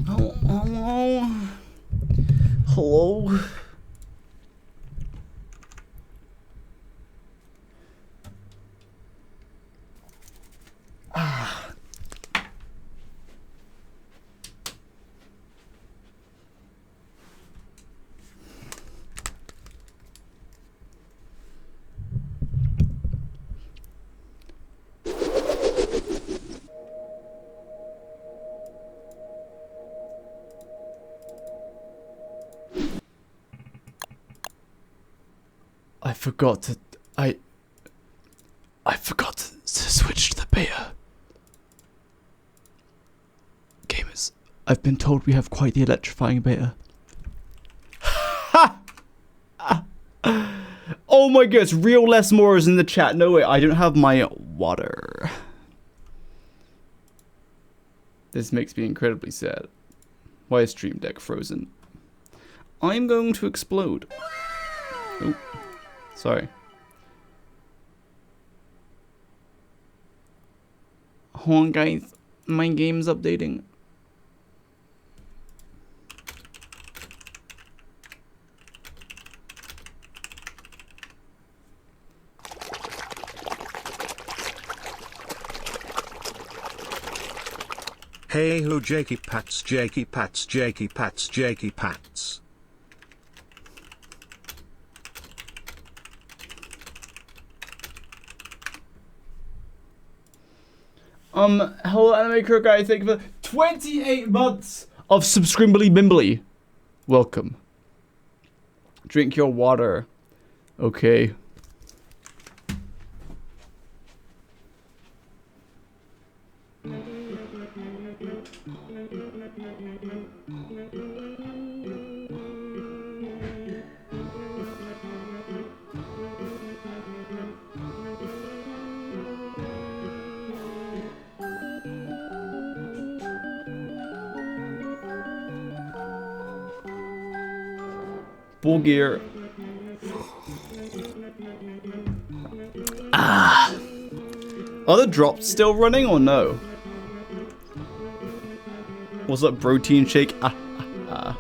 Hello? Hello? I forgot to... I forgot to switch to the beta. Gamers, I've been told we have quite the electrifying beta. Ha! Oh my goodness, real Les Moore is in the chat. No way, I don't have my water. This makes me incredibly sad. Why is Stream Deck frozen? I'm going to explode. Oh, sorry. Hold on, guys. My game's updating. Hey ho, Jakey Pats, Jakey Pats, Jakey Pats, Jakey Pats. Hello Anime Crow guys, thank you for 28 months of subscrimbly bimbly. Welcome. Drink your water. Okay. Bull gear. Ah. Are the drops still running or no? What's up, protein shake? Ah, ah,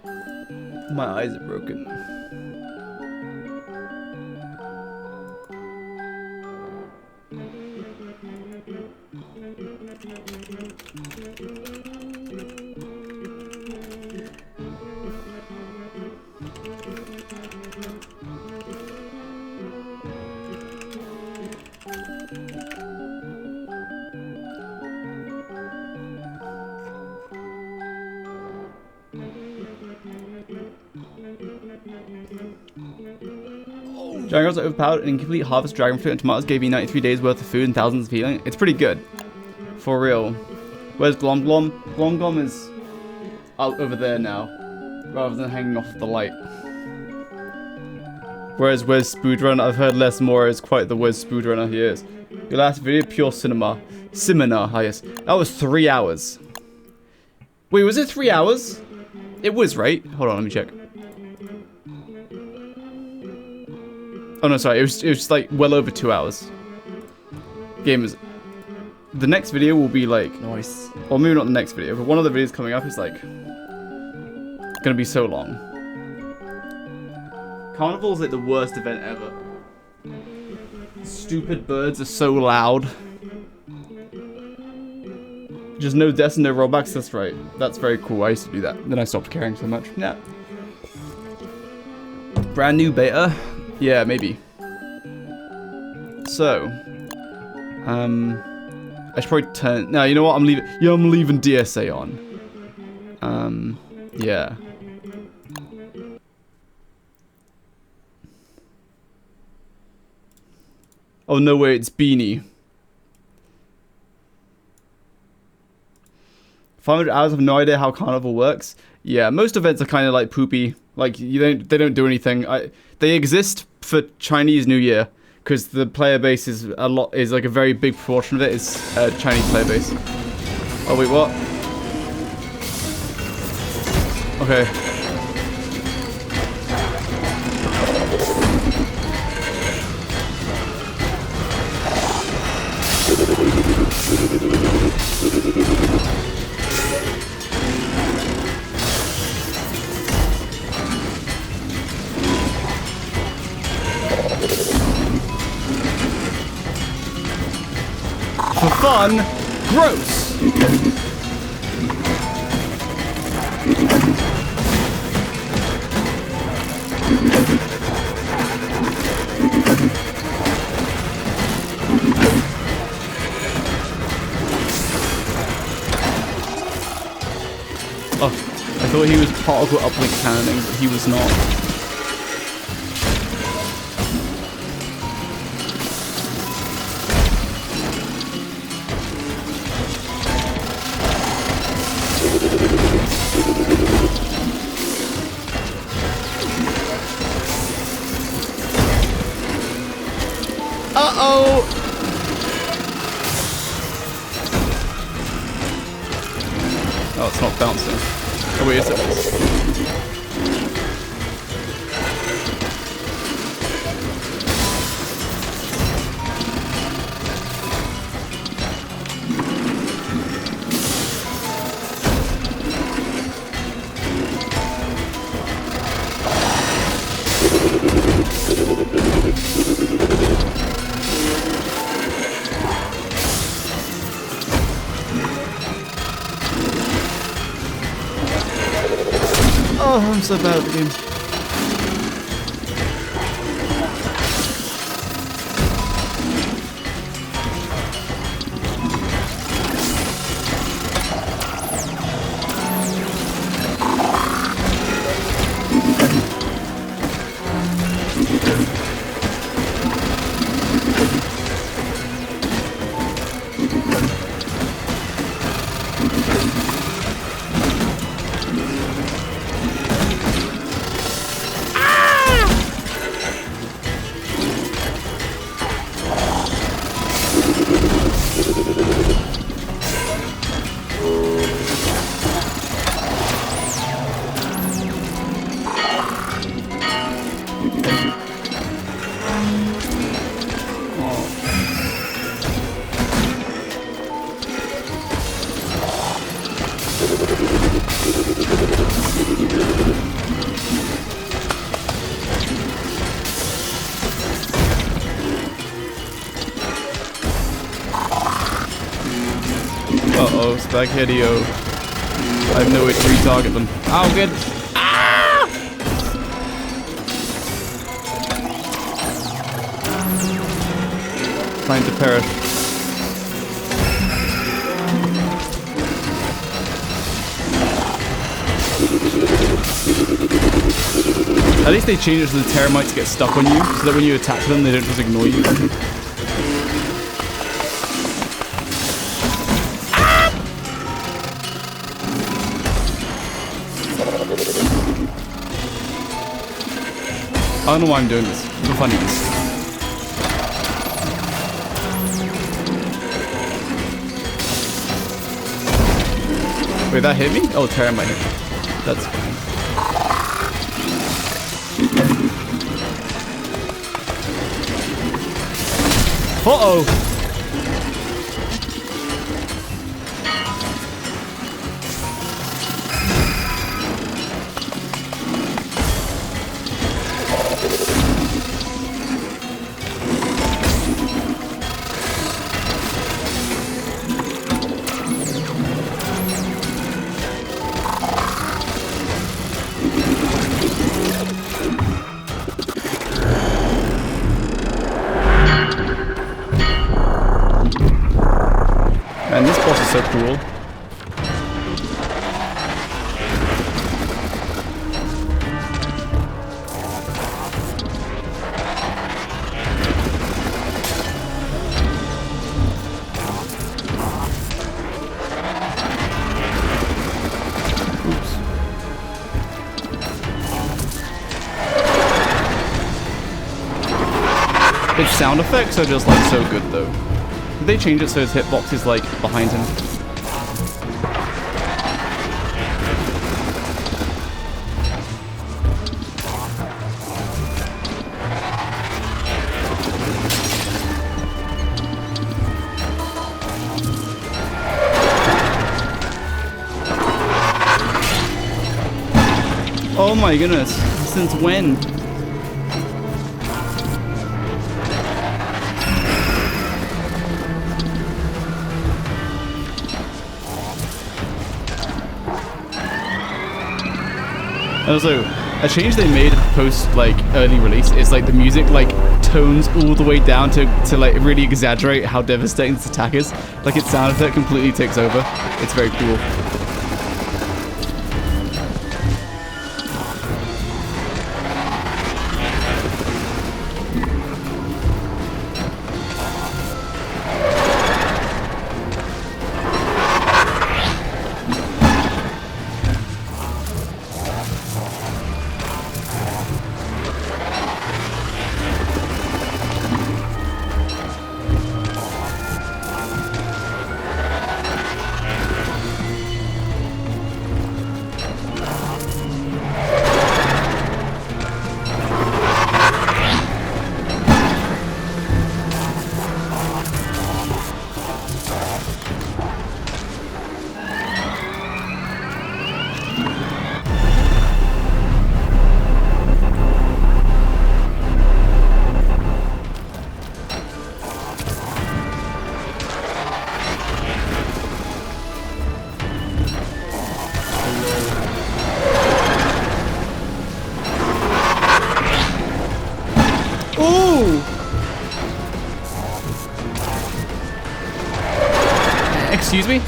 ah. My eyes are broken. Dragon Girls are overpowered. An incomplete harvest dragon fruit and tomatoes gave me 93 days worth of food and thousands of healing. It's pretty good. For real. Where's Glom Glom? Glom Glom is out over there now, rather than hanging off the light. Whereas Wes Spoodrunner, I've heard Les Moore is quite the Wes Spoodrunner he is. Your last video, pure cinema. Seminar, yes. That was 3 hours. Wait, was it 3 hours? It was, right? Hold on, let me check. Oh no, sorry, it was like well over 2 hours. Gamers, the next video will be like, Nice. or maybe not the next video, but one of the videos coming up is like, gonna be so long. Carnival is like the worst event ever. Stupid birds are so loud. Just no deaths and no rollbacks, that's right. That's very cool, I used to do that. Then I stopped caring so much. Yeah. Brand new beta? Yeah, maybe. So, I should probably turn. No, you know what? I'm leaving. Yeah, I'm leaving DSA on. Yeah. Oh no, wait, it's Beanie. 500 hours, I have no idea how Carnival works. Yeah, most events are kind of like poopy. Like they don't do anything. They exist for Chinese New Year because the player base is like a very big proportion of it is Chinese player base. Oh wait, what? Okay. For fun, gross. Oh, I thought he was particle uplink cannoning, but he was not. Uh-oh! Oh, it's not bouncing. Oh, wait, is it? Oh, I'm so bad at the game. Uh-oh, Spaghetti-O. I have no way to retarget them. Oh, good. Ah! Time to perish. At least they changed it so the termites get stuck on you, so that when you attack them, they don't just ignore you. I don't know why I'm doing this. For funniness. Wait, that hit me? Oh, termite hit me. That's fine. Uh-oh! Man, this boss is so cool. Oops. Its sound effects are just like so good though. Did they change it so his hitbox is like behind him? Oh my goodness. Since when? Also, a change they made post like early release is like the music like tones all the way down to like really exaggerate how devastating this attack is. Like its sound effect completely takes over. It's very cool. Excuse me?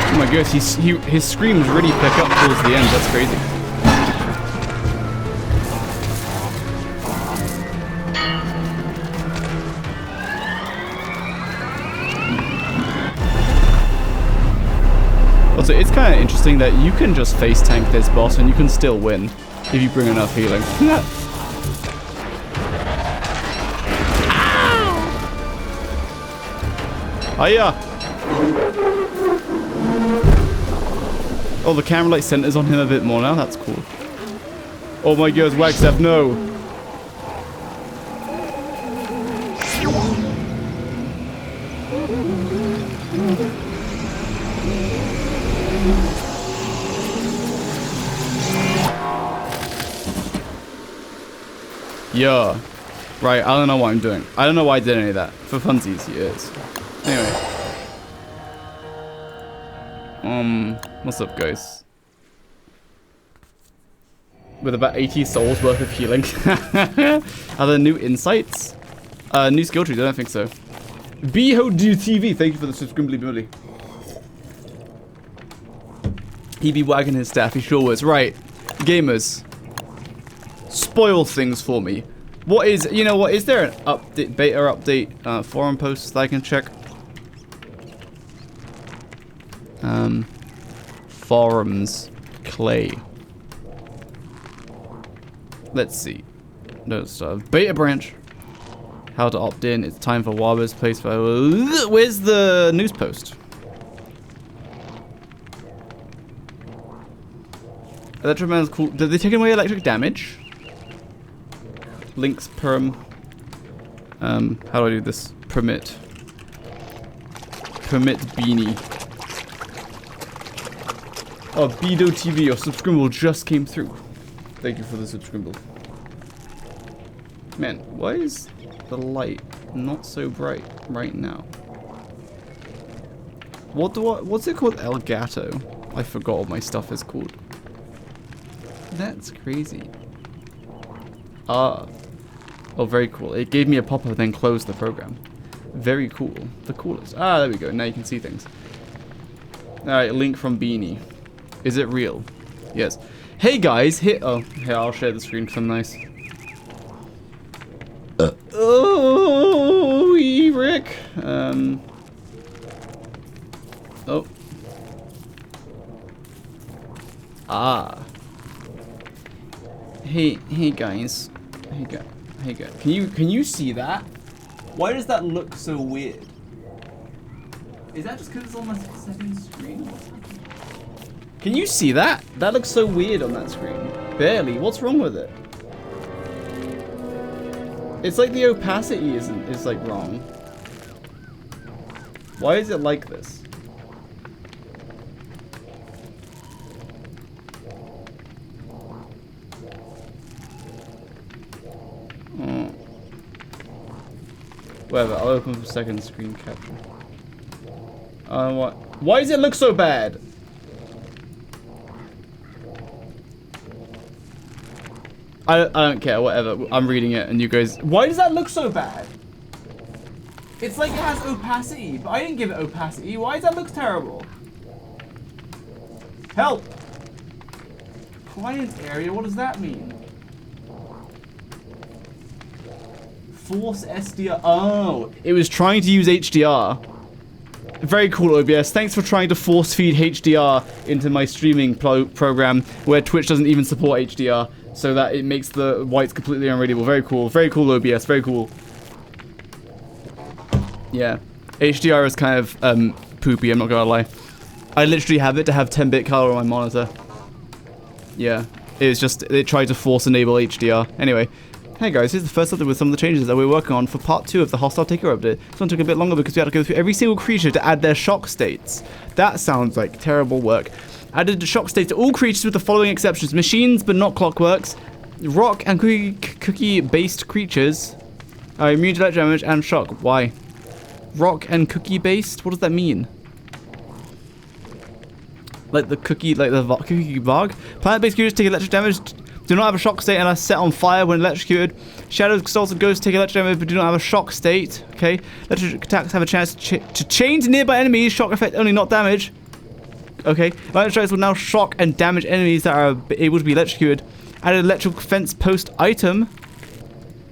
Oh my gosh, his screams really pick up towards the end. That's crazy. Also, it's kind of interesting that you can just face tank this boss and you can still win if you bring enough healing. Hiya! Oh, the camera like centers on him a bit more now. That's cool. Oh my god, Wagstaff, no! Yeah. Right, I don't know what I'm doing. I don't know why I did any of that. For funsies, it is. Anyway. What's up, guys? With about 80 souls worth of healing. Are there new insights? New skill trees? I don't think so. Beho TV, thank you for the subscribly billy. He be wagging his staff, he sure was. Right, gamers. Spoil things for me. What is, you know what, is there an update, beta update, forum posts that I can check? Forums, Clay. Let's see. No stuff. Beta branch. How to opt in. It's time for Waba's place for. Where's the news post? Electric Man's cool. Did they take away electric damage? Links perm. How do I do this? Permit. Permit beanie. Oh, Bedo TV, your subscribe just came through. Thank you for the subscribe. Man, why is the light not so bright right now? What's it called? Elgato. I forgot what my stuff is called. That's crazy. Oh, very cool. It gave me a pop-up and then closed the program. Very cool. The coolest. Ah, there we go. Now you can see things. Alright, link from Beanie. Is it real? Yes. Hey guys, here I'll share the screen because I'm nice. Oh, Rick. Oh. Ah. Hey guys. Hey guys. Can you see that? Why does that look so weird? Is that just because it's on my second screen? Can you see that? That looks so weird on that screen. Barely. What's wrong with it? It's like the opacity is like wrong. Why is it like this? Oh. Whatever, I'll open the second screen capture. What? Why does it look so bad? I don't care, whatever. I'm reading it and you guys... Why does that look so bad? It's like it has opacity, but I didn't give it opacity. Why does that look terrible? Help! Client area, what does that mean? Force SDR. Oh, it was trying to use HDR. Very cool, OBS. Thanks for trying to force feed HDR into my streaming program where Twitch doesn't even support HDR, so that it makes the whites completely unreadable. Very cool. Very cool, OBS. Very cool. Yeah. HDR is kind of poopy, I'm not gonna lie. I literally have it to have 10-bit color on my monitor. Yeah. It's just, it tried to force enable HDR. Anyway. Hey guys, here's the first update with some of the changes that we're working on for part 2 of the Hostile Takeover update. This one took a bit longer because we had to go through every single creature to add their shock states. That sounds like terrible work. Added the shock states to all creatures with the following exceptions. Machines, but not clockworks. Rock and cookie-based creatures are immune to electric damage and shock. Why? Rock and cookie-based? What does that mean? Like the cookie, like the cookie bug? Planet-based creatures take electric damage. Do not have a shock state and are set on fire when electrocuted. Shadows, Crystals, and Ghosts take electric damage but do not have a shock state. Okay. Electric attacks have a chance to chain to nearby enemies. Shock effect only, not damage. Okay. Lightning strikes will now shock and damage enemies that are able to be electrocuted. Added electrical fence post item.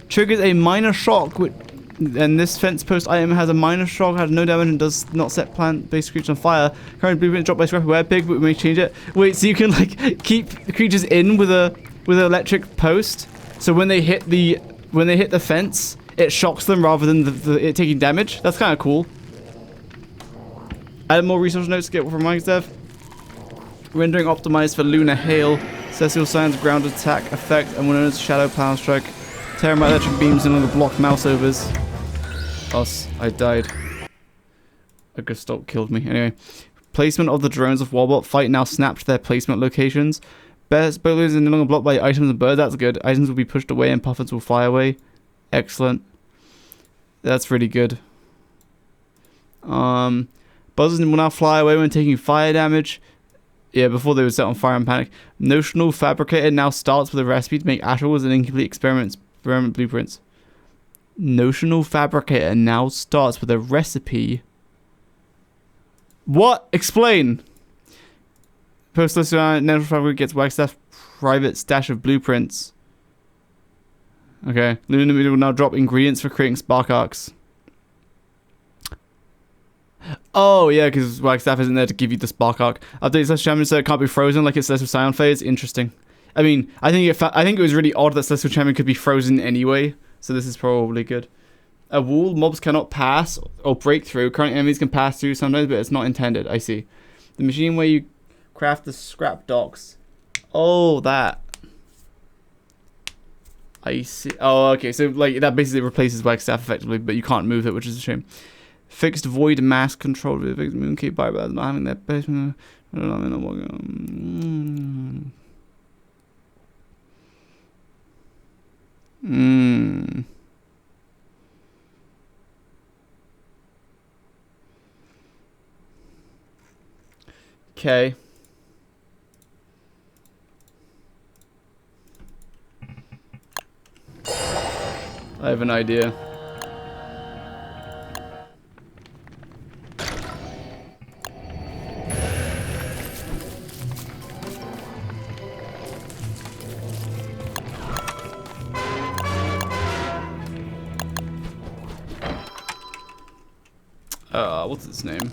Triggers a minor shock. And this fence post item has a minor shock, has no damage, and does not set plant-based creatures on fire. Current blueprint drop by Scrappy Web Pig, but we may change it. Wait, so you can like keep the creatures in with an electric post, so when they hit the fence, it shocks them rather than it taking damage. That's kind of cool. Add more resource notes to get from Mike's dev. Rendering optimized for Lunar Hail, Celestial Signs, Ground Attack Effect, and one known as Shadow Power Strike. Tearing my electric beams in order to block mouse overs. I died. A Gestalt killed me. Anyway. Placement of the drones of Warbot. Fight now snapped their placement locations. Best buildings are no longer blocked by items and birds. That's good. Items will be pushed away and puffins will fly away. Excellent. That's really good. Buzzers will now fly away when taking fire damage. Yeah, before they were set on fire and panic. Notional Fabricator now starts with a recipe to make Astrals and incomplete experiment blueprints. Notional Fabricator now starts with a recipe. What? Explain. Postless Natural Fabric gets Wagstaff private stash of blueprints. Okay. Lunar will now drop ingredients for creating spark arcs. Oh, yeah, because Wagstaff isn't there to give you the spark arc. Update Celestial Champion so it can't be frozen like it's Celestial Scion phase. Interesting. I mean, I think it was really odd that Celestial Champion could be frozen anyway. So this is probably good. A wall mobs cannot pass or break through. Current enemies can pass through sometimes, but it's not intended. I see. The machine where you craft the scrap docks. Oh, that. I see. Oh, okay. So like that basically replaces Wagstaff effectively, but you can't move it, which is a shame. Fixed void mass control with Mooncake by not having that basement. Okay. I have an idea. What's its name?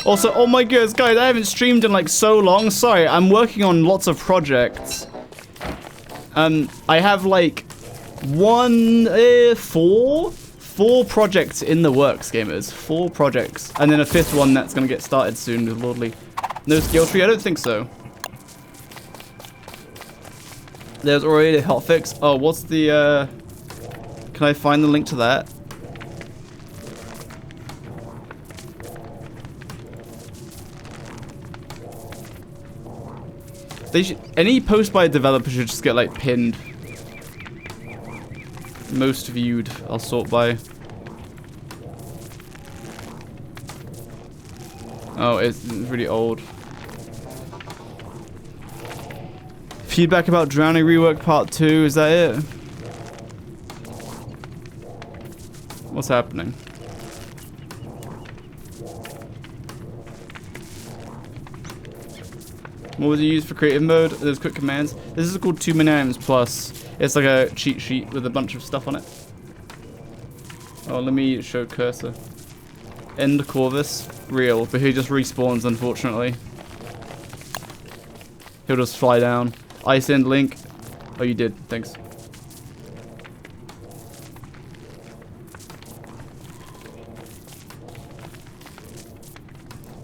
Also, oh my goodness, guys, I haven't streamed in like so long. Sorry, I'm working on lots of projects. I have like 4 projects in the works, gamers. 4 projects. And then a 5th one that's going to get started soon with Lordly. No skill tree? I don't think so. There's already a hotfix. Oh, what's the, Can I find the link to that? Any post by a developer should just get, like, pinned. Most viewed, I'll sort by. Oh, it's really old. Feedback about Drowning Rework Part 2, is that it? What's happening? What was it used for creative mode? Those quick commands. This is called 2 Many Items Plus. It's like a cheat sheet with a bunch of stuff on it. Oh, let me show cursor. End Corvus. Real, but he just respawns, unfortunately. He'll just fly down. Ice End Link. Oh, you did. Thanks.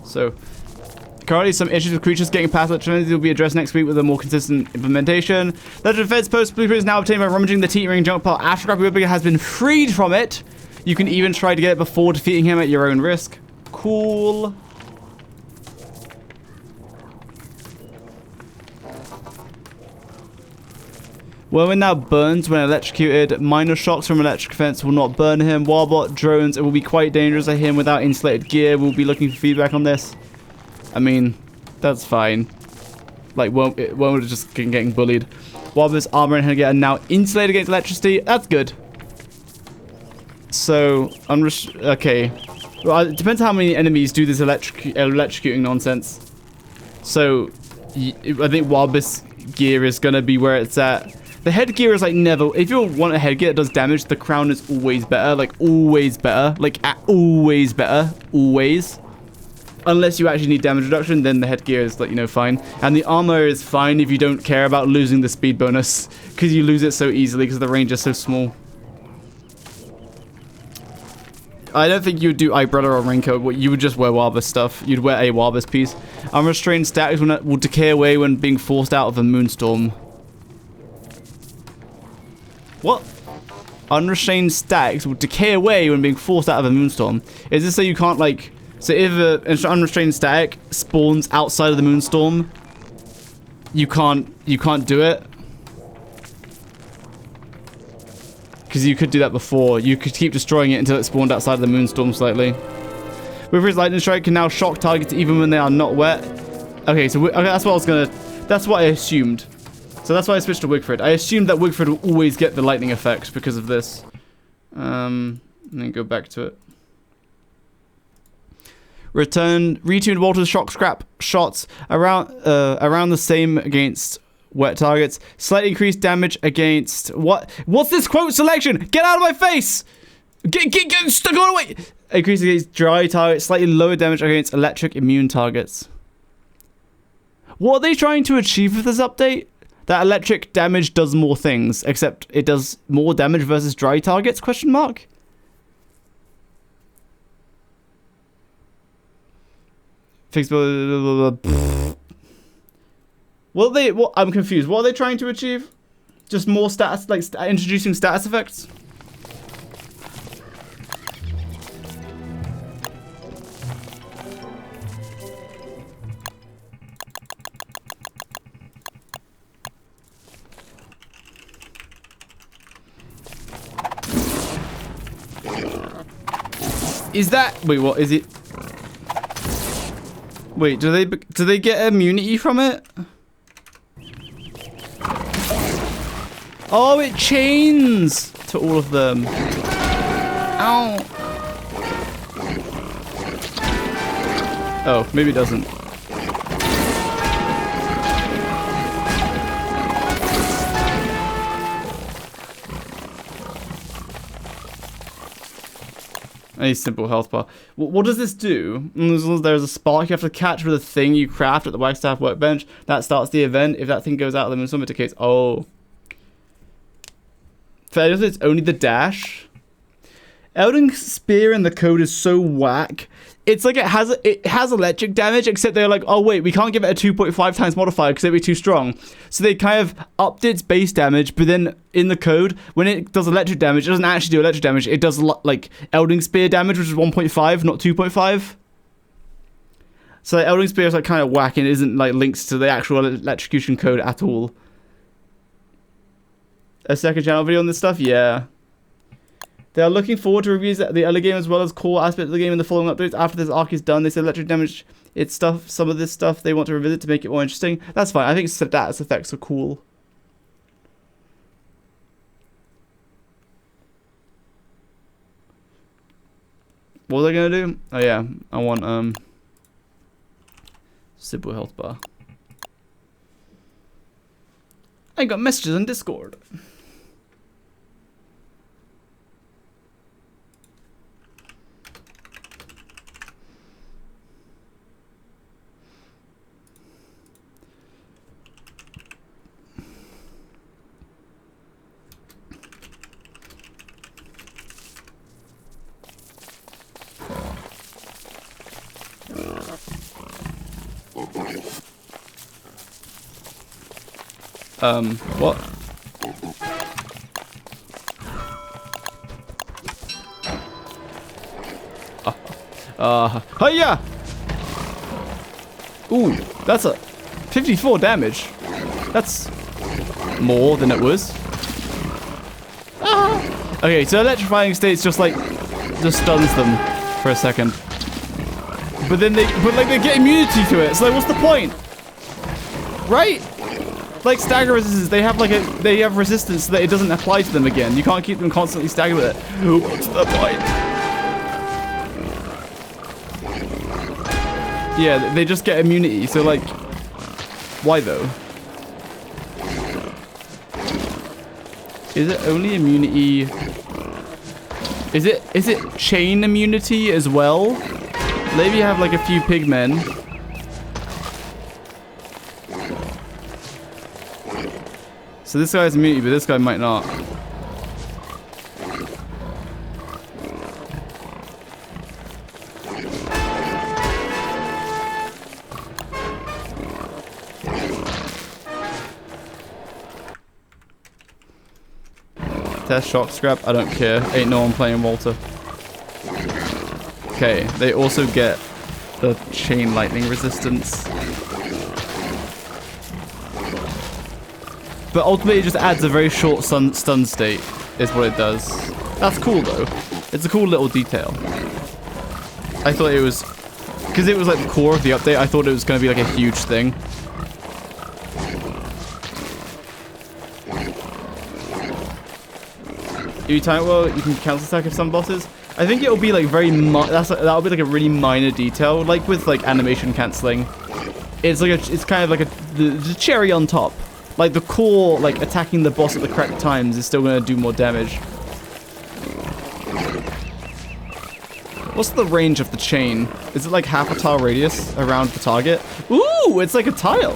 So, currently some issues with creatures getting past electricity will be addressed next week with a more consistent implementation. Legend of Feds post blueprint is now obtained by rummaging the teetering junk pile after Scrappy Webber has been freed from it. You can even try to get it before defeating him at your own risk. Cool. Whirlwind now burns when electrocuted. Minor shocks from electric fence will not burn him. Warbot drones, it will be quite dangerous at him without insulated gear. We'll be looking for feedback on this. I mean, that's fine. Like, Wormwood is just getting bullied. Warbot's armor and headgear are now insulated against electricity. That's good. So, okay. Well, it depends how many enemies do this electrocuting nonsense. So, I think Warbot's gear is going to be where it's at. The headgear is like never. If you want a headgear that does damage, the crown is always better. Like, always better. Like, always better. Always. Unless you actually need damage reduction, then the headgear is, like, you know, fine. And the armor is fine if you don't care about losing the speed bonus. Because you lose it so easily because the range is so small. I don't think you would do Umbrella or Raincoat. You would just wear Warbus stuff. You'd wear a Warbus piece. Unrestrained stacks will decay away when being forced out of a moonstorm. What? Unrestrained stacks will decay away when being forced out of a moonstorm. Is this so you can't, like... So if an unrestrained static spawns outside of the moonstorm, you can't do it? Because you could do that before. You could keep destroying it until it spawned outside of the moonstorm slightly. Wither's Lightning Strike can now shock targets even when they are not wet. Okay, so okay, that's what I was gonna... That's what I assumed. So that's why I switched to Wigfrid. I assumed that Wigfrid will always get the lightning effect because of this. And then go back to it. Retuned Walter's shock scrap shots around the same against wet targets. Slightly increased damage against what's this quote selection? Get out of my face! Get stuck on away! Increased against dry targets. Slightly lower damage against electric immune targets. What are they trying to achieve with this update? That electric damage does more things, except it does more damage versus dry targets? Question mark. Fix what I'm confused. What are they trying to achieve? Just more status, like introducing status effects? Is that... Wait, what is it? Wait, do they get immunity from it? Oh, it chains to all of them. Ow. Oh, maybe it doesn't. A simple health bar. What does this do? There's a spark you have to catch with a thing you craft at the Wagstaff workbench. That starts the event. If that thing goes out, then some indicates. Oh. Fair enough, it's only the dash. Elden Spear in the code is so whack. It's like it has electric damage, except they're like, oh wait, we can't give it a 2.5 times modifier because it'd be too strong. So they kind of upped its base damage, but then in the code, when it does electric damage, it doesn't actually do electric damage. It does like Elden Spear damage, which is 1.5, not 2.5. So like, Elden Spear is like kind of whack and isn't like linked to the actual electrocution code at all. A second channel video on this stuff? Yeah. They are looking forward to reviews of the early game as well as core aspects of the game in the following updates. After this arc is done, they said electric damage, it's stuff, some of this stuff they want to revisit to make it more interesting. That's fine. I think status effects are cool. What was I gonna do? Oh yeah, I want simple health bar. I got messages on Discord. What? Hiya! Ooh, that's a 54 damage. That's more than it was. Ah. Okay, so electrifying states just stuns them for a second. But then they get immunity to it, so like, what's the point? Right? Like stagger resistance, they have resistance so that it doesn't apply to them again. You can't keep them constantly staggered with it. What's the point? Yeah, they just get immunity, so like, why though? Is it only immunity? Is it chain immunity as well? Maybe you have like a few pigmen. So this guy has immunity, but this guy might not. Test shock scrap, I don't care. Ain't no one playing Walter. Okay, they also get the chain lightning resistance. But ultimately it just adds a very short stun state, is what it does. That's cool though. It's a cool little detail. I thought it was, because it was like the core of the update, I thought it was going to be like a huge thing. Every time, well, you can cancel attack of some bosses. I think it'll be like that'll be like a really minor detail, like with like animation canceling. It's kind of like the cherry on top. Like the core, like attacking the boss at the correct times is still going to do more damage. What's the range of the chain? Is it like half a tile radius around the target? Ooh, it's like a tile.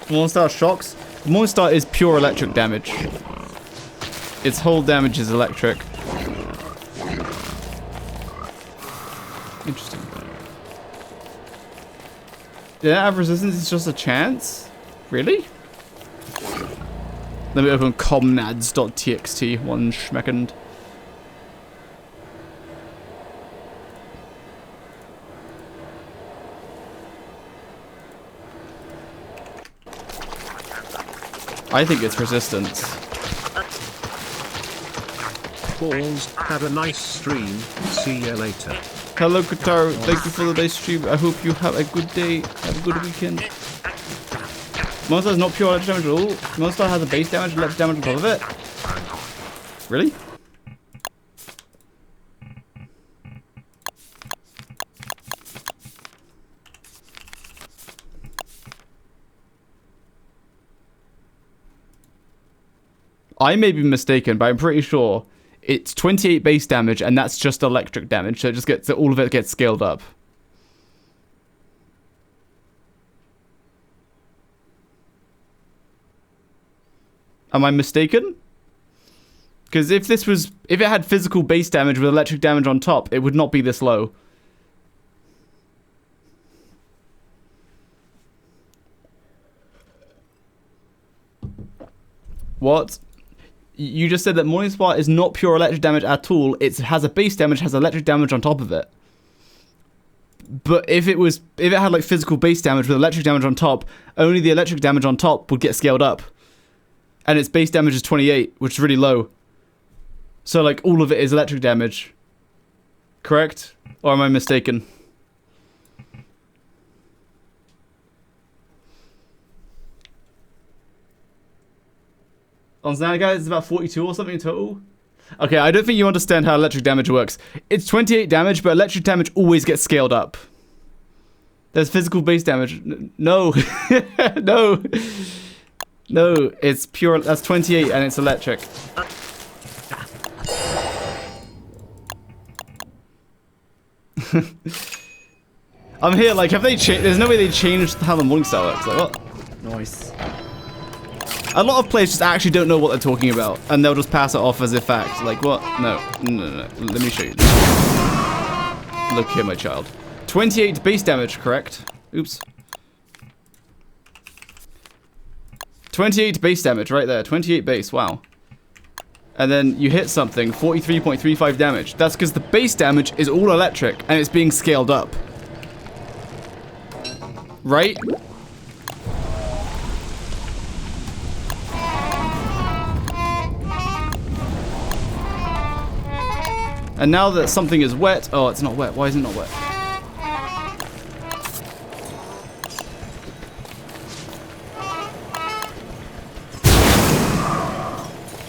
Morningstar shocks. Morningstar is pure electric damage. Its whole damage is electric. Interesting. Did that have resistance? It's just a chance? Really? Let me open comnads.txt one schmeckend. I think it's resistance. Balls, have a nice stream. See you later. Hello, Kataro. Thank you for the day stream. I hope you have a good day. Have a good weekend. Monster is not pure electric damage at all. Monster has a base damage and electric damage on top of it. Really? I may be mistaken, but I'm pretty sure it's 28 base damage, and that's just electric damage. So it just gets, all of it gets scaled up. Am I mistaken? Because if it had physical base damage with electric damage on top, it would not be this low. What? You just said that Morningstar is not pure electric damage at all. It has a base damage, has electric damage on top of it. But if it had like physical base damage with electric damage on top, only the electric damage on top would get scaled up. And its base damage is 28, which is really low. So like all of it is electric damage. Correct? Or am I mistaken? On Xana, guys, it's about 42 or something in total. Okay, I don't think you understand how electric damage works. It's 28 damage, but electric damage always gets scaled up. There's physical base damage. No. No. No, it's pure. That's 28 and it's electric. I'm here, like, have they changed? There's no way they changed how the Morningstar works. Like, what? Nice. A lot of players just actually don't know what they're talking about, and they'll just pass it off as a fact. Like, what? No. Let me show you. Look here, my child. 28 base damage, correct? Oops. 28 base damage right there. 28 base, wow. And then you hit something, 43.35 damage. That's because the base damage is all electric, and it's being scaled up. Right? And now that something is wet... Oh, it's not wet. Why is it not wet?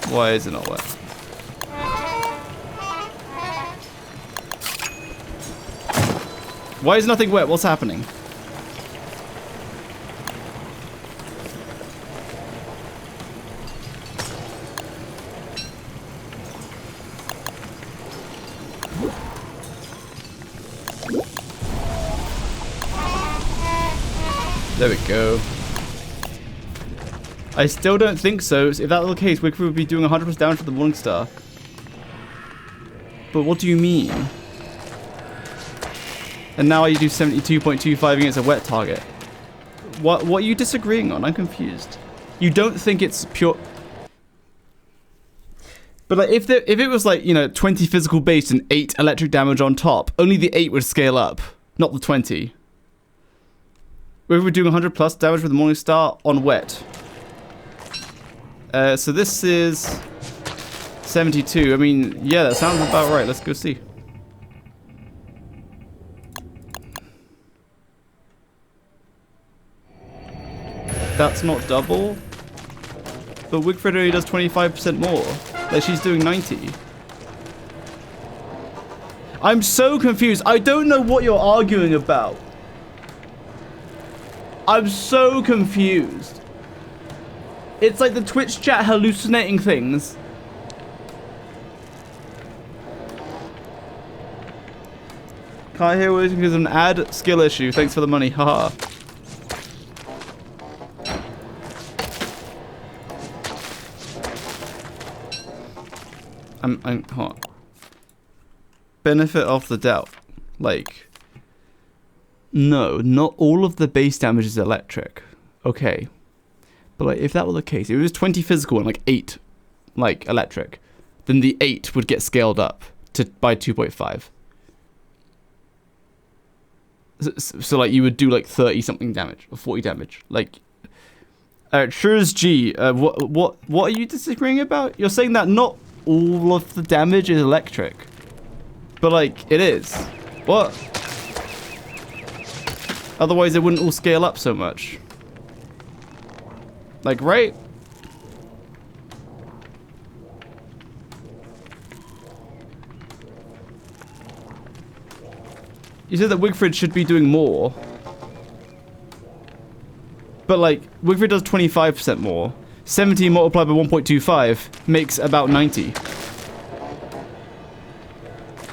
Why is it not wet? Why is nothing wet? What's happening? There we go. I still don't think so. If that were the case, Wickford would be doing 100% damage for the Morningstar. But what do you mean? And now you do 72.25 against a wet target. What are you disagreeing on? I'm confused. You don't think it's pure... But like, if it was like, you know, 20 physical base and 8 electric damage on top, only the 8 would scale up, not the 20. We were doing 100 plus damage with the Morningstar on wet. So this is 72. I mean, yeah, that sounds about right. Let's go see. That's not double. But Wigfred only does 25% more. Like, she's doing 90. I'm so confused. I don't know what you're arguing about. I'm so confused. It's like the Twitch chat hallucinating things. Can't hear words because of an ad skill issue. Thanks for the money. Haha. I'm hot. Benefit of the doubt. Like, no, not all of the base damage is electric. Okay. But like, if that were the case, if it was 20 physical and like 8 like electric, then the 8 would get scaled up to by 2.5. So like you would do like 30 something damage or 40 damage. Like, Shurs G, what are you disagreeing about? You're saying that not all of the damage is electric, but like it is. What? Otherwise, it wouldn't all scale up so much. Like, right? You said that Wigfrid should be doing more. But like, Wigfrid does 25% more. 70 multiplied by 1.25 makes about 90.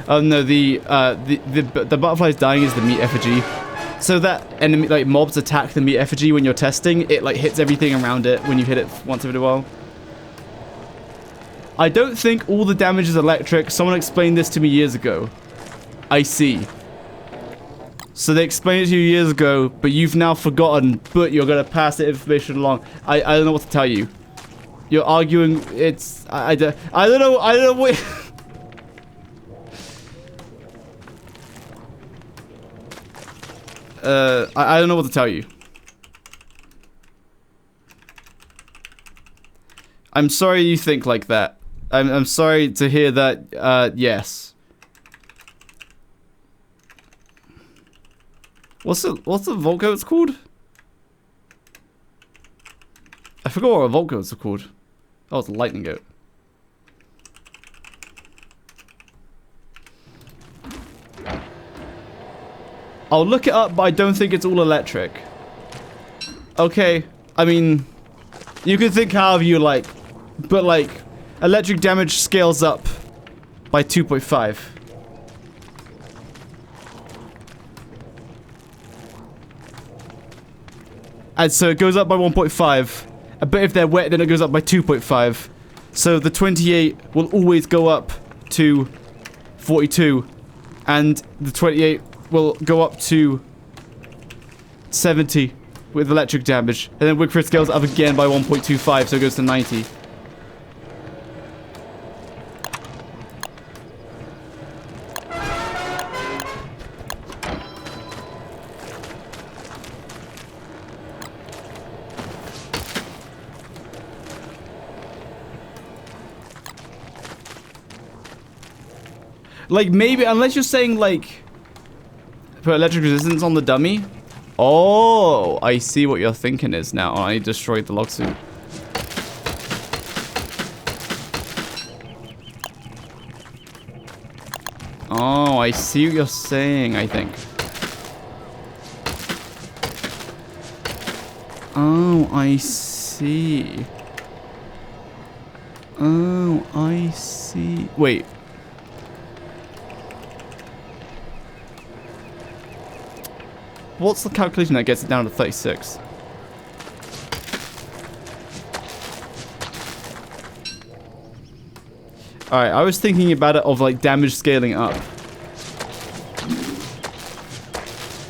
Oh no, the butterflies dying is the meat effigy. So that enemy, like, mobs attack the meat effigy when you're testing, it like hits everything around it when you hit it once every while. I don't think all the damage is electric. Someone explained this to me years ago. I see. So they explained it to you years ago, but you've now forgotten, but you're going to pass that information along. I don't know what to tell you. You're arguing, it's, I don't know what... I don't know what to tell you. I'm sorry you think like that. I'm sorry to hear that, yes. What's the Volt Goats called? I forgot what a Volt Goats are called. Oh, it's a Lightning Goat. I'll look it up, but I don't think it's all electric. Okay, I mean, you can think however you like, but like, electric damage scales up by 2.5. And so it goes up by 1.5. But if they're wet, then it goes up by 2.5. So the 28 will always go up to 42. And the 28 will go up to 70 with electric damage. And then Wigfrid scales up again by 1.25, so it goes to 90. Like, maybe, unless you're saying, like, put electric resistance on the dummy. Oh, I see what your thinking is now. Oh, I destroyed the log suit. Oh, I see what you're saying, I think. Oh, I see. Oh, I see. Wait. What's the calculation that gets it down to 36? Alright, I was thinking about it of like damage scaling up.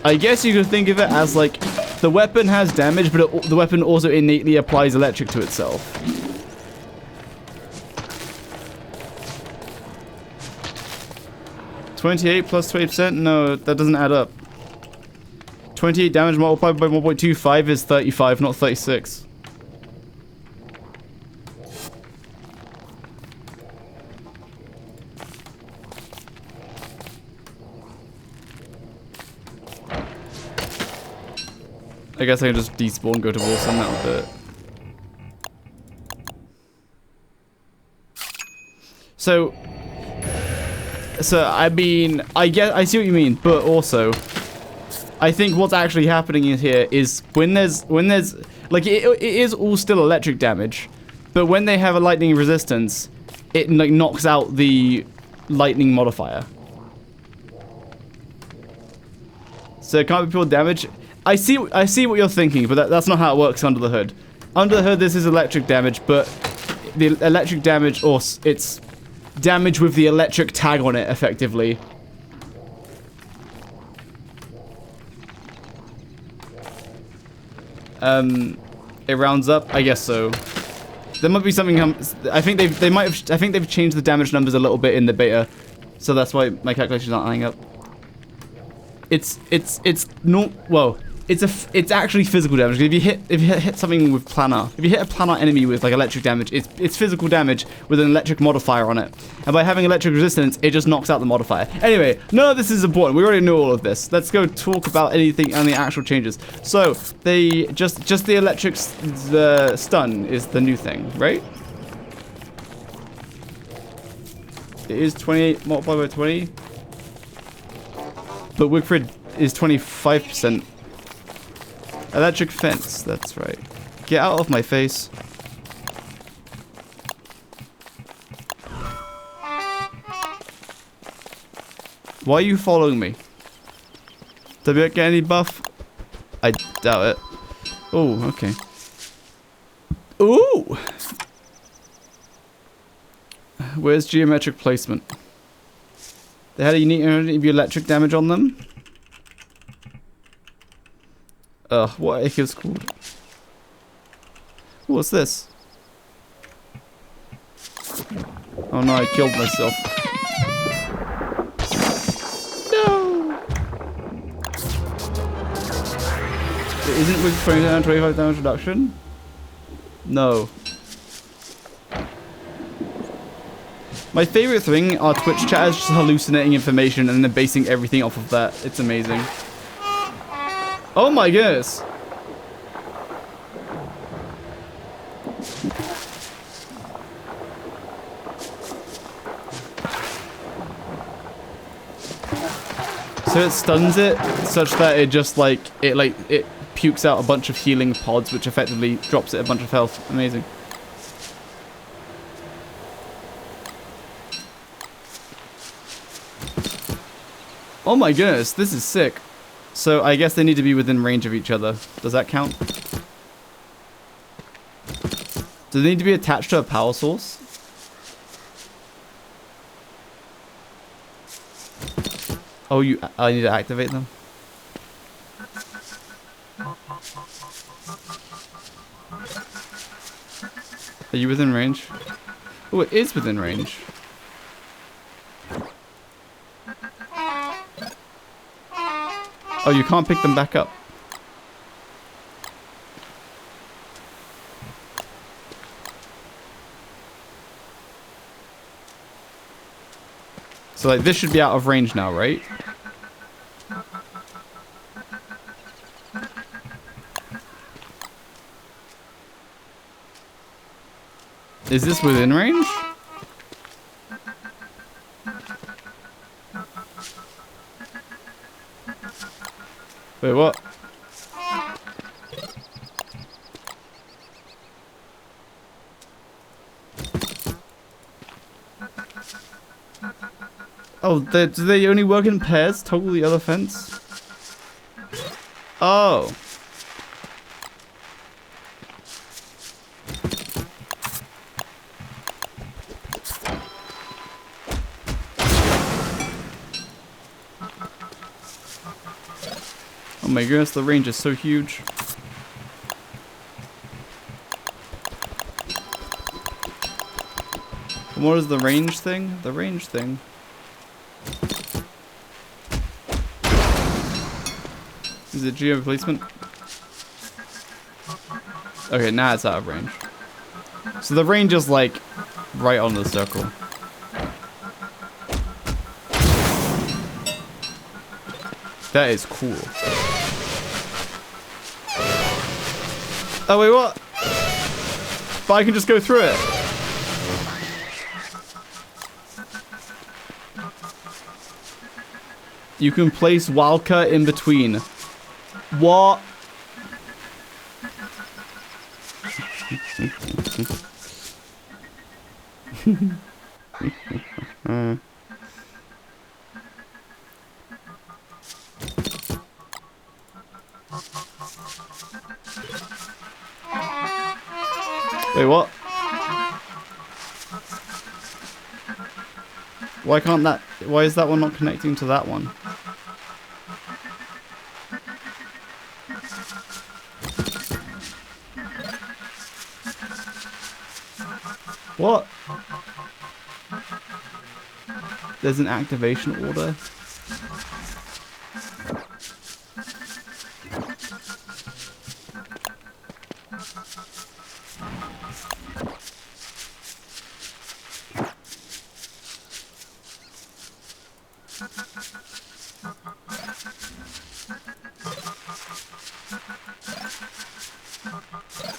I guess you could think of it as like the weapon has damage, but the weapon also innately applies electric to itself. $28 plus 20%? No, that doesn't add up. 28 damage multiplied by 1.25 is 35, not 36. I guess I can just despawn, go to Warsaw, and that'll do it. So I mean, I see what you mean, but also I think what's actually happening in here is when there's like it is all still electric damage, but when they have a lightning resistance, it like knocks out the lightning modifier. So it can't be pure damage. I see what you're thinking, but that's not how it works under the hood. Under the hood, this is electric damage, but the electric damage, or it's damage with the electric tag on it, effectively. It rounds up? I guess so. There might be something, I think they've changed the damage numbers a little bit in the beta, so that's why my calculations aren't adding up. It's actually physical damage. If you hit something with planar, if you hit a planar enemy with like electric damage, it's physical damage with an electric modifier on it. And by having electric resistance, it just knocks out the modifier. Anyway, none of this is important. We already know all of this. Let's go talk about anything and the actual changes. So they just the electric stun is the new thing, right? It is 28 multiplied by 20, but Wigfrid is 25%. Electric fence, that's right. Get out of my face. Why are you following me? Did I get any buff? I doubt it. Oh, okay. Ooh! Where's geometric placement? They had a unique energy of electric damage on them. What ick is called? What's this? Oh no, I killed myself. No! Isn't it with 25 damage reduction? No. My favorite thing are Twitch chatters just hallucinating information and then basing everything off of that. It's amazing. Oh my goodness! So it stuns it such that it just it pukes out a bunch of healing pods, which effectively drops it a bunch of health. Amazing. Oh my goodness, this is sick. So I guess they need to be within range of each other. Does that count? Do they need to be attached to a power source? Oh, I need to activate them. Are you within range? Oh, it is within range. Oh, you can't pick them back up. So like this should be out of range now, right? Is this within range? Wait, what? Oh, do they only work in pairs? Toggle the other fence? Oh. Oh my goodness, the range is so huge. And what is the range thing? The range thing. Is it geo placement? Okay, now it's out of range. So the range is like right on the circle. That is cool. Oh wait, what? But I can just go through it. You can place Wildcat in between. What? Wait, what? Why can't that... Why is that one not connecting to that one? What? There's an activation order.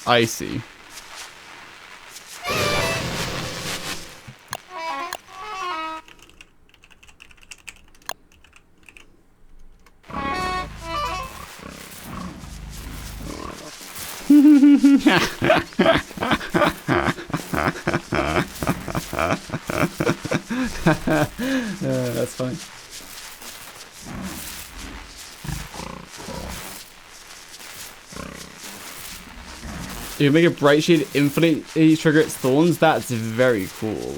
I see. That's fine. You can make a bright shade infinitely trigger its thorns. That's very cool.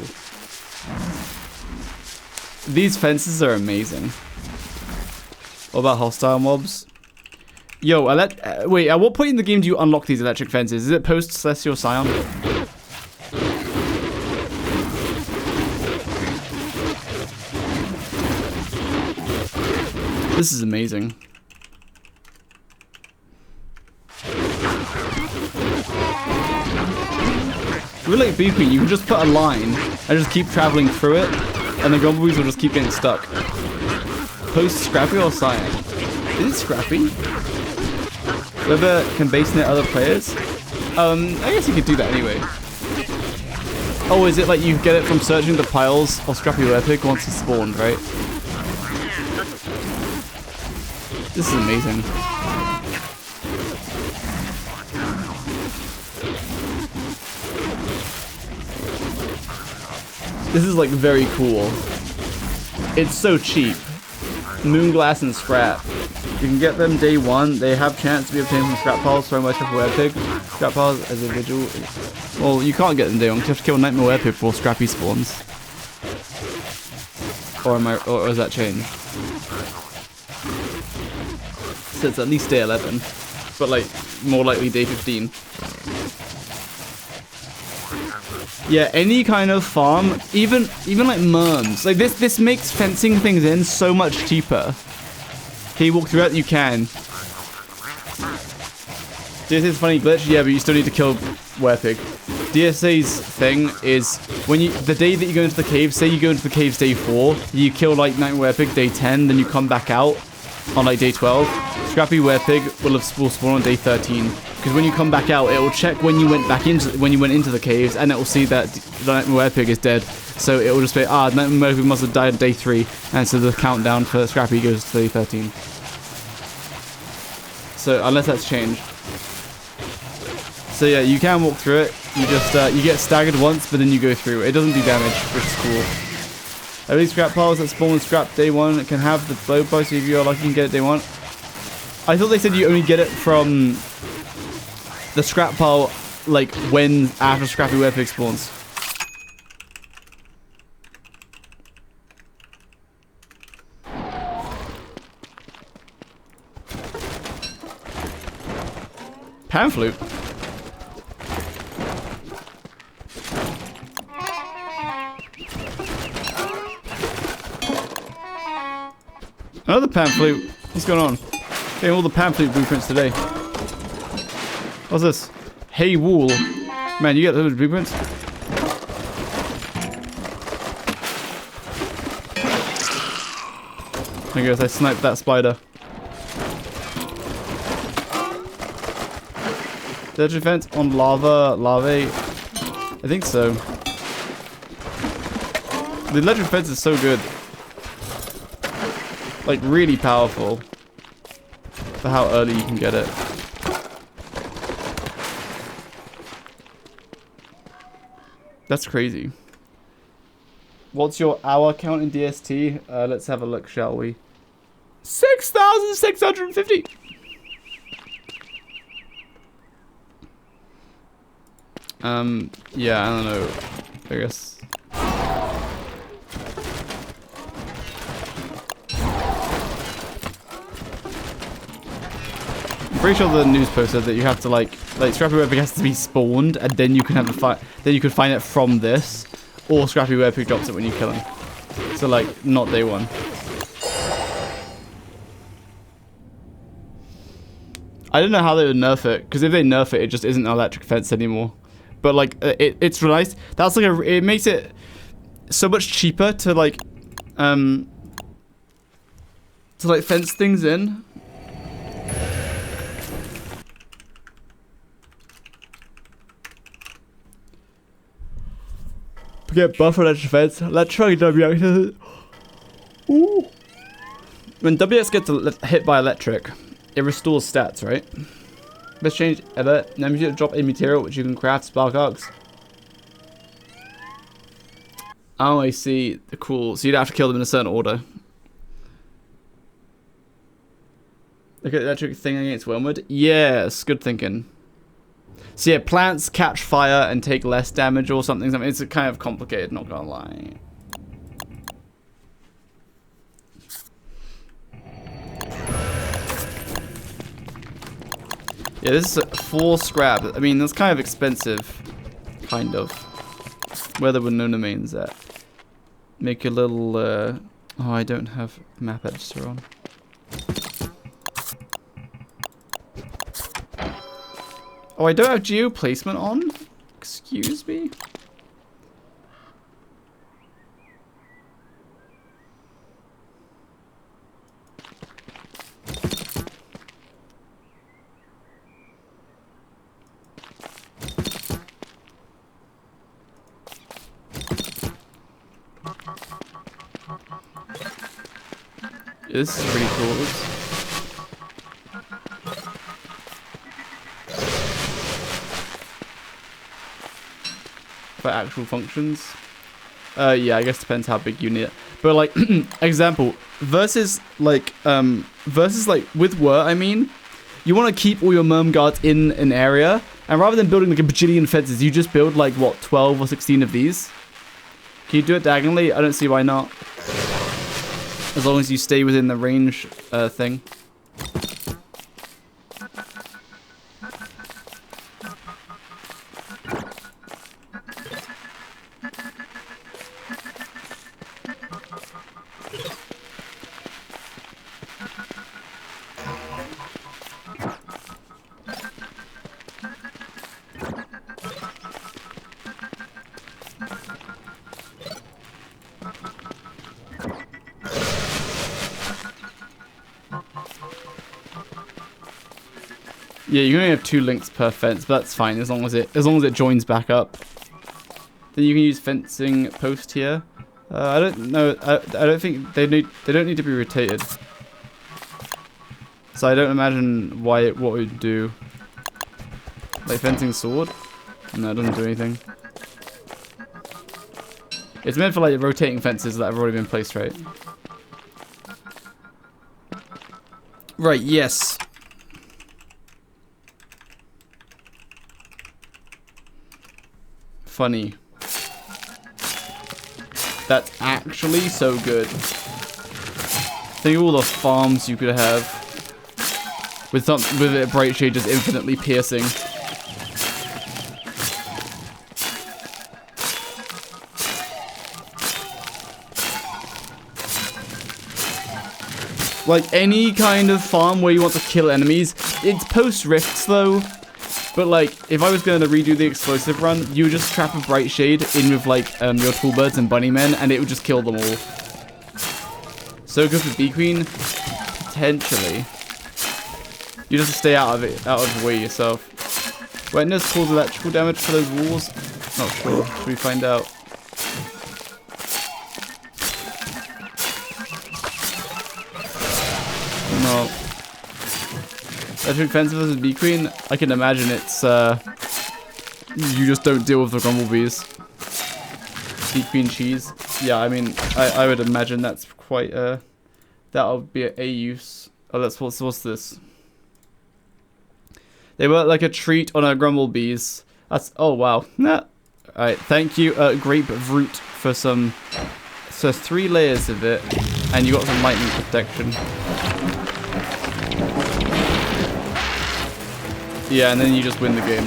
These fences are amazing. What about hostile mobs? Yo, wait, at what point in the game do you unlock these electric fences? Is it post Celestial Scion? This is amazing. With like Bee Queen, you can just put a line and just keep traveling through it, and the Grumblebees will just keep getting stuck. Post Scrappy or Cyan? Is it Scrappy? Whether can base net other players? I guess you could do that anyway. Oh, is it like you get it from searching the piles of Scrappy or Epic once it's spawned, right? This is amazing. This is like very cool. It's so cheap. Moonglass and Scrap. You can get them day one. They have chance to be obtained from scrap piles thrown by Triple Wear Pig. Scrap piles as a vigil. Well, you can't get them day one. You have to kill Nightmare Wear Pig before Scrappy spawns. Or has that changed? So it's at least day 11, but like more likely day 15. Yeah, any kind of farm, even like Merms. Like this makes fencing things in so much cheaper. Can you walk through it? You can. DSA's funny glitch, yeah, but you still need to kill Werepig. DSA's thing is when the day that you go into the cave, say you go into the caves day 4, you kill like Nightmare Werepig day 10, then you come back out on like day 12. Scrappy Werepig will spawn on day 13. Because when you come back out, it will check when you went into the caves, and it will see that Nightmare Werepig is dead. So it will just be, Nightmare Werepig must have died on day 3, and so the countdown for Scrappy goes to day 13. So unless that's changed. So yeah, you can walk through it. You just you get staggered once, but then you go through. It doesn't do damage, which is cool. Every scrap piles that spawn with scrap day 1 can have the blow price if you're lucky you can get it day 1. I thought they said you only get it from the scrap pile, like when after Scrappy Werepig spawns. Pan flute. Another pan flute. What's going on? Getting all the pan flute blueprints today. What's this? Hey Wool. Man, you got those blueprints? I guess I sniped that spider. Legendary fence on larvae? I think so. The legendary fence is so good. Like really powerful for how early you can get it. That's crazy. What's your hour count in DST? Let's have a look, shall we? 6,650! Yeah, I don't know. I guess. I'm pretty sure the news post said that you have to like Scrappy Werepig has to be spawned, and then you can have the fight. Then you can find it from this, or Scrappy Werepig drops it when you kill him. So like, not day 1. I don't know how they would nerf it, because if they nerf it, it just isn't an electric fence anymore. But like, it's nice. That's like it makes it so much cheaper to like fence things in. Get buffer electric fence. Let's try WX. Ooh. When WX gets hit by electric, it restores stats, right? Best change ever. Now you drop a material which you can craft spark arcs. Oh, I see. Cool. So you'd have to kill them in a certain order. Look at the electric thing against Wormwood. Yes, good thinking. So yeah, plants catch fire and take less damage or something. It's kind of complicated, not gonna lie. Yeah, this is 4 scrap. I mean, that's kind of expensive. Kind of. Where there were no domains at. Make a little, oh, I don't have map editor on. Oh, I don't have geo placement on? Excuse me? This is pretty cool. For actual functions. Yeah, I guess depends how big you need it. But like, example, versus like with Wurt, I mean, you want to keep all your merm guards in an area, and rather than building like a bajillion fences, you just build like, what, 12 or 16 of these? Can you do it diagonally? I don't see why not. As long as you stay within the range thing. Yeah, you only have 2 links per fence, but that's fine as long as it joins back up. Then you can use fencing post here. I don't know. I don't think they don't need to be rotated. So I don't imagine what it would do. Like fencing sword? No, it doesn't do anything. It's meant for like rotating fences that have already been placed, right? Right. Yes. Funny. That's actually so good. Think of all the farms you could have with a bright shade just infinitely piercing. Like any kind of farm where you want to kill enemies, it's post rifts though. But like, if I was going to redo the explosive run, you would just trap a bright shade in with like your toolbirds and bunnymen, and it would just kill them all. So good for Bee Queen, potentially. You just stay out of the way yourself. Wetness causes electrical damage for those walls. Not sure. Should we find out? No. Electric fence versus Bee Queen, I can imagine it's, you just don't deal with the grumblebees. Bee Queen cheese. Yeah, I mean, I would imagine that's quite, that'll be a use. Oh, what's this? They were like a treat on our grumblebees. That's, oh wow. Nah. Alright, thank you, Grapefruit, for some, so 3 layers of it, and you got some lightning protection. Yeah, and then you just win the game.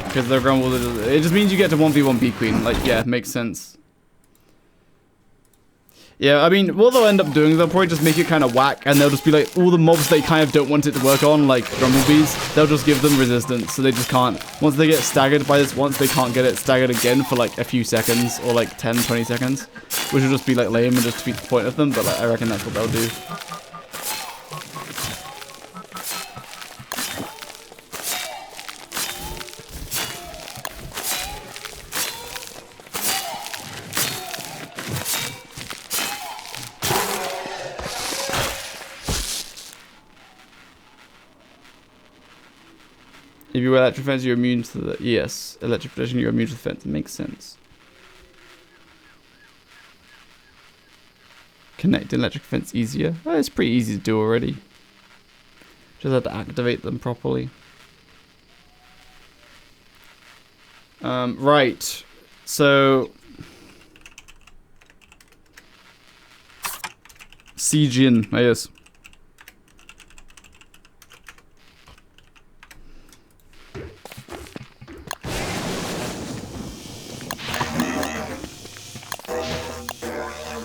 Because they're grumbled. It just means you get to 1v1 Bee Queen. Like, yeah, makes sense. Yeah, I mean, what they'll end up doing, they'll probably just make it kind of whack, and they'll just be like, all the mobs they kind of don't want it to work on, like grumblebees, they'll just give them resistance, so they just can't. Once they get staggered by this once, they can't get it staggered again for like a few seconds, or like 10, 20 seconds, which will just be like lame and just defeat the point of them, but like, I reckon that's what they'll do. If you wear electric fence, you're immune to the... Yes, electric protection, you're immune to the fence. It makes sense. Connect electric fence easier. Oh, it's pretty easy to do already. Just have to activate them properly. Right. So... Siegin, I guess.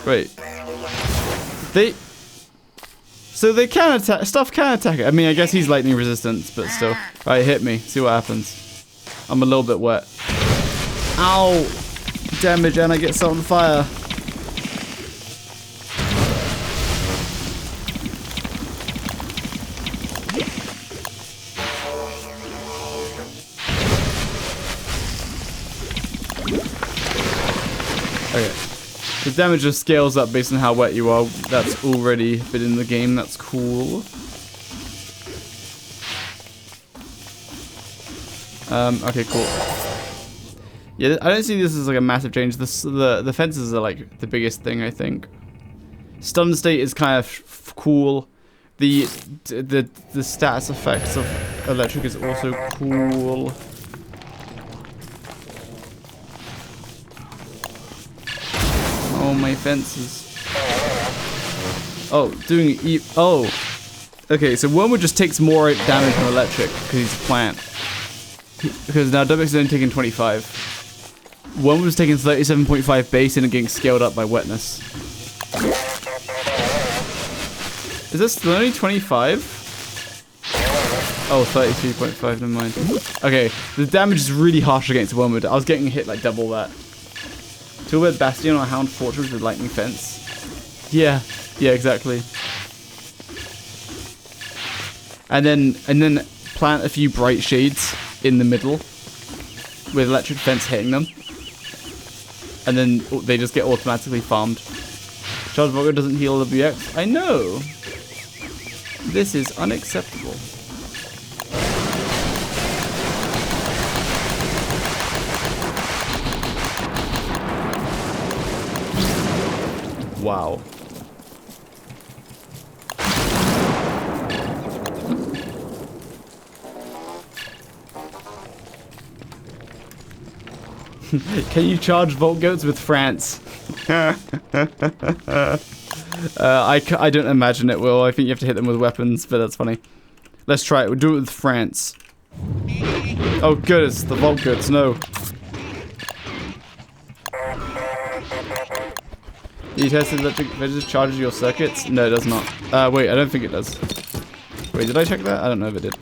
Wait. So they can attack. Stuff can attack it. I mean, I guess he's lightning resistant, but still. Right, hit me. See what happens. I'm a little bit wet. Ow! Damage, and I get set on fire. Okay. The damage just scales up based on how wet you are. That's already been in the game. That's cool. Okay, cool. Yeah, I don't see this as like a massive change. The fences are like the biggest thing, I think. Stun state is kind of cool. The status effects of electric is also cool. Oh, my fences. Oh, oh. Okay, so Wormwood just takes more damage from electric because he's a plant. Because now Dubix is only taking 25. Wormwood was taking 37.5 base and getting scaled up by wetness. Is this still only 25? Oh, 33.5, never mind. Okay, the damage is really harsh against Wormwood. I was getting hit like double that. Tilbert Bastion or Hound Fortress with lightning fence. Yeah, exactly. And then plant a few bright shades in the middle with electric fence hitting them. And then they just get automatically farmed. Charles Volker doesn't heal WX. I know. This is unacceptable. Wow. Can you charge Volt Goats with France? I don't imagine it will. I think you have to hit them with weapons, but that's funny. Let's try it. We'll do it with France. Oh, good. It's the Volt Goats. No. You tested electric veggies charges your circuits? No, it does not. Wait, I don't think it does. Wait, did I check that? I don't know if it did.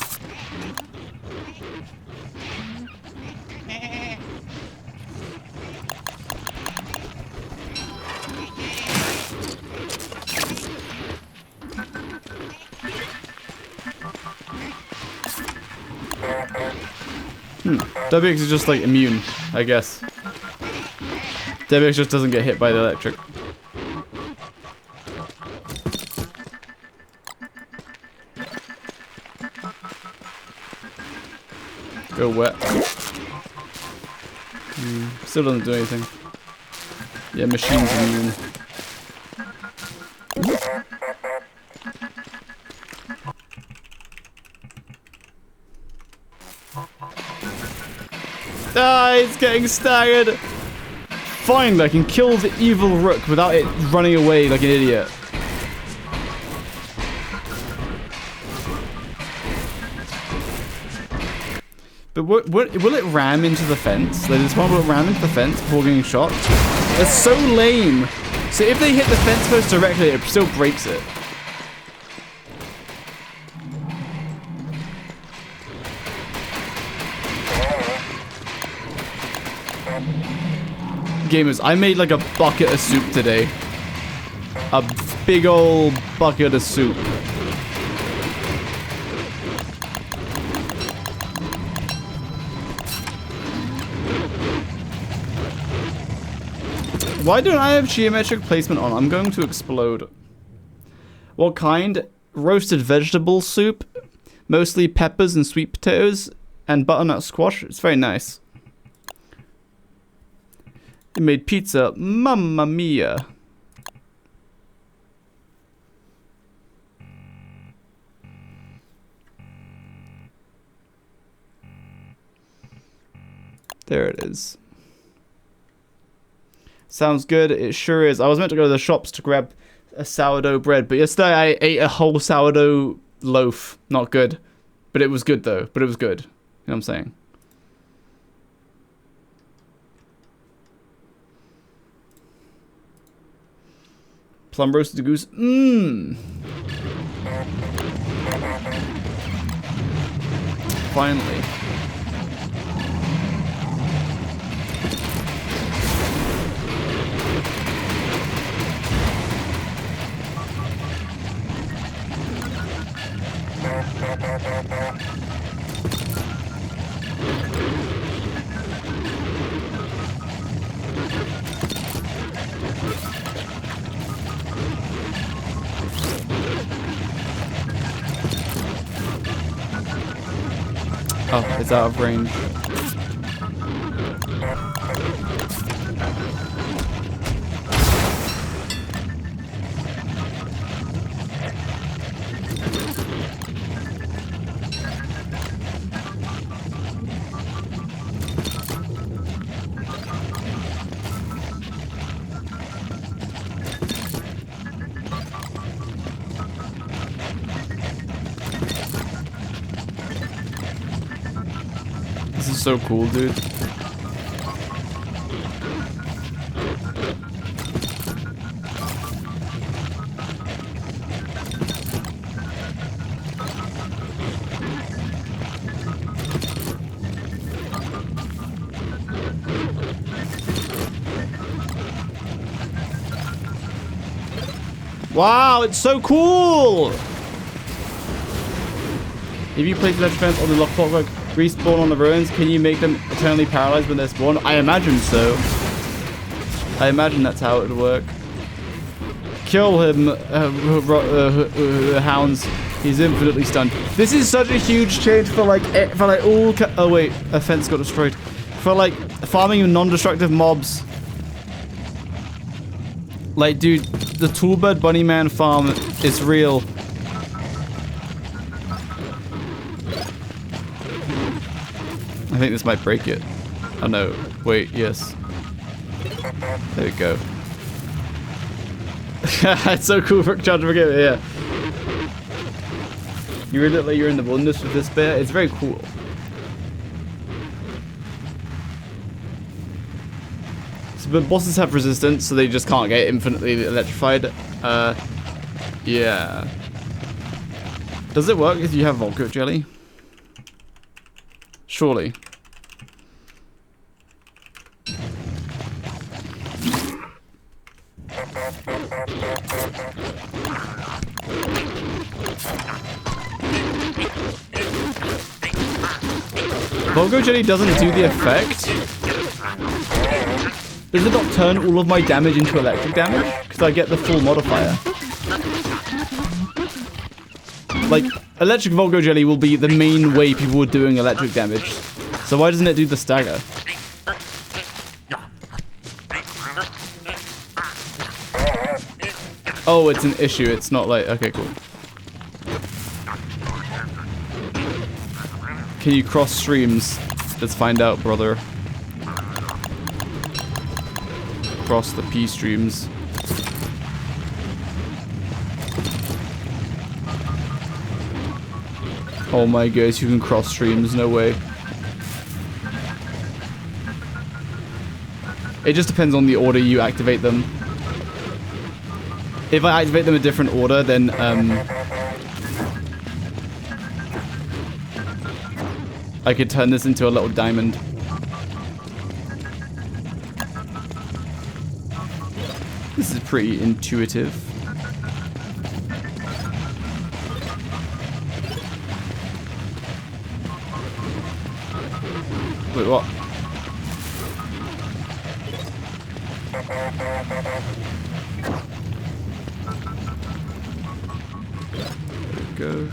WX is just like immune, I guess. WX just doesn't get hit by the electric. Go wet. Still doesn't do anything. Yeah, machine's immune. Ah, it's getting staggered. Finally, I can kill the evil rook without it running away like an idiot. But will it ram into the fence? Like, this one will ram into the fence before getting shot? That's so lame. So if they hit the fence post directly, it still breaks it. Gamers, I made like a bucket of soup today. A big old bucket of soup. Why don't I have geometric placement on? I'm going to explode. What kind? Roasted vegetable soup. Mostly peppers and sweet potatoes and butternut squash. It's very nice. It made pizza. Mamma mia. There it is. Sounds good. It sure is. I was meant to go to the shops to grab a sourdough bread, but yesterday I ate a whole sourdough loaf. Not good. But it was good though. But it was good. You know what I'm saying? Plum roasted goose. Mmm. Finally. Oh, it's out of range. This is so cool, dude. Wow, it's so cool! If you place electric fence on the lock clockwork, respawn on the ruins, can you make them eternally paralyzed when they're spawned? I imagine so. I imagine that's how it would work. Kill him, hounds. He's infinitely stunned. This is such a huge change for like all. Oh wait, a fence got destroyed. For like farming non-destructive mobs. Like, dude, the Toolbird Bunnyman farm is real. I think this might break it. Oh no, wait, yes. There we go. It's so cool for charge of a game, yeah. You read it like you're in the wilderness with this bear. It's very cool. So, but bosses have resistance, so they just can't get infinitely electrified. Yeah. Does it work if you have Volco Jelly? Surely. Volgo Jelly doesn't do the effect. Does it not turn all of my damage into electric damage? Because I get the full modifier. Like, electric Volgo Jelly will be the main way people are doing electric damage. So why doesn't it do the stagger? Oh, it's an issue. It's not like... Okay, cool. Can you cross streams? Let's find out, brother. Cross the P streams. Oh my gosh, you can cross streams, no way. It just depends on the order you activate them. If I activate them in a different order, then I could turn this into a little diamond. This is pretty intuitive. Wait, what? There we go.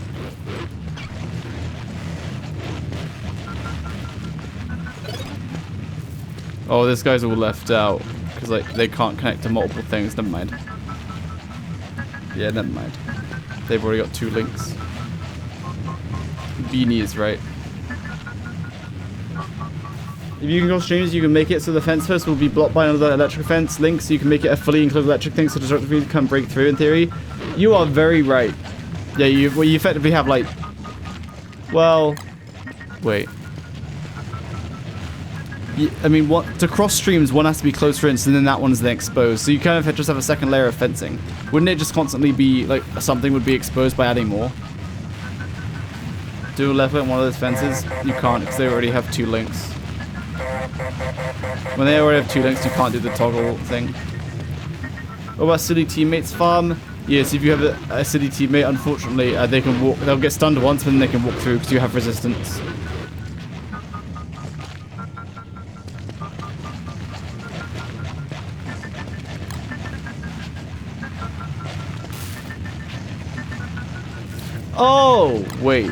Oh, this guy's all left out because like they can't connect to multiple things. Never mind. Yeah, never mind. They've already got 2 links. Beanie is right. If you can cross streams, you can make it so the fence first will be blocked by another electric fence link, so you can make it a fully enclosed electric thing so destructive beams can break through in theory. You are very right. Yeah, you effectively have like... Well... Wait. I mean, to cross streams, one has to be close friends, and then that one's then exposed. So you kind of just have a second layer of fencing. Wouldn't it just constantly be like something would be exposed by adding more? Do a left click on one of those fences? You can't because they already have 2 links. When they already have 2 links, you can't do the toggle thing. What about silly teammates farm? Yes, if you have a silly teammate, unfortunately, they can walk. They'll get stunned once, but then they can walk through because you have resistance. Oh, wait.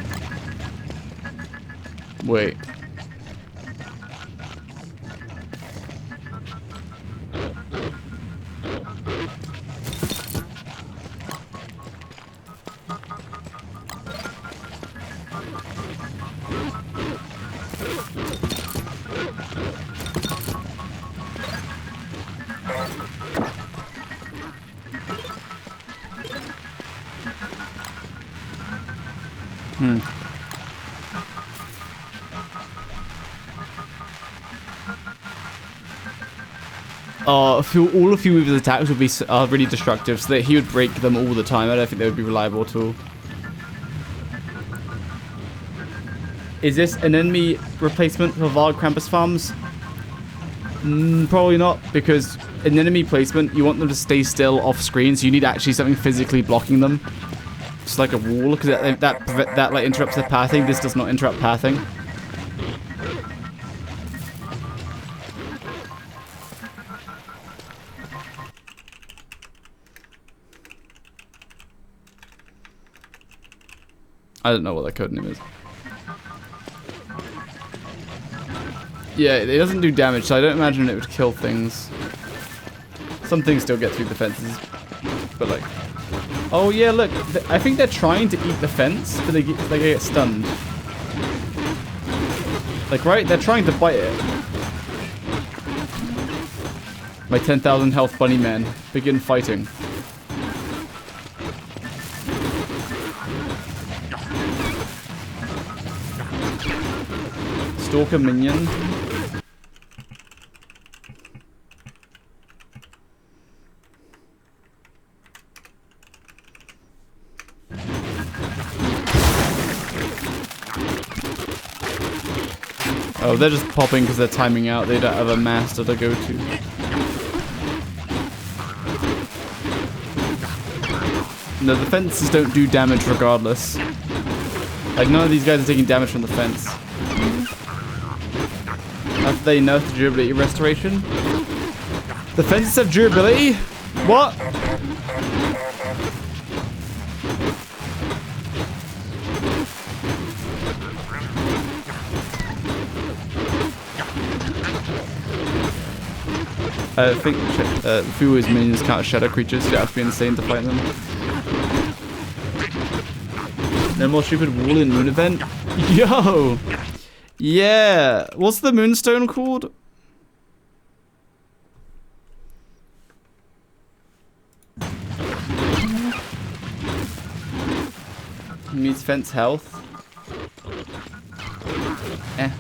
Wait. All of Fumo's attacks would be really destructive, so that he would break them all the time. I don't think they would be reliable at all. Is this an enemy replacement for Varg Krampus farms? Probably not, because in enemy placement, you want them to stay still off screen, so you need actually something physically blocking them. Just like a wall, because that like interrupts the pathing. This does not interrupt pathing. I don't know what that code name is. Yeah, it doesn't do damage, so I don't imagine it would kill things. Some things still get through the fences, but like... Oh yeah, look, I think they're trying to eat the fence, but they get stunned. Like, right? They're trying to bite it. My 10,000 health bunny man, begin fighting. Stalker minion. Oh, they're just popping because they're timing out. They don't have a master to go to. No, the fences don't do damage regardless. Like, none of these guys are taking damage from the fence. After they nerf the durability restoration. The fences have durability? What? I think Fumo's minions count as shadow creatures, so you have to be insane to fight them. No more stupid wall in moon event? Yo! Yeah! What's the moonstone called? Meets fence health. Eh.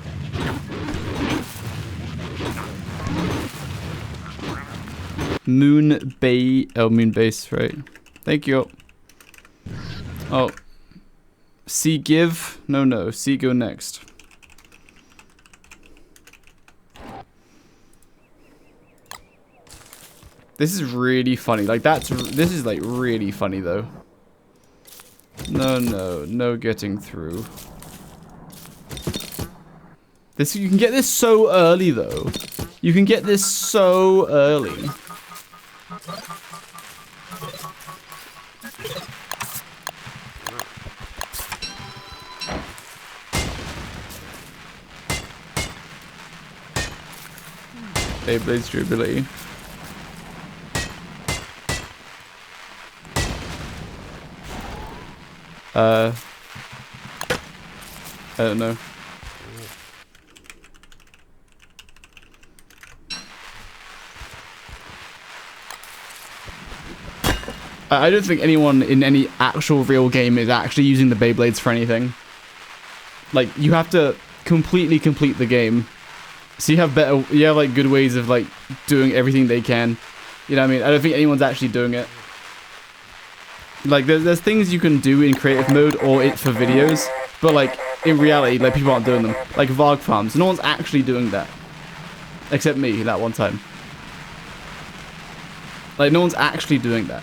Moon Bay. Oh, Moon Base, right. Thank you. Oh. C give? No. C go next. This is really funny. Like, this is like really funny though. No getting through. You can get this so early though. You can get this so early. Beyblade's durability. I don't know. I don't think anyone in any actual real game is actually using the Beyblades for anything. Like, you have to completely complete the game So you have like good ways of like doing everything they can. You know what I mean? I don't think anyone's actually doing it. Like there's things you can do in creative mode or it for videos, but like in reality, like people aren't doing them. Like Varg farms, no one's actually doing that, except me that one time. Like no one's actually doing that.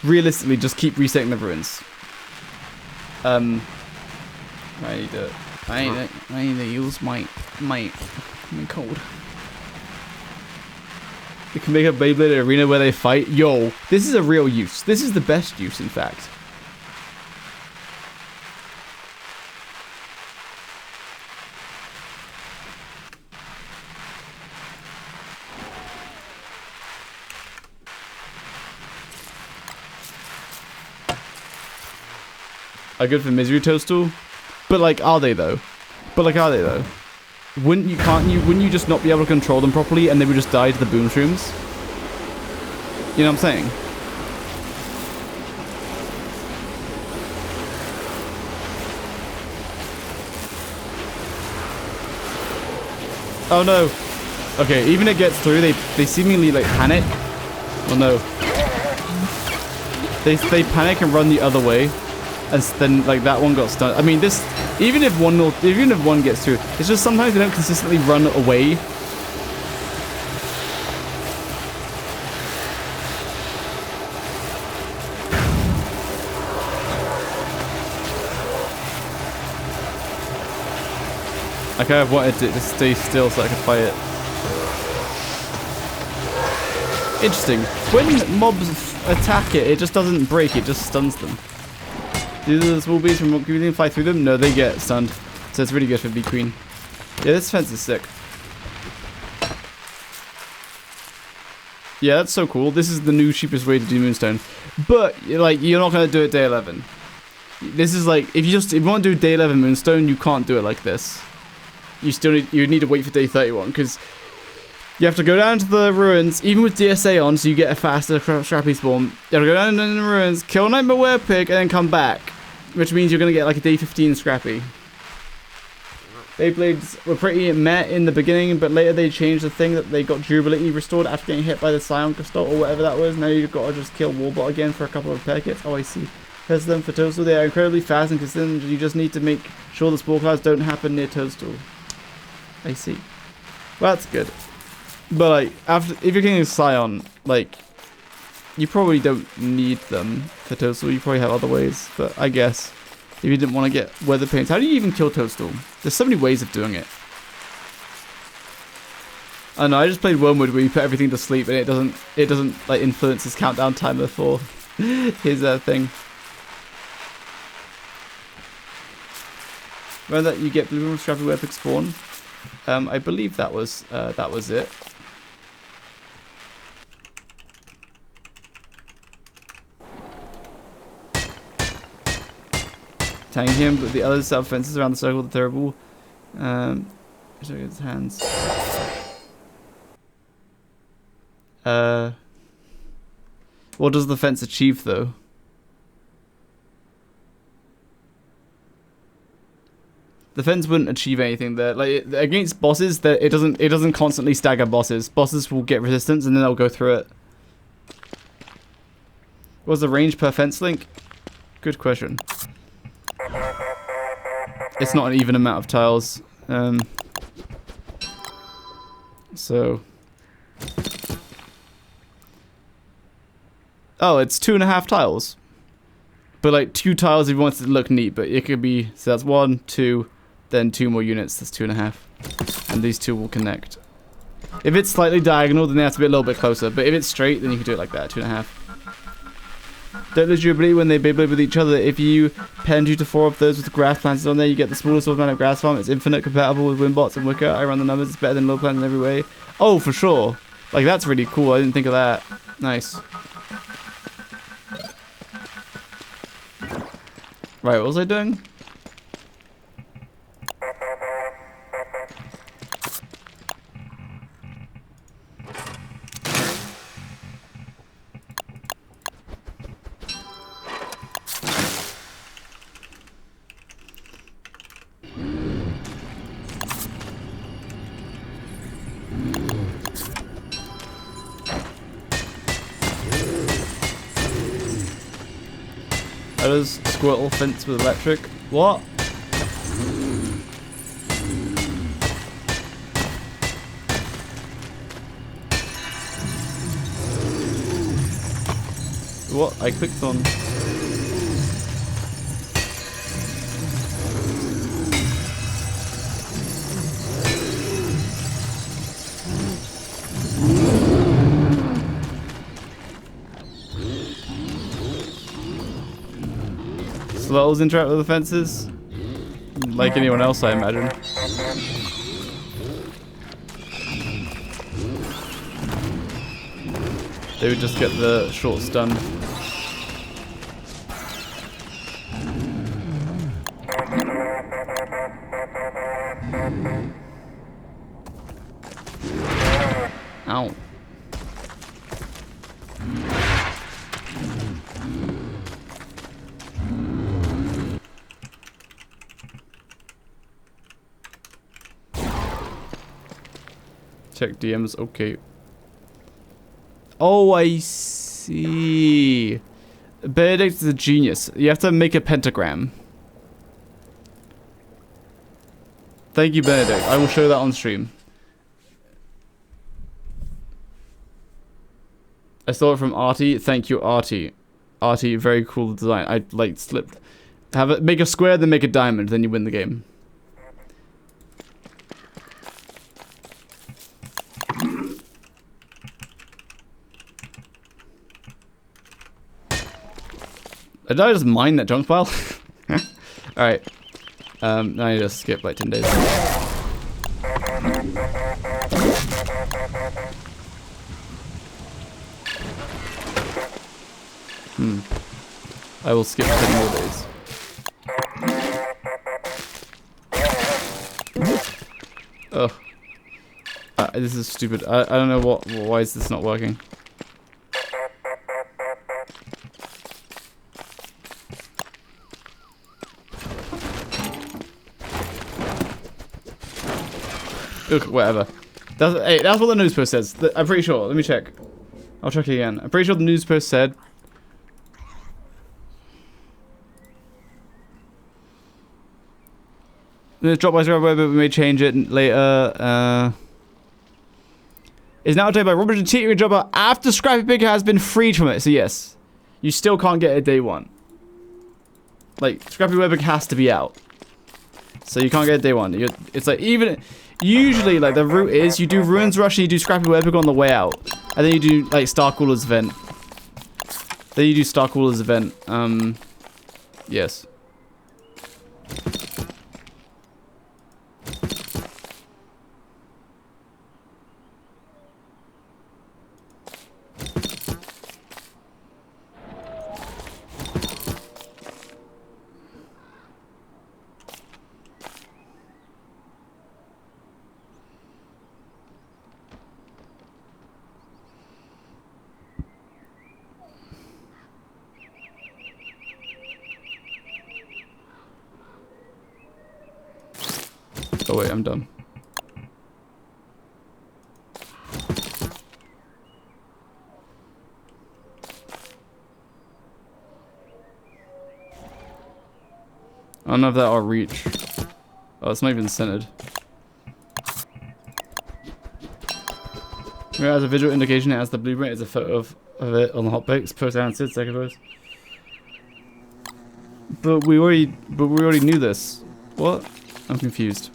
Realistically, just keep resetting the ruins. I need to use my code. You can make a Beyblade arena where they fight. Yo, this is a real use. This is the best use, in fact. Are good for Misery Toadstool? But like, are they though? Wouldn't you just not be able to control them properly and they would just die to the boom shrooms? You know what I'm saying? Oh no. Okay, even it gets through, they seemingly like panic. Oh no. They panic and run the other way. And then like that one got stunned. I mean this even if one gets through, it's just sometimes they don't consistently run away. I kind of wanted it to stay still so I could fight it. Interesting. When mobs attack it, it just doesn't break, it just stuns them. Do the small bees from Queen fly through them? No, they get stunned. So it's really good for Bee Queen. Yeah, this fence is sick. Yeah, that's so cool. This is the new cheapest way to do Moonstone. But like you're not gonna do it day 11. This is like if you want to do day 11 Moonstone, you can't do it like this. You need to wait for day 31 because you have to go down to the ruins, even with DSA on, so you get a faster Scrappy spawn. You have to go down in the ruins, kill Nightmare Werepig, and then come back. Which means you're going to get like a day 15 Scrappy. Beyblades were pretty meh in the beginning, but later they changed the thing that they got durability restored after getting hit by the Scion Crystal or whatever that was. Now you've got to just kill Warbot again for a couple of repair kits. Oh, I see. Here's them for Toadstool. They are incredibly fast and consistent. You just need to make sure the spore clouds don't happen near Toadstool. I see. Well, that's good. But like, if you're getting a Scion, like, you probably don't need them for Toadstool. You probably have other ways. But I guess if you didn't want to get weather paints, how do you even kill Toadstool? There's so many ways of doing it. I don't know. I just played Wormwood where you put everything to sleep and it doesn't like influence his countdown timer for his thing. Remember that you get Blue Room Scrappy Werepig spawn. I believe that was it. Tagging him, but the other self fences around the circle are terrible. Show his hands. What does the fence achieve though? The fence wouldn't achieve anything there. Like against bosses, that it doesn't constantly stagger bosses. Bosses will get resistance and then they'll go through it. What's the range per fence link? Good question. It's not an even amount of tiles. So. Oh, it's 2.5 tiles. But like 2 tiles if you want it to look neat, but it could be, so that's 1, 2, then 2 more units, that's 2.5. And these 2 will connect. If it's slightly diagonal, then they have to be a little bit closer. But if it's straight, then you can do it like that, 2.5. Don't lose your ability when they Beyblade with each other. If you pen 2 to 4 of those with grass planted on there, you get the smallest amount of grass farm. It's infinite, compatible with Wimbots and Wicker. I run the numbers, it's better than low plants in every way. Oh, for sure. Like, that's really cool. I didn't think of that. Nice. Right, what was I doing? How does Squirtle fence with electric? What? What? I clicked on... Squirtles interact with the fences? Like anyone else, I imagine. They would just get the short stun. Ow. Check DMs, okay. Oh, I see. Benedict is a genius. You have to make a pentagram. Thank you, Benedict. I will show that on stream. I stole it from Artie. Thank you, Artie. Artie, very cool design. I like slipped. Have it make a square, then make a diamond, then you win the game. Did I just mine that junk pile? Alright. Now I need to skip like 10 days. I will skip 10 more days. Ugh. This is stupid. I don't know why is this not working? Ugh, whatever. That's what the news post says. I'm pretty sure. Let me check. I'll check it again. I'm pretty sure the news post said. It's dropped by Scrapper, but we may change it later. Is now updated by Robert and Cheating Jobber after Scrappy Pig has been freed from it. So yes, you still can't get it day one. Like Scrappy Webber has to be out, so you can't get it day one. It's like even usually like the route is you do Ruins Rush and you do Scrappy Webber on the way out, and then you do like Starcooler's event. Then you do Starcooler's event. Yes. Oh wait, I'm done. I don't know if that will reach. Oh, it's not even centered. It has a visual indication. It has the blueprint. It's a photo of it on the hotbakes. Post answered. Second post. But we already knew this. What? I'm confused.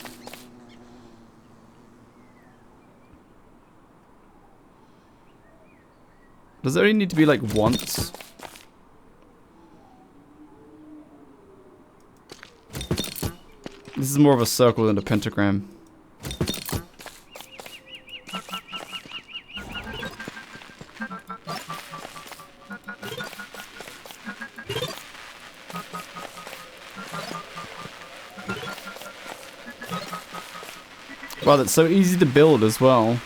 Does it only need to be like once? This is more of a circle than a pentagram. Wow, that's so easy to build as well.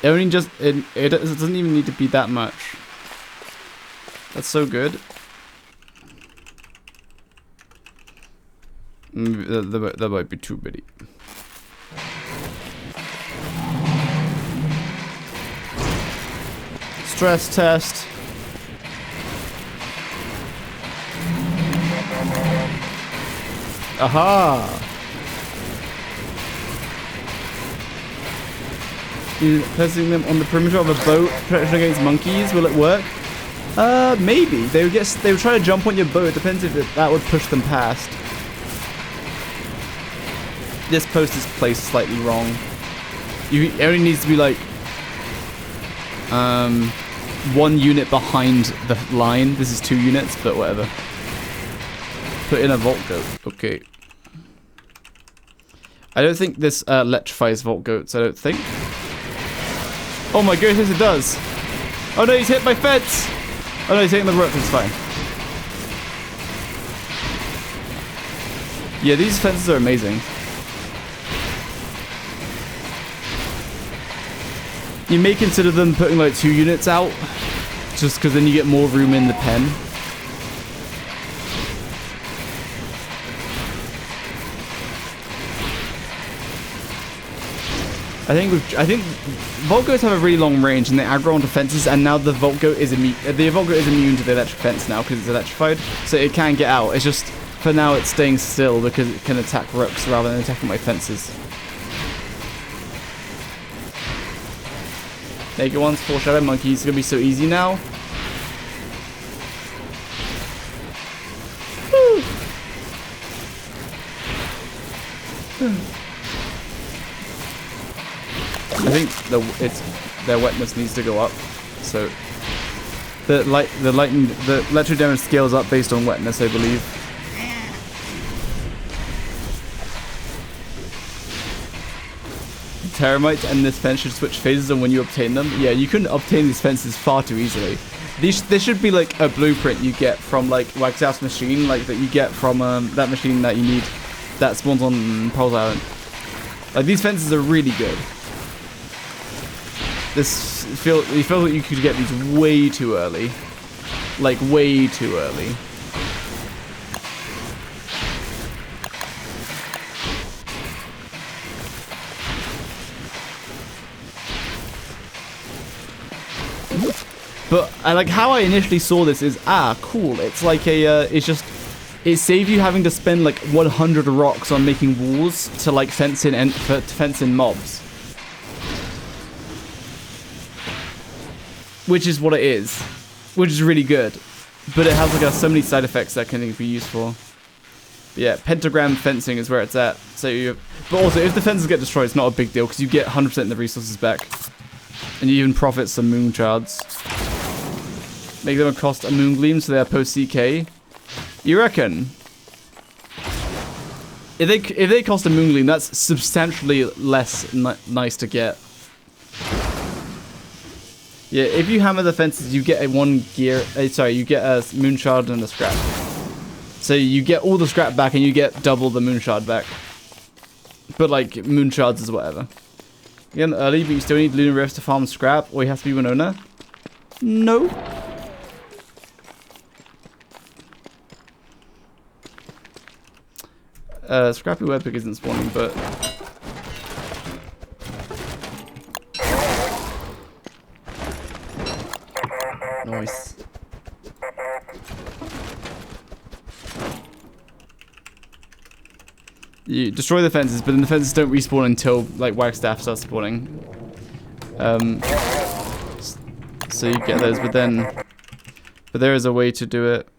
It only just it doesn't even need to be that much. That's so good. That might be too bitty. Stress test. Aha! Placing them on the perimeter of a boat, protection against monkeys. Will it work? Maybe. They would try to jump on your boat. It depends if that would push them past. This post is placed slightly wrong. It only needs to be like 1 unit behind the line. This is 2 units, but whatever. Put in a Vault Goat. Okay. I don't think this electrifies Vault Goats. I don't think. Oh my goodness, it does. Oh no, he's hit by fence. Oh no, he's hitting the rope. It's fine. Yeah, these fences are amazing. You may consider them putting like 2 units out, just because then you get more room in the pen. I think Vault Goats have a really long range and they aggro onto fences, and now the Vault Goat is immune to the electric fence now because it's electrified, so it can get out. It's just for now it's staying still because it can attack rooks rather than attacking my fences. Naked ones, 4 shadow monkeys. It's gonna be so easy now. I think their wetness needs to go up, so the electric damage scales up based on wetness, I believe. Termites and this fence should switch phases on when you obtain them. Yeah, you couldn't obtain these fences far too easily. This should be like a blueprint you get from like Wagstaff's machine, like that you get from that machine that you need that spawns on Pearls Island. Like these fences are really good. You feel like you could get these way too early. Like way too early. But I like how I initially saw this is cool. It's like it saves you having to spend like 100 rocks on making walls to like fence in mobs. Which is what it is. Which is really good. But it has like so many side effects that can be useful. But yeah, pentagram fencing is where it's at. But also, if the fences get destroyed, it's not a big deal because you get 100% of the resources back. And you even profit some moon shards. Make them cost a moon gleam so they are post CK. You reckon? If they cost a moon gleam, that's substantially less nice to get. Yeah, if you hammer the fences, you get you get a moon shard and a scrap. So you get all the scrap back and you get double the moon shard back. But like, moon shards is whatever. You get early, but you still need Lunar Rifts to farm scrap, or you have to be Winona? No. Scrappy Webpick isn't spawning, but... Nice. You destroy the fences, but then the fences don't respawn until like Wagstaff starts spawning. So you get those, but there is a way to do it.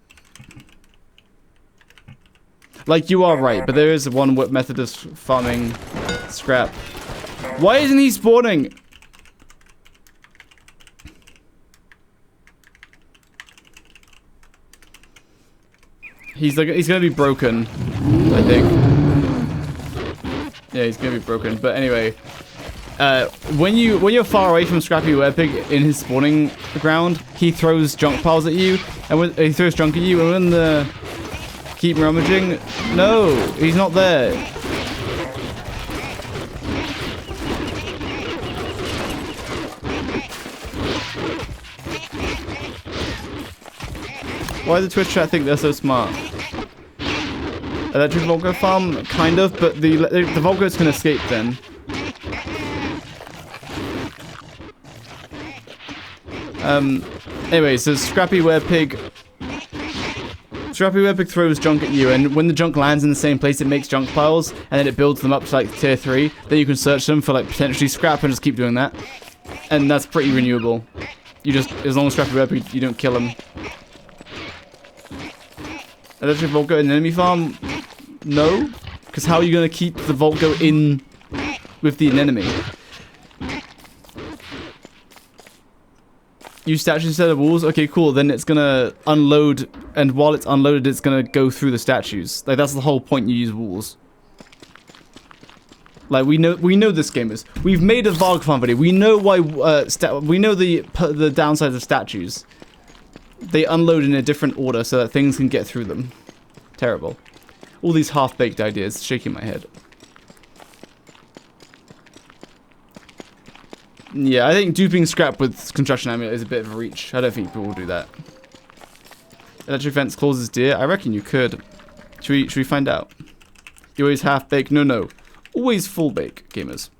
Like, you are right, but there is one method of farming scrap. Why isn't he spawning? He's gonna be broken, I think. Yeah, he's gonna be broken. But anyway, when you're far away from Scrappy Webpig in his spawning ground, he throws junk piles at you, and when he throws junk at you, and when the keep rummaging, no, he's not there. Why does the Twitch chat think they're so smart? Electric Volgo farm, kind of, but the Volgos can escape then. Anyway, so Scrappy Werepig Scrappy Web throws junk at you, and when the junk lands in the same place, it makes junk piles, and then it builds them up to like tier 3. Then you can search them for like potentially scrap and just keep doing that. And that's pretty renewable. You just, as long as Scrappy Web, you don't kill them. Electric Volco in an enemy farm? No. Because how are you going to keep the Volco in with the enemy? Use statues instead of walls? Okay, cool. Then it's gonna unload, and while it's unloaded, it's gonna go through the statues. Like, that's the whole point you use walls. Like, we know this, gamers. We've made a Varg farm video. We know why, we know the downsides of statues. They unload in a different order so that things can get through them. Terrible. All these half-baked ideas, shaking my head. Yeah, I think duping scrap with construction amulet is a bit of a reach. I don't think people will do that. Electric fence clauses deer? I reckon you could. Should we find out? You always half-bake? No. Always full-bake, gamers.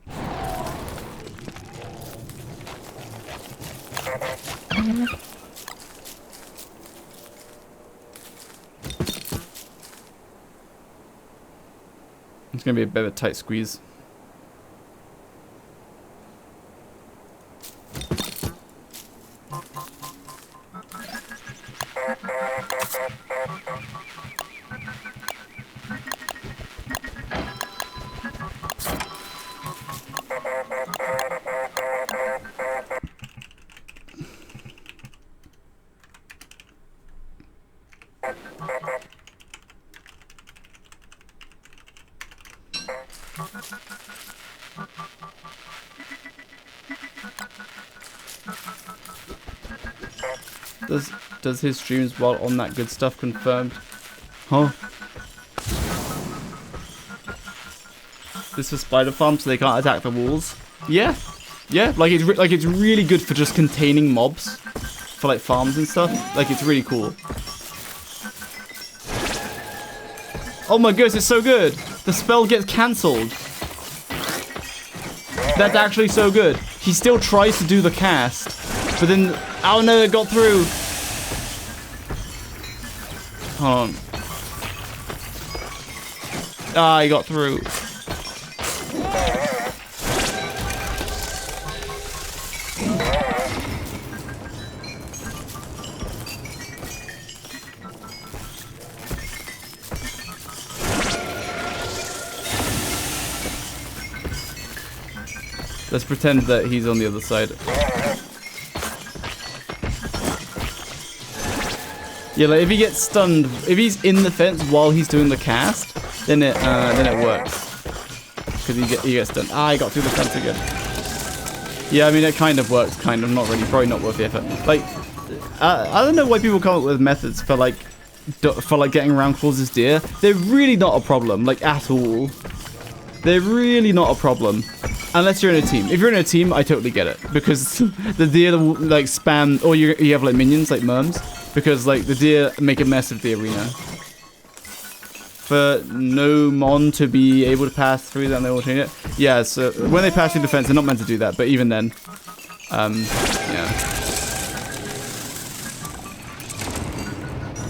It's gonna be a bit of a tight squeeze. Does his streams while on that good stuff confirmed? Huh? This is spider farm, so they can't attack the walls. Yeah, like it's really good for just containing mobs, for like farms and stuff. Like it's really cool. Oh my goodness, it's so good. The spell gets cancelled. That's actually so good. He still tries to do the cast, but then, oh no, it got through. Hold on. Ah, he got through. Let's pretend that he's on the other side. Yeah, like if he gets stunned, if he's in the fence while he's doing the cast, then it works. Because he gets stunned. Ah, he got through the fence again. Yeah, I mean it kind of works, kind of, not really, probably not worth the effort. Like, I don't know why people come up with methods for like getting around clauses deer. They're really not a problem, like at all. They're really not a problem. Unless you're in a team. If you're in a team, I totally get it. Because the deer will, like, spam... Or you have, like, minions, like merms. Because, like, the deer make a mess of the arena. For no mon to be able to pass through, then they will change it. Yeah, so when they pass through the fence, they're not meant to do that. But even then... yeah.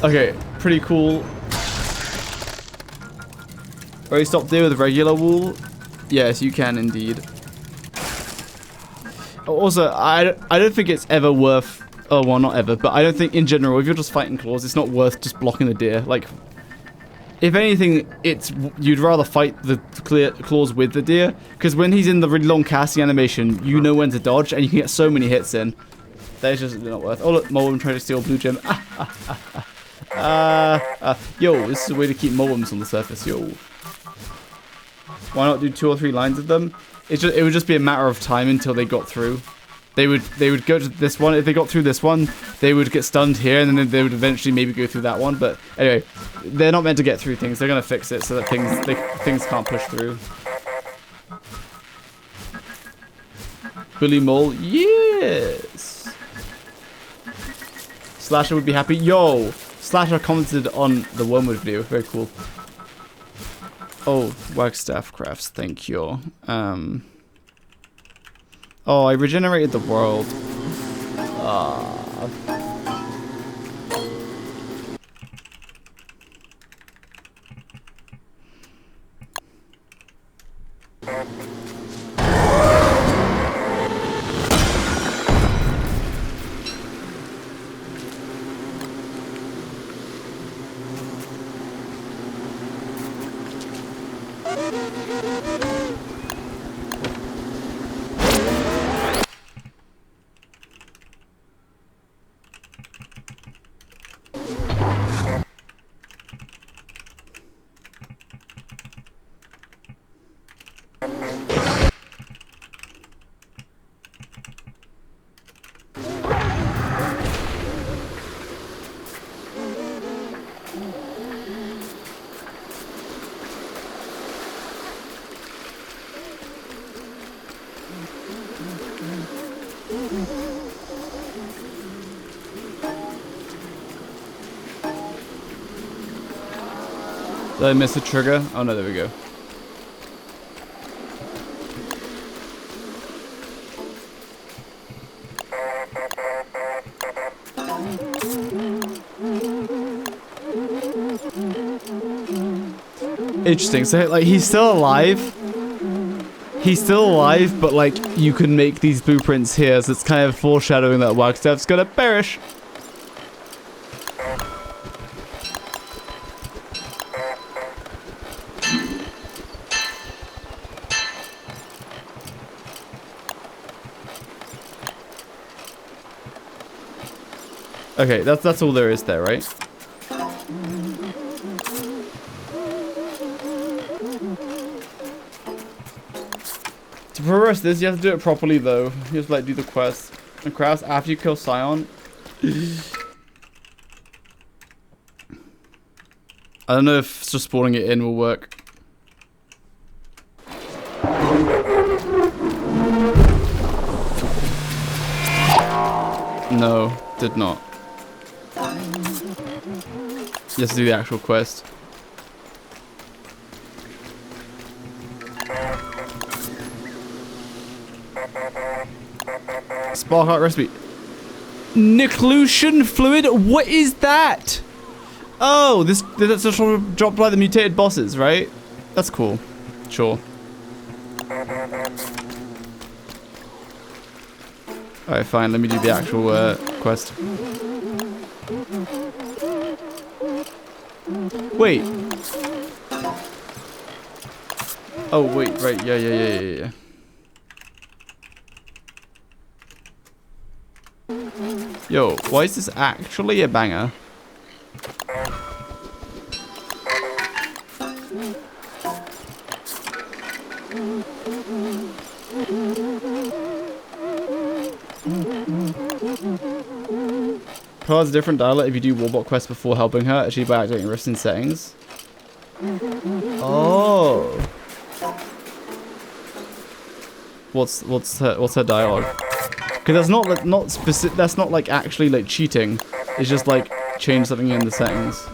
Okay, pretty cool. Already stopped there with regular wool? Yes, you can indeed. Also, I don't think it's ever worth... Oh, well, not ever, but I don't think in general, if you're just fighting claws, it's not worth just blocking the deer. Like, if anything, you'd rather fight the claws with the deer, because when he's in the really long casting animation, you know when to dodge, and you can get so many hits in. That's just not worth. Oh, look, Mulwim trying to steal blue gem. Yo, this is a way to keep Mulwims on the surface, yo. Why not do 2 or 3 lines of them? It would just be a matter of time until they got through. They would go to this one. If they got through this one, they would get stunned here, and then they would eventually maybe go through that one. But anyway, they're not meant to get through things. They're gonna fix it so that things can't push through. Bully Mole, yes. Slasher would be happy. Yo, Slasher commented on the Wormwood video. Very cool. Oh, Wagstaff Crafts, thank you. Oh, I regenerated the world. Did I miss the trigger? Oh no, there we go. Interesting. So like he's still alive. He's still alive, but like you can make these blueprints here, so it's kind of foreshadowing that Wagstaff's gonna perish. Okay, that's all there is there, right? To progress this, you have to do it properly though. You have to like do the quest. And Kraus, after you kill Scion. I don't know if just spawning it in will work. No, did not. You have to do the actual quest. Spark Heart recipe. Nucleation fluid? What is that? Oh, that's just dropped by the mutated bosses, right? That's cool. Sure. Alright, fine. Let me do the actual quest. Wait. Oh, wait. Right. Yeah. Yo, why is this actually a banger? Pro has a different dialect if you do Warbot quest before helping her, actually by activating rifts in settings. Oh. What's her dialogue? Because that's not like actually like cheating. It's just like change something in the settings.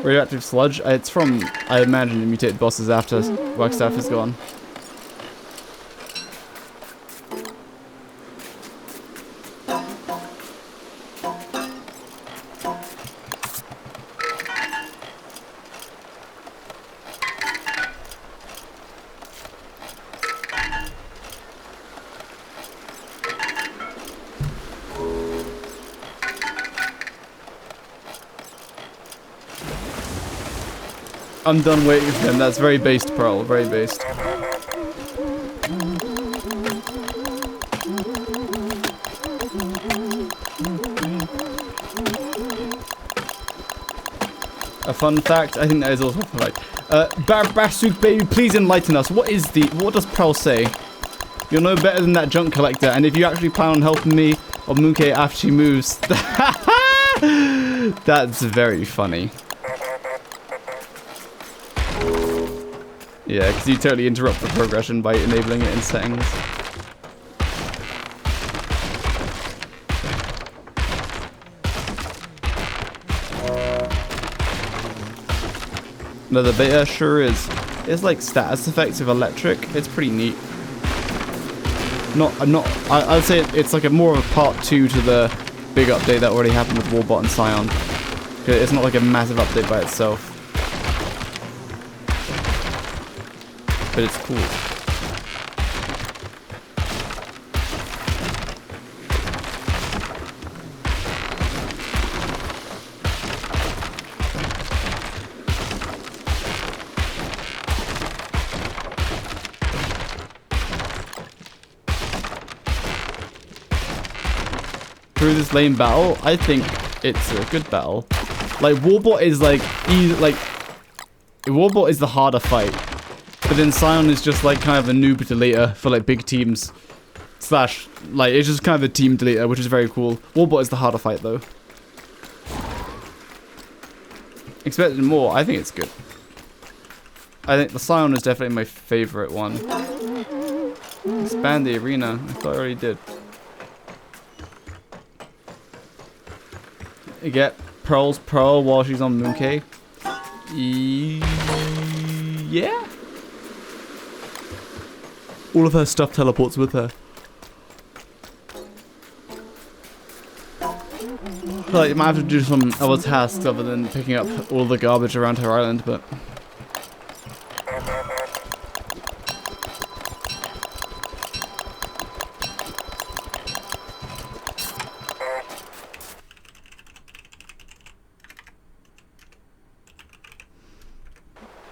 Radioactive sludge. It's from, I imagine, the mutated bosses after Wagstaff is gone. I'm done waiting for him. That's very based, Pearl. Very based. A fun fact. I think that is also a fun fact. Barbasuk baby, please enlighten us. What does Pearl say? You're no better than that junk collector. And if you actually plan on helping me or Mooncake after she moves, that's very funny. Yeah, because you totally interrupt the progression by enabling it in settings. No, the beta sure is. It's like status effects of electric. It's pretty neat. I'd say it's like a more of a part 2 to the big update that already happened with Warbot and Scion. It's not like a massive update by itself. But it's cool. through this lame battle, I think it's a good battle. Like, Warbot is like, Warbot is the harder fight. But then Sion is just like kind of a noob deleter for like big teams. Slash, like, it's just kind of a team deleter, which is very cool. Warbot is the harder fight though. Expected more, I think it's good. I think the Sion is definitely my favorite one. Expand the arena, I thought I already did. You get Pearl's Pearl while she's on Mooncake. Yeah? All of her stuff teleports with her. Like, you might have to do some other tasks other than picking up all the garbage around her island, but...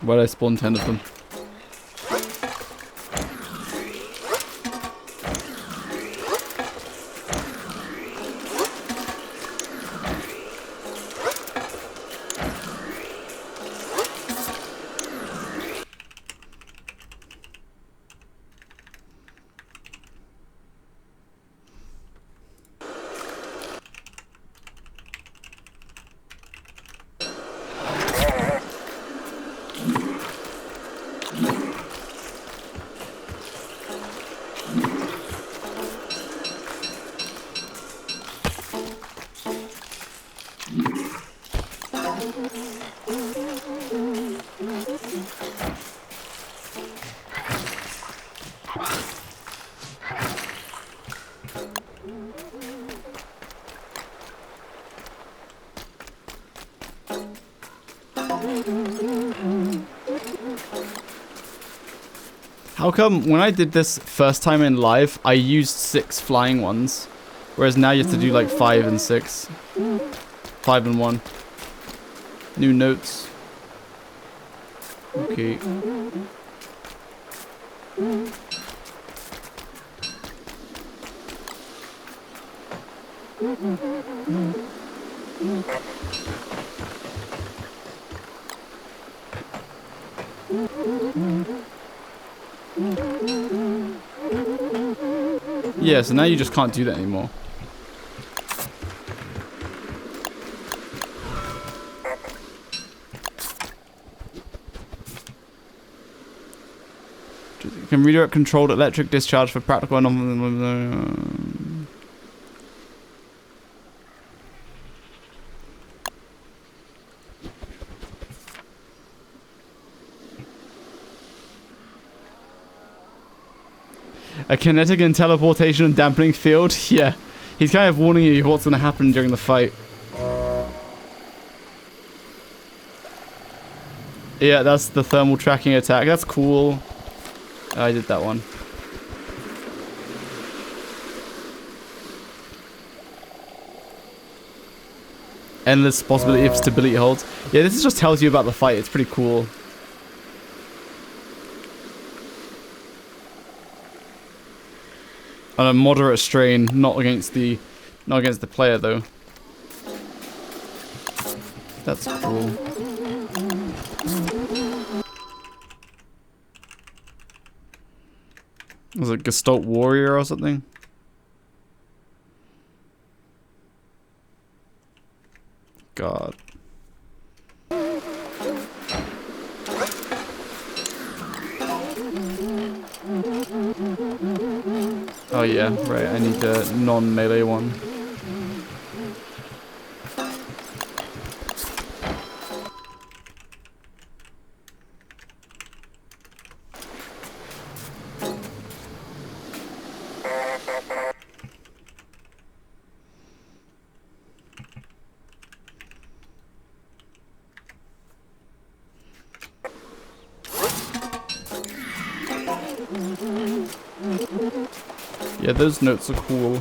Where did I spawn 10 of them? How come when I did this first time in live, I used 6 flying ones, whereas now you have to do like 5 and 6. 5 and 1. New notes. Okay. Yeah, so now you just can't do that anymore. You can redirect controlled electric discharge for practical and a kinetic and teleportation and dampening field? Yeah. He's kind of warning you what's going to happen during the fight. Yeah, that's the thermal tracking attack. That's cool. I did that one. Endless possibility of stability holds. Yeah, this just tells you about the fight. It's pretty cool. On a moderate strain, not against the player though. That's cool. Was it Gestalt Warrior or something? God. Oh yeah, right, I need the non-melee one. Yeah, those notes are cool.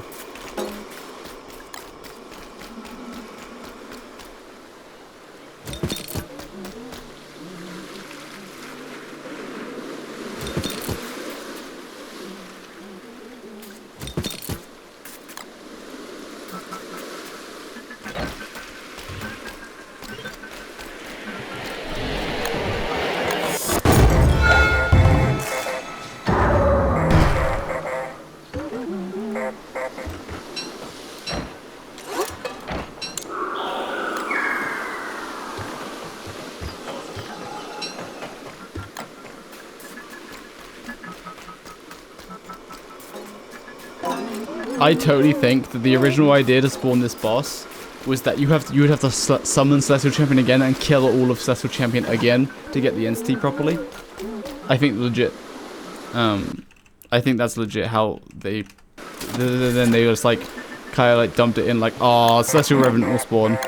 I totally think that the original idea to spawn this boss was that you would have to summon Celestial Champion again and kill all of Celestial Champion again to get the entity properly. I think legit. I think that's legit how they. Then they just like kind of like dumped it in like, oh, Celestial Revenant will spawn,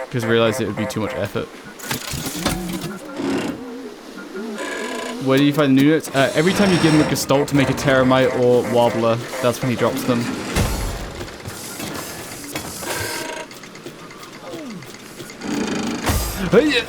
because realized it would be too much effort. Where do you find the new notes? Every time you give him a Gestalt to make a Terramite or Wobbler, that's when he drops them. Hey!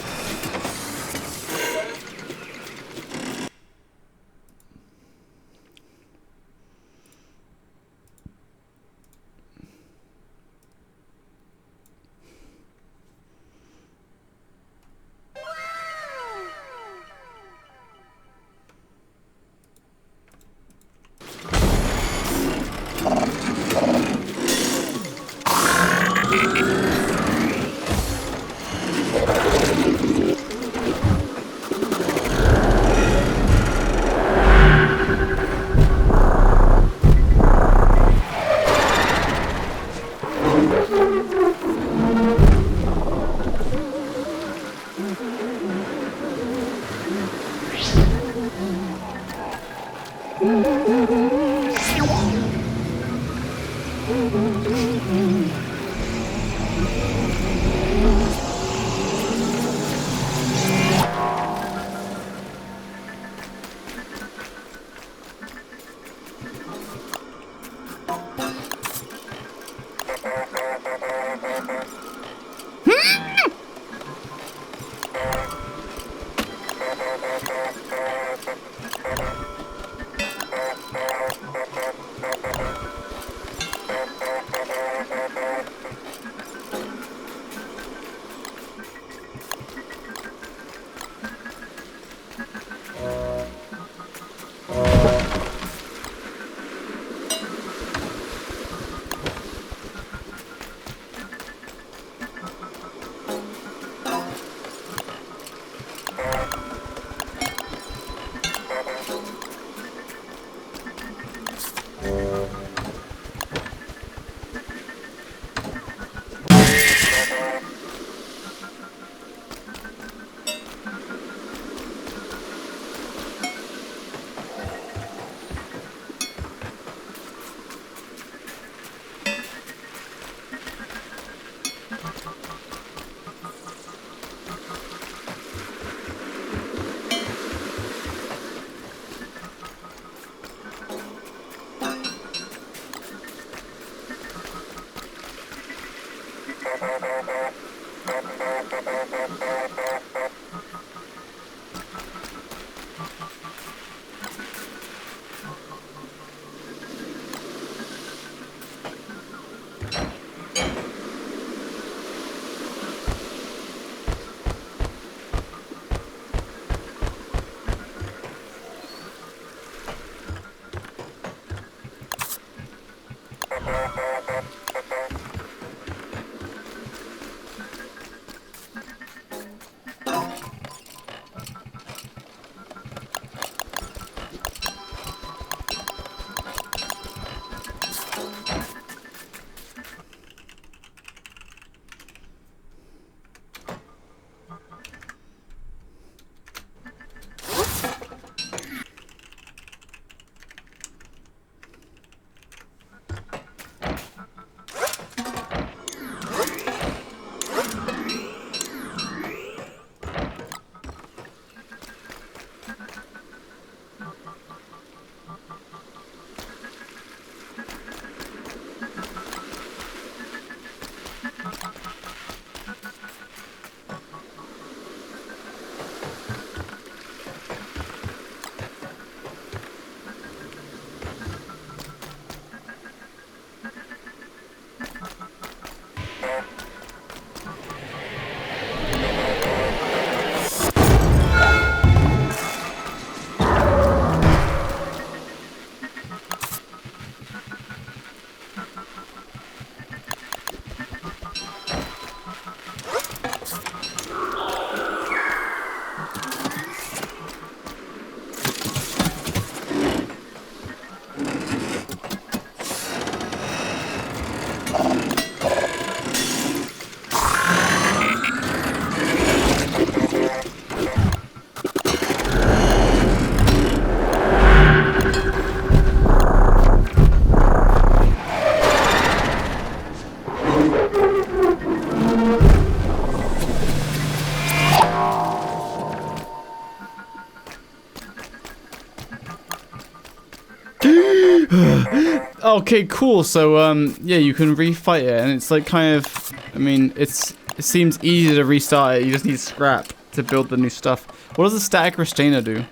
Okay, cool. So, yeah, you can refight it, and it's like kind of, I mean, it seems easy to restart it. You just need scrap to build the new stuff. What does the static restrainer do?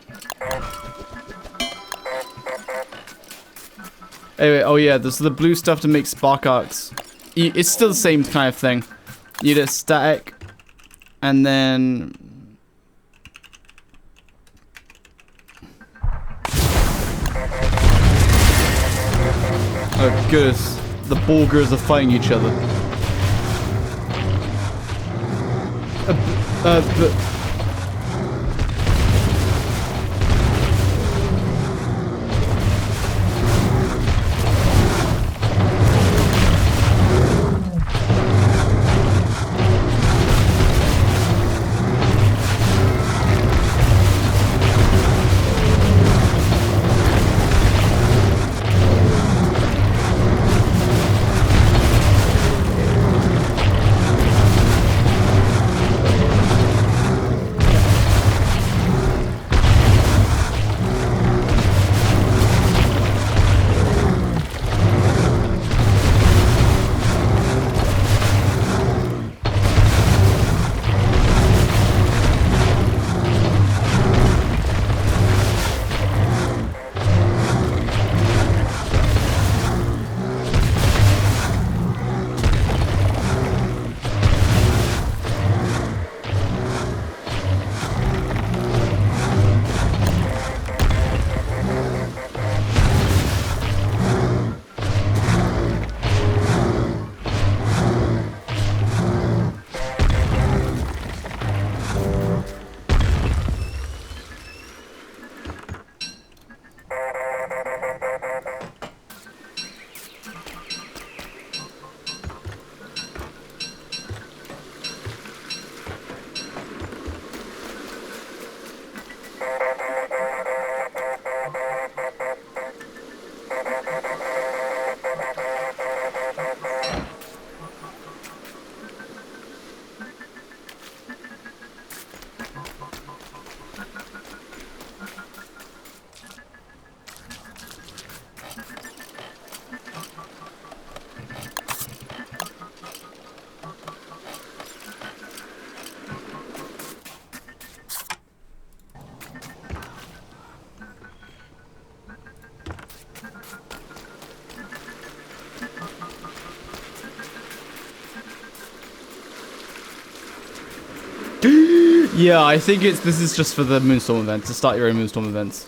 Anyway, oh yeah, there's the blue stuff to make spark arcs. It's still the same kind of thing. You need a static, and then... Oh goodness, the Bulgars are fighting each other. But... Yeah, I think this is just for the Moonstorm event, to start your own Moonstorm events.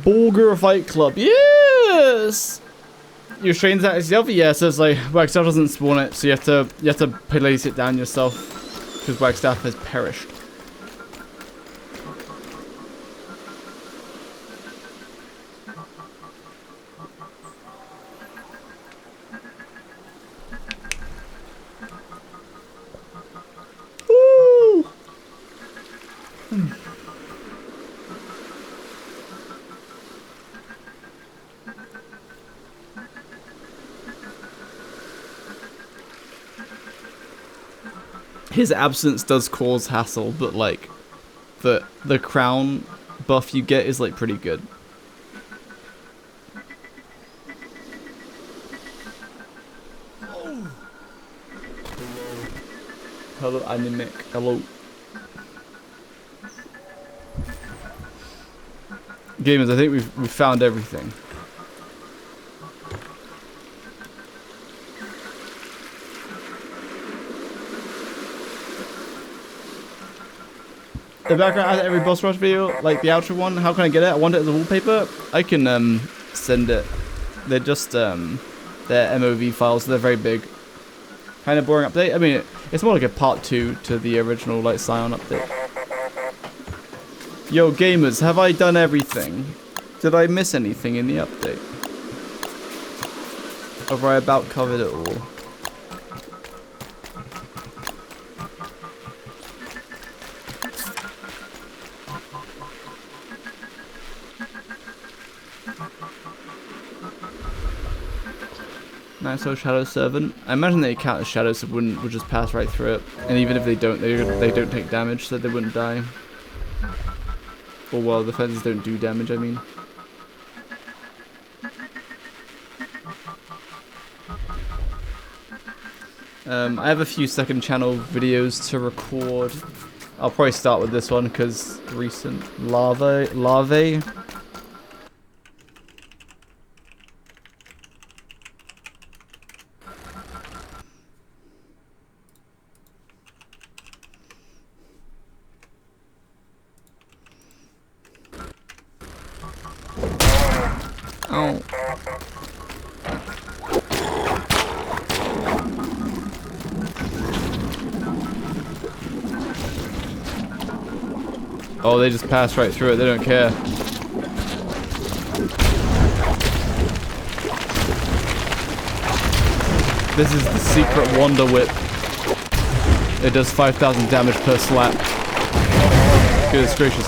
Bulgar Fight Club, yes! Your strains that itself, yeah, so it's like Wagstaff doesn't spawn it, so you have to place it down yourself because Wagstaff has perished. His absence does cause hassle, but like the crown buff you get is like pretty good. Hello, Animic. Hello. Gamers, I think we've found everything. The background has every boss rush video, like the outro one. How can I get it? I want it as a wallpaper. I can send it. They're just they're MOV files, so they're very big. Kind of boring update. I mean, it's more like a part 2 to the original like Scion update. Yo, gamers, have I done everything? Did I miss anything in the update? Have I about covered it all? Maxwell Shadow Servant. I imagine they count as shadows, so would just pass right through it. And even if they don't take damage, so they wouldn't die. Or well, the fences don't do damage, I mean. I have a few second channel videos to record. I'll probably start with this one because recent larvae. Oh. Oh, they just pass right through it. They don't care. This is the secret Wonder Whip. It does 5,000 damage per slap. Goodness gracious.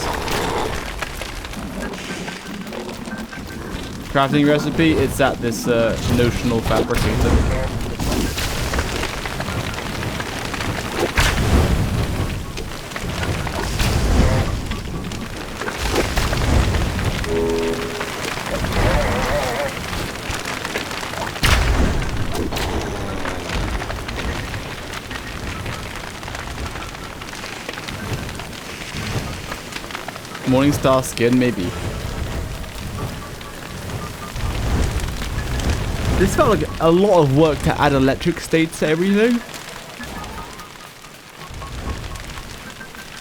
Crafting recipe, it's at this notional fabricator. Morningstar skin, maybe. This felt like a lot of work to add electric states to everything.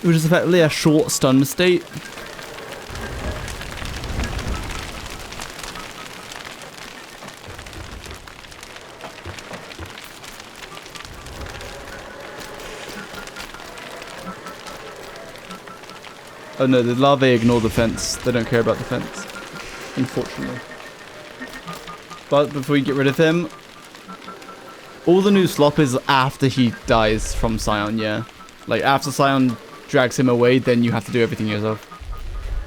It was just effectively a short stun state. Oh no, the larvae ignore the fence. They don't care about the fence, unfortunately. But before you get rid of him, all the new slop is after he dies from Scion, yeah. Like, after Scion drags him away, then you have to do everything yourself.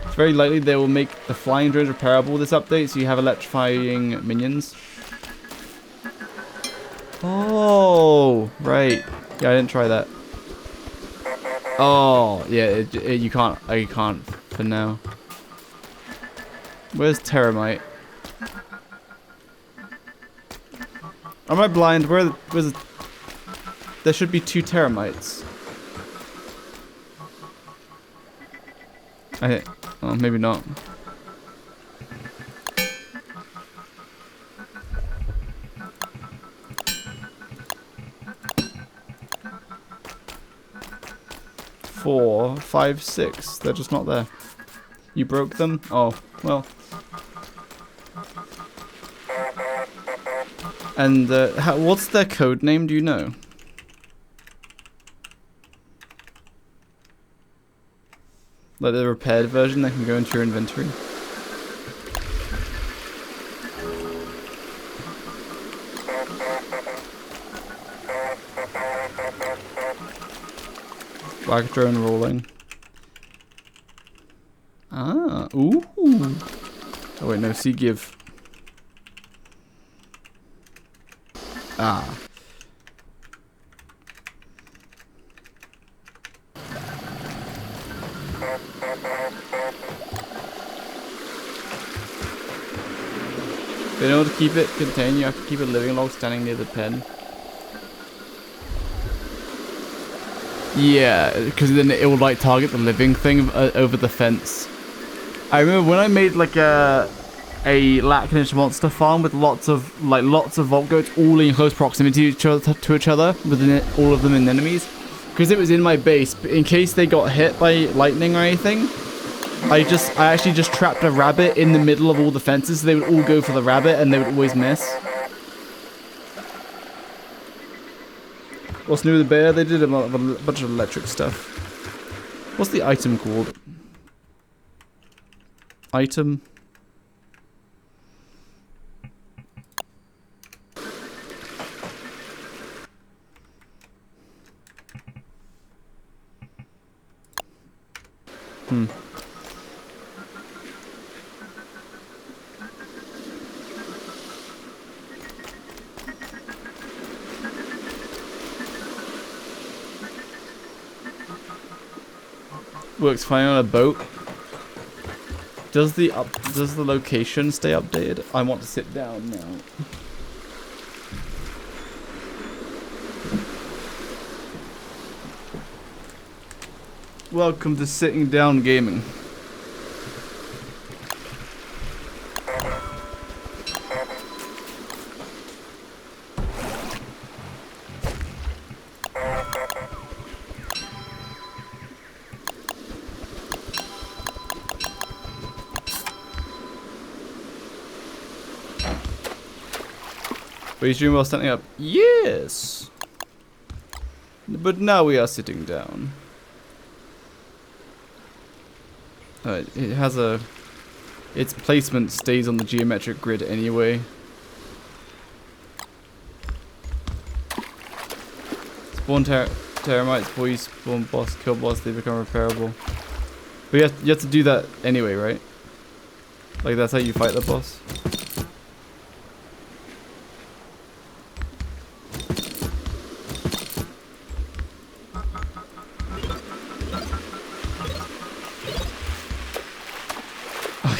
It's very likely they will make the flying drones repairable this update, so you have electrifying minions. Oh, right. Yeah, I didn't try that. Oh, yeah, you can't for now. Where's Terramite? Am I blind? Where's there should be 2 Terramites. Oh, maybe not. Four, 5, 6. They're just not there. You broke them? Oh, well. And what's their code name? Do you know? Like the repaired version that can go into your inventory. Black drone rolling. Ah, ooh. Oh wait, no, sea give. Ah. In order to keep it contained, you have to keep a living log standing near the pen. Yeah, because then it will like target the living thing over the fence. I remember when I made like a Lacanish monster farm with lots of vault goats all in close proximity to each other, with all of them in enemies. Because it was in my base, but in case they got hit by lightning or anything, I actually just trapped a rabbit in the middle of all the fences, so they would all go for the rabbit and they would always miss. What's new with the bear? They did a bunch of electric stuff. What's the item called? Item? works fine on a boat. Does the location stay updated? I want to sit down now. Welcome to sitting down gaming. Were you streaming while standing up? Yes! But now we are sitting down. It has a... Its placement stays on the geometric grid anyway. Spawn termites before you spawn boss, kill boss, they become repairable. But you have to do that anyway, right? Like that's how you fight the boss.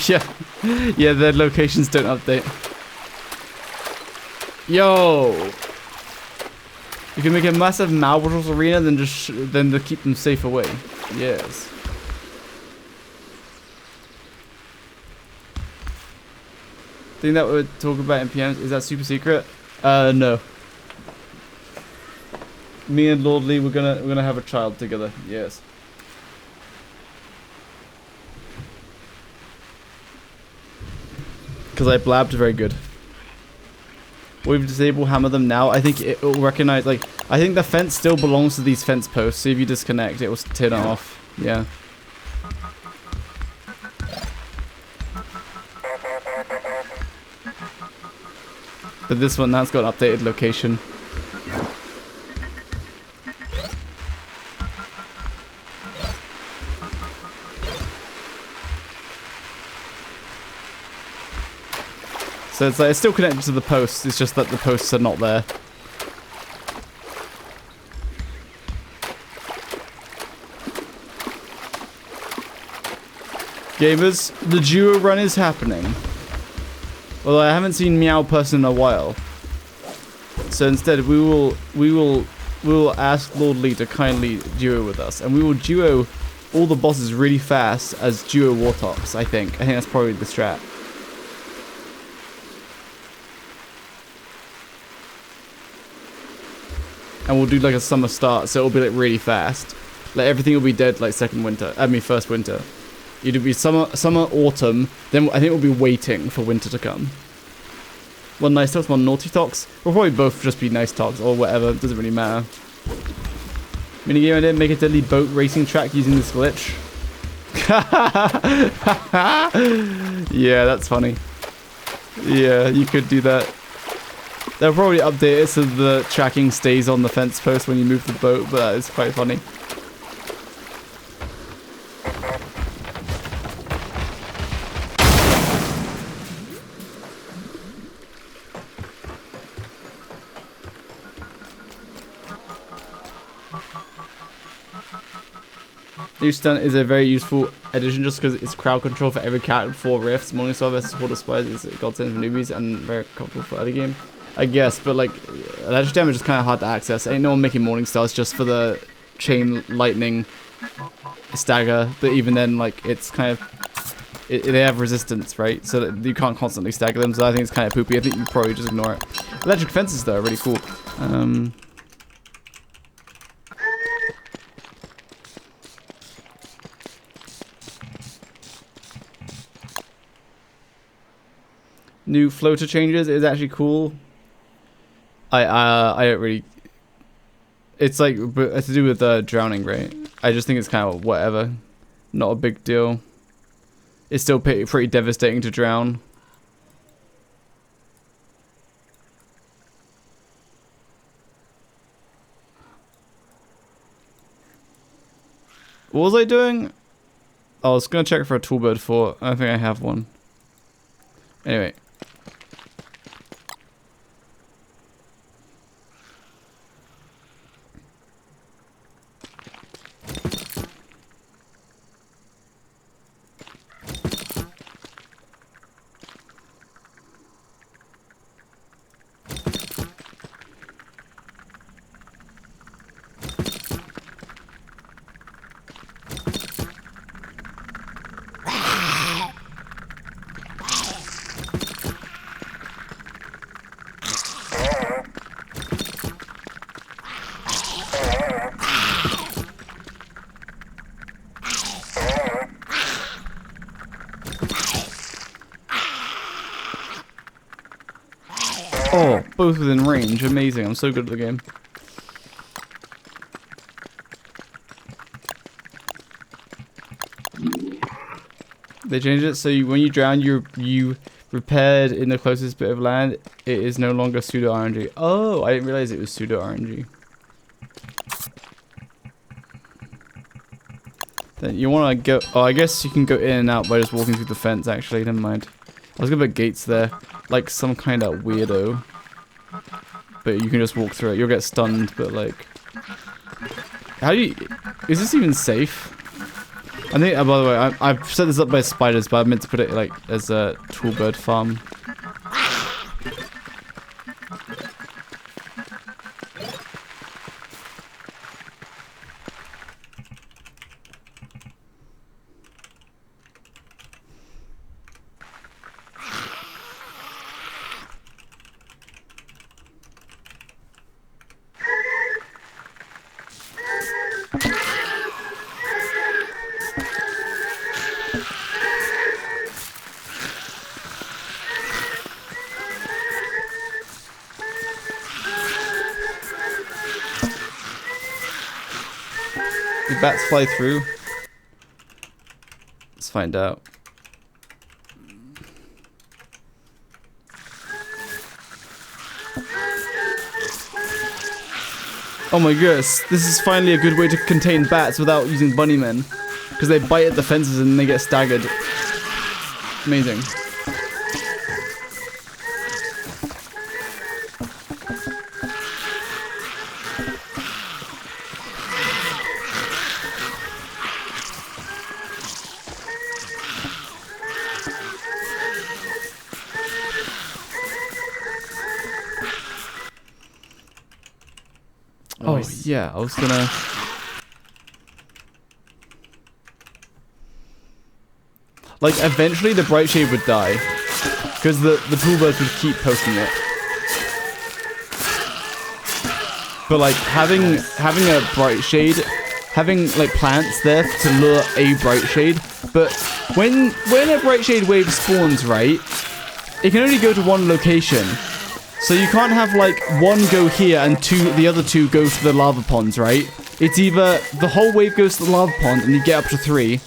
Yeah, yeah, their locations don't update. Yo, you can make a massive Malbros arena, then to keep them safe away. Yes. Thing that we're talking about in PMs, is that super secret? No. Me and Lordly, we're gonna have a child together. Yes. Because I blabbed very good. We've disabled hammer them now. I think it will recognize, like, I think the fence still belongs to these fence posts. So if you disconnect, it will turn it off. Yeah. But this one, that's got an updated location. So it's like it's still connected to the posts, it's just that the posts are not there. Gamers, the duo run is happening. Well, I haven't seen Meow Person in a while. So instead we will ask Lord Lee to kindly duo with us, and we will duo all the bosses really fast as duo Warthogs, I think. I think that's probably the strat. And we'll do like a summer start, so it'll be like really fast. Like everything will be dead like first winter. It'll be summer, autumn, then I think we'll be waiting for winter to come. One nice talks, one naughty talks. We'll probably both just be nice talks or whatever, it doesn't really matter. Minigame idea, make a deadly boat racing track using this glitch. Yeah, that's funny. Yeah, you could do that. They'll probably update it so the tracking stays on the fence post when you move the boat, but that is quite funny. New stunt is a very useful addition just because it's crowd control for every character before Rifts. Morningstar vs. Horde of Spies is a godsend for newbies and very comfortable for early game. I guess, but like, electric damage is kind of hard to access. Ain't no one making Morningstars just for the chain lightning stagger, but even then, like, it's kind of, they have resistance, right? So that you can't constantly stagger them, so I think it's kind of poopy. I think you probably just ignore it. Electric fences, though, are really cool. New floater changes is actually cool. I don't really. It's like it's to do with drowning, right? I just think it's kind of whatever, not a big deal. It's still pretty devastating to drown. What was I doing? I was gonna check for a toolbird fort. I don't think I have one. Anyway. Oh, both within range. Amazing. I'm so good at the game. They changed it so when you drown, you repaired in the closest bit of land. It is no longer pseudo RNG. Oh, I didn't realize it was pseudo RNG. Then you want to go. Oh, I guess you can go in and out by just walking through the fence. Actually, never mind. I was gonna put gates there, like some kind of weirdo. But you can just walk through it. You'll get stunned, but like, how do you? Is this even safe? I think, by the way, I've set this up by spiders, but I meant to put it like as a tool bird farm. Do bats fly through? Let's find out. Oh my goodness, this is finally a good way to contain bats without using bunnymen. Because they bite at the fences and they get staggered. Amazing. Oh, yeah, I was gonna... Like, eventually the bright shade would die. Because the toolbirds would keep poking it. But, like, having a bright shade... Having, like, plants there to lure a bright shade. But when a bright shade wave spawns, right? It can only go to one location. So you can't have like one go here and the other two go to the lava ponds, right? It's either the whole wave goes to the lava pond and you get up to 3,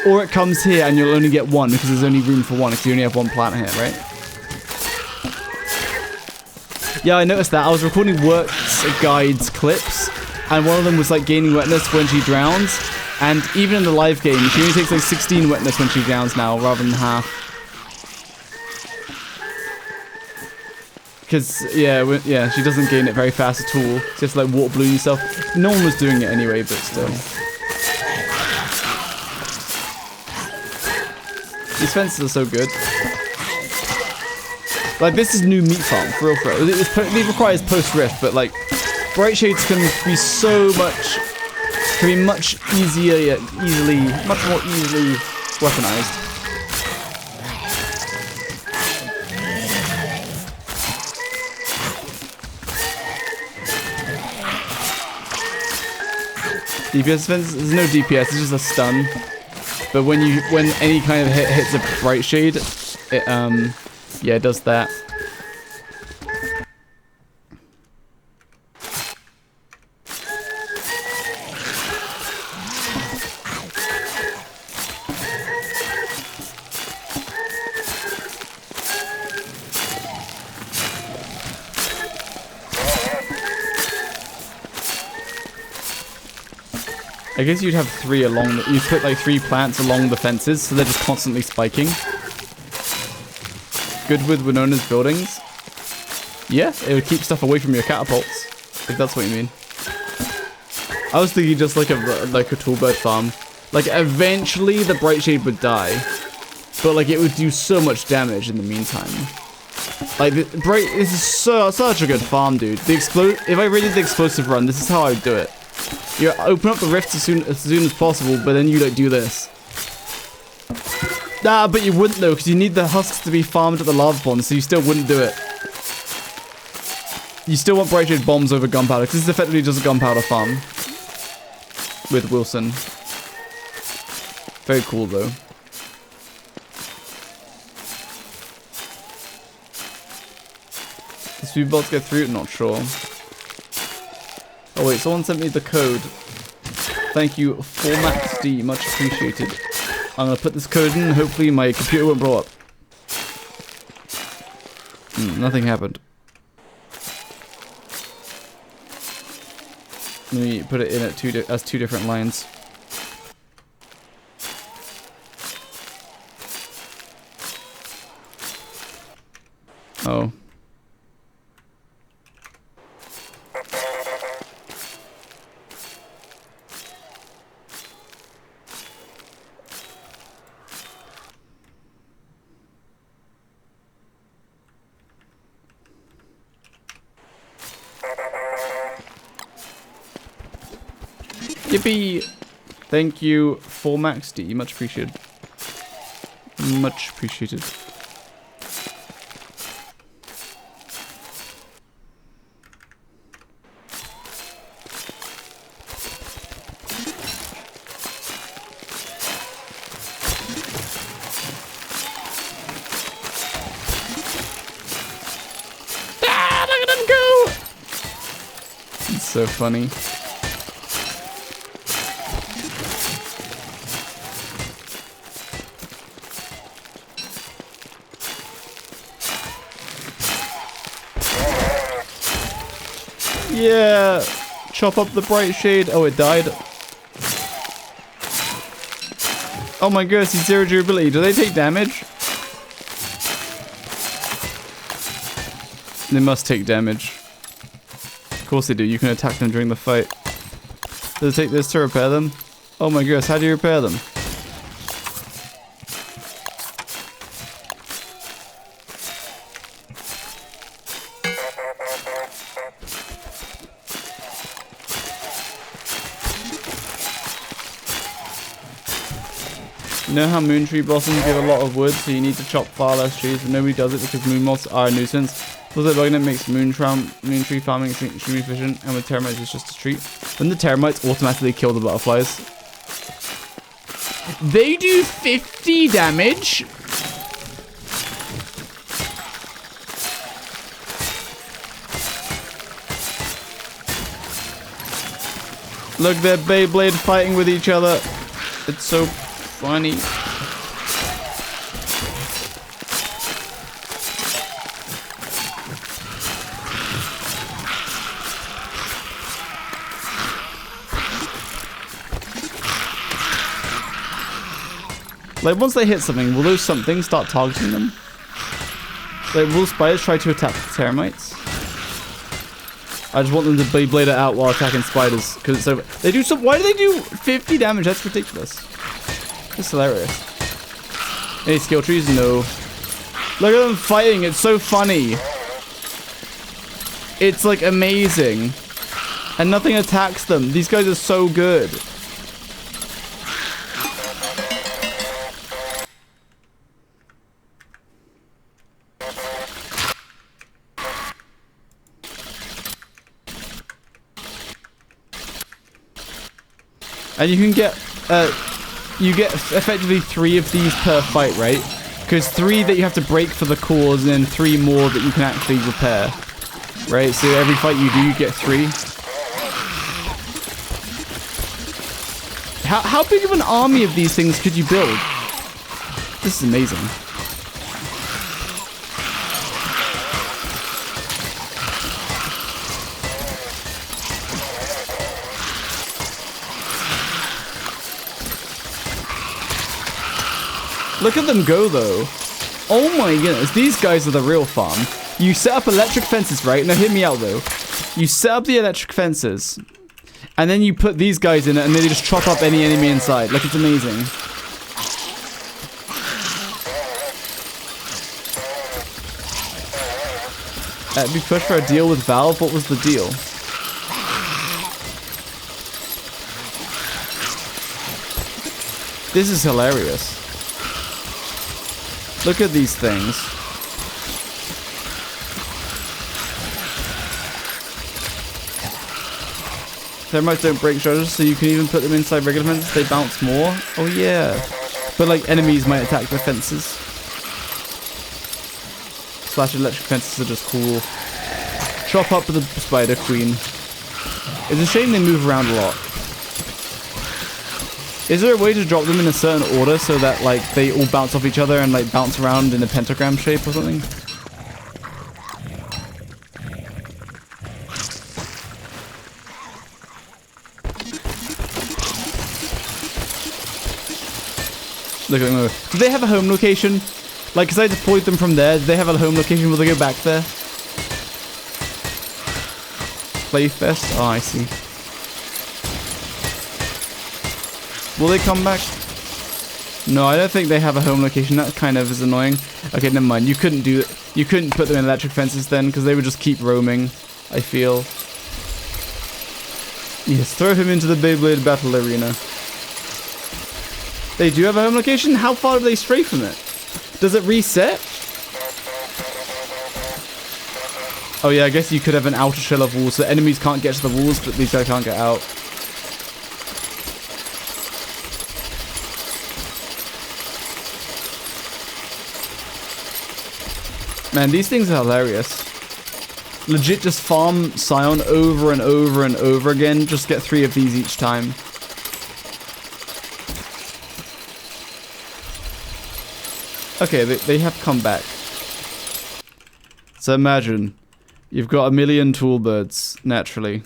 or it comes here and you'll only get 1 because there's only room for 1 because you only have 1 plant here, right? Yeah, I noticed that. I was recording Works Guides clips, and one of them was like gaining wetness when she drowns, and even in the live game, she only takes like 16 wetness when she drowns now rather than half. Because, yeah, she doesn't gain it very fast at all. It's just like water balloon yourself. No one was doing it anyway, but still. These fences are so good. Like, this is new meat farm, for real, for real. It requires post-rift, but like, bright shades can be so much... Can be much easier, much more easily weaponized. DPS defense, there's no DPS, it's just a stun. But when any kind of hit hits a bright shade, it yeah, it does that. I guess you'd have 3 along you'd put like 3 plants along the fences, so they're just constantly spiking. Good with Winona's buildings. Yeah, it would keep stuff away from your catapults, if that's what you mean. I was thinking just like a toolbird farm. Like, eventually the bright shade would die, but like it would do so much damage in the meantime. Like, this is such a good farm, dude. If I really did the explosive run, this is how I would do it. You open up the rifts as soon as possible, but then you like do this. Nah, but you wouldn't though, because you need the husks to be farmed at the lava pond, so you still wouldn't do it. You still want bright shade bombs over gunpowder, because this is effectively just a gunpowder farm. With Wilson. Very cool though. food bots get through? Not sure. Oh wait, someone sent me the code. Thank you, FormaxD, much appreciated. I'm gonna put this code in, hopefully my computer won't blow up. Nothing happened. Let me put it in at as two different lines. Oh. Yippee! Thank you, FormaxD. Much appreciated. Much appreciated. Ah, look at him go! It's so funny. Yeah, chop up the bright shade. Oh, it died. Oh my goodness, he's zero durability. Do they take damage? They must take damage. Of course they do. You can attack them during the fight. Does it take this to repair them? Oh my goodness, how do you repair them? You know how moon tree blossoms give a lot of wood, so you need to chop far less trees, but nobody does it because moon moths are a nuisance. Plus, the bug makes moon tree farming extremely efficient, and with termites, it's just a treat. Then the termites automatically kill the butterflies. They do 50 damage. Look, they're Beyblade fighting with each other. It's so funny. Like, once they hit something, will those somethings start targeting them? Like, will spiders try to attack the termites? I just want them to Beyblade it out while attacking spiders, because it's over. They do some. Why do they do 50 damage? That's ridiculous. It's hilarious. Any skill trees? No. Look at them fighting. It's so funny. It's like amazing. And nothing attacks them. These guys are so good. And you can get, effectively 3 of these per fight, right? Because 3 that you have to break for the cause, and then 3 more that you can actually repair. Right? So every fight you do, you get 3. How big of an army of these things could you build? This is amazing. Look at them go, though. Oh my goodness, these guys are the real farm. You set up electric fences, right? Now, hear me out, though. You set up the electric fences, and then you put these guys in it, and they just chop up any enemy inside. Like, it's amazing. We pushed for a deal with Valve. What was the deal? This is hilarious. Look at these things. Termites don't break structures, so you can even put them inside regular fences. They bounce more. Oh yeah. But like enemies might attack the fences. Slash electric fences are just cool. chop up the Spider Queen. It's a shame they move around a lot. Is there a way to drop them in a certain order so that, like, they all bounce off each other and, like, bounce around in a pentagram shape or something? Look at them. Do they have a home location? Like, because I deployed them from there. Do they have a home location? Will they go back there? Playfest? Oh, I see. Will they come back? No, I don't think they have a home location. That kind of is annoying. Okay, never mind. You couldn't do it. You couldn't put them in electric fences then, because they would just keep roaming, I feel. Yes, throw him into the Beyblade battle arena. They do have a home location? How far do they stray from it? Does it reset? Oh yeah, I guess you could have an outer shell of walls, so enemies can't get to the walls, but these guys can't get out. Man, these things are hilarious. Legit just farm Scion over and over and over again. Just get 3 of these each time. Okay, they have come back. So imagine, you've got 1,000,000 toolbirds, naturally.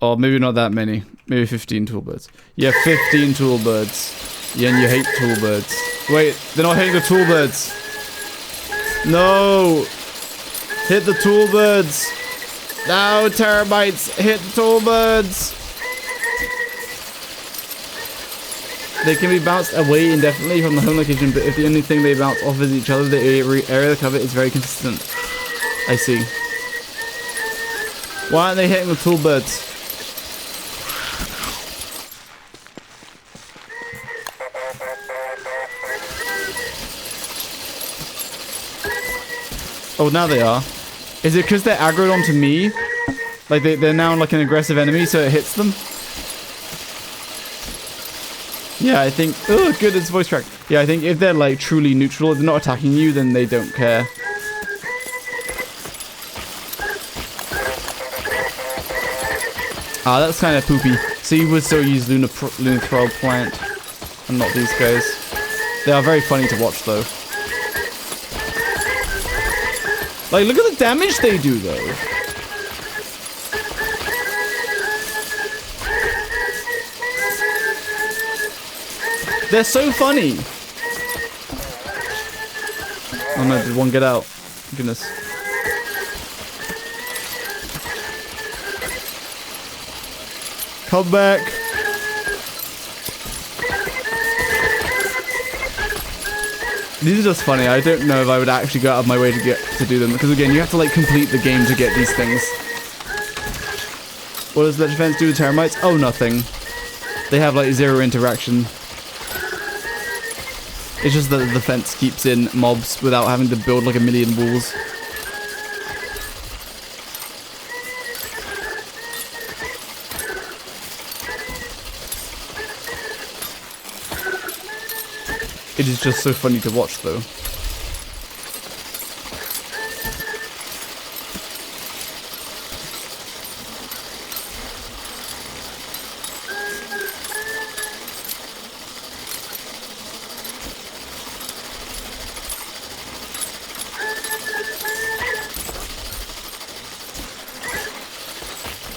Or maybe not that many. Maybe 15 toolbirds. You have 15 toolbirds. Yeah, and you hate toolbirds. Wait, they're not hitting the toolbirds. No! Hit the toolbirds! No, Terrorbites! Hit the toolbirds! They can be bounced away indefinitely from the home location, but if the only thing they bounce off is each other, the area they cover is very consistent. I see. Why aren't they hitting the toolbirds? Oh, now they are. Is it because they're aggroed onto me? Like they're now like an aggressive enemy, so it hits them? Yeah, I think... Oh, good, it's voice crack. Yeah, I think if they're like truly neutral, if they're not attacking you, then they don't care. Ah, that's kind of poopy. So you would still use Lunathrall Plant and not these guys. They are very funny to watch, though. Like, look at the damage they do, though. They're so funny. Oh no, did one get out? Goodness. Come back. These are just funny. I don't know if I would actually go out of my way to do them, because again, you have to like complete the game to get these things. What does Electric Fence do with Terramites? Oh, nothing. They have like 0 interaction. It's just that the fence keeps in mobs without having to build like 1,000,000 walls. It is just so funny to watch, though.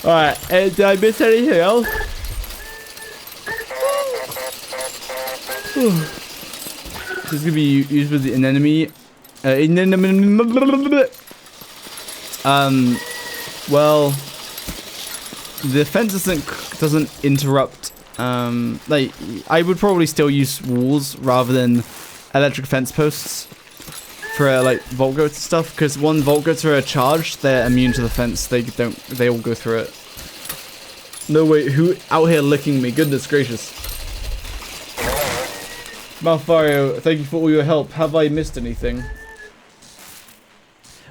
Alright, did I miss anything else? This is gonna be used with an enemy. Well, the fence doesn't interrupt. Like, I would probably still use walls rather than electric fence posts for like Vault Goats and stuff, because when Vault Goats are charged, they're immune to the fence. They all go through it. No wait, who out here licking me? Goodness gracious. Malfario, thank you for all your help. Have I missed anything?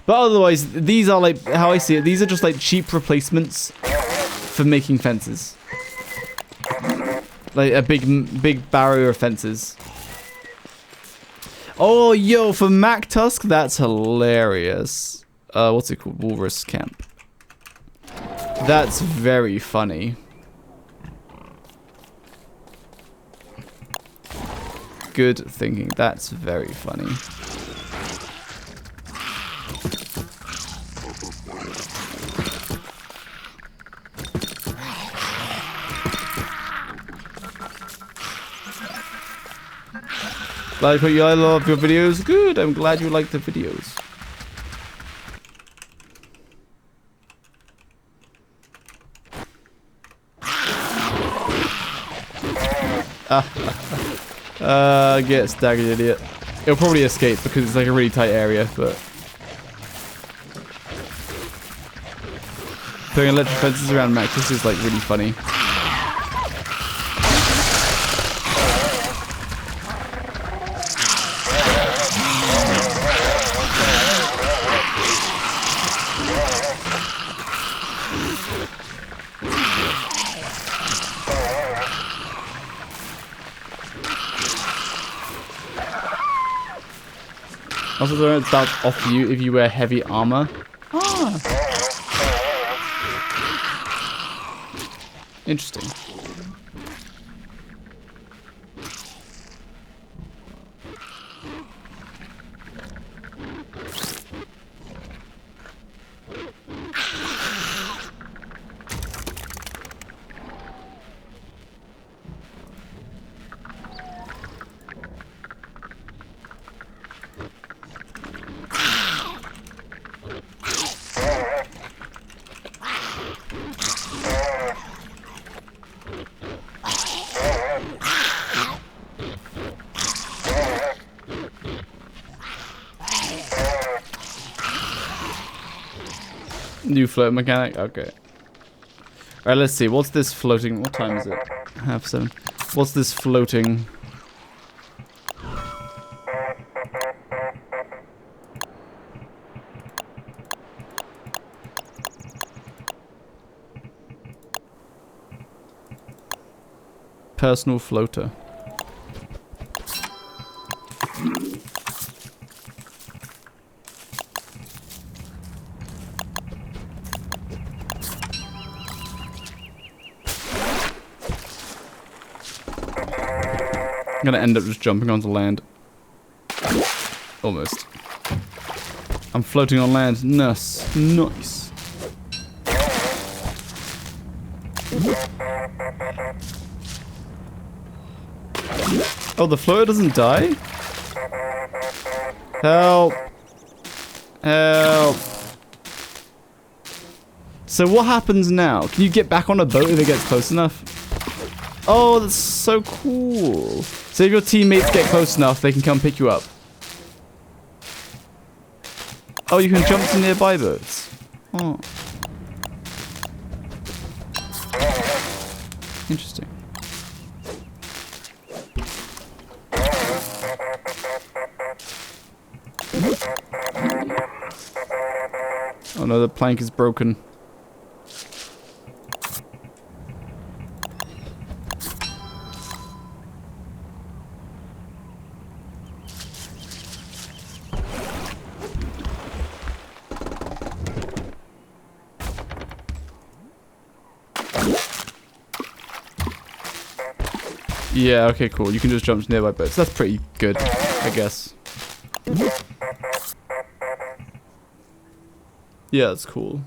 But otherwise, these are like, how I see it, these are just like cheap replacements for making fences. Like a big barrier of fences. Oh, yo, for Mac Tusk, that's hilarious. what's it called? Walrus Camp. That's very funny. Good thinking. That's very funny. Like what I love your videos. Good. I'm glad you like the videos. Get staggered, idiot. It'll probably escape because it's like a really tight area, but throwing electric fences around Maxis is like really funny. Also, don't bounce off you if you wear heavy armor. Ah. Interesting. New float mechanic? Okay. Alright, let's see. What's this floating? What time is it? 7:30. What's this floating? Personal floater. I'm gonna end up just jumping onto land. Almost. I'm floating on land. Nice. Nice. Oh, the floater doesn't die? Help. Help. So what happens now? Can you get back on a boat if it gets close enough? Oh, that's so cool. So if your teammates get close enough, they can come pick you up. Oh, you can jump to nearby boats. Oh. Interesting. Oh no, the plank is broken. Yeah, okay, cool. You can just jump to nearby boats. That's pretty good, I guess. Yeah, that's cool.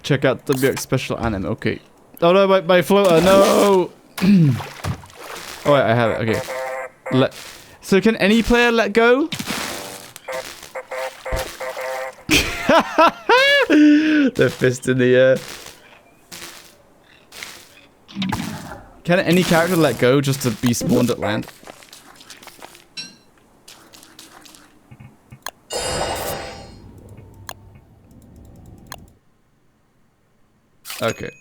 Check out WX Special Anime. Okay. Oh no, my floater, no! Oh wait, I have it, okay. So can any player let go? The fist in the air. Can any character let go just to be spawned at land? Okay.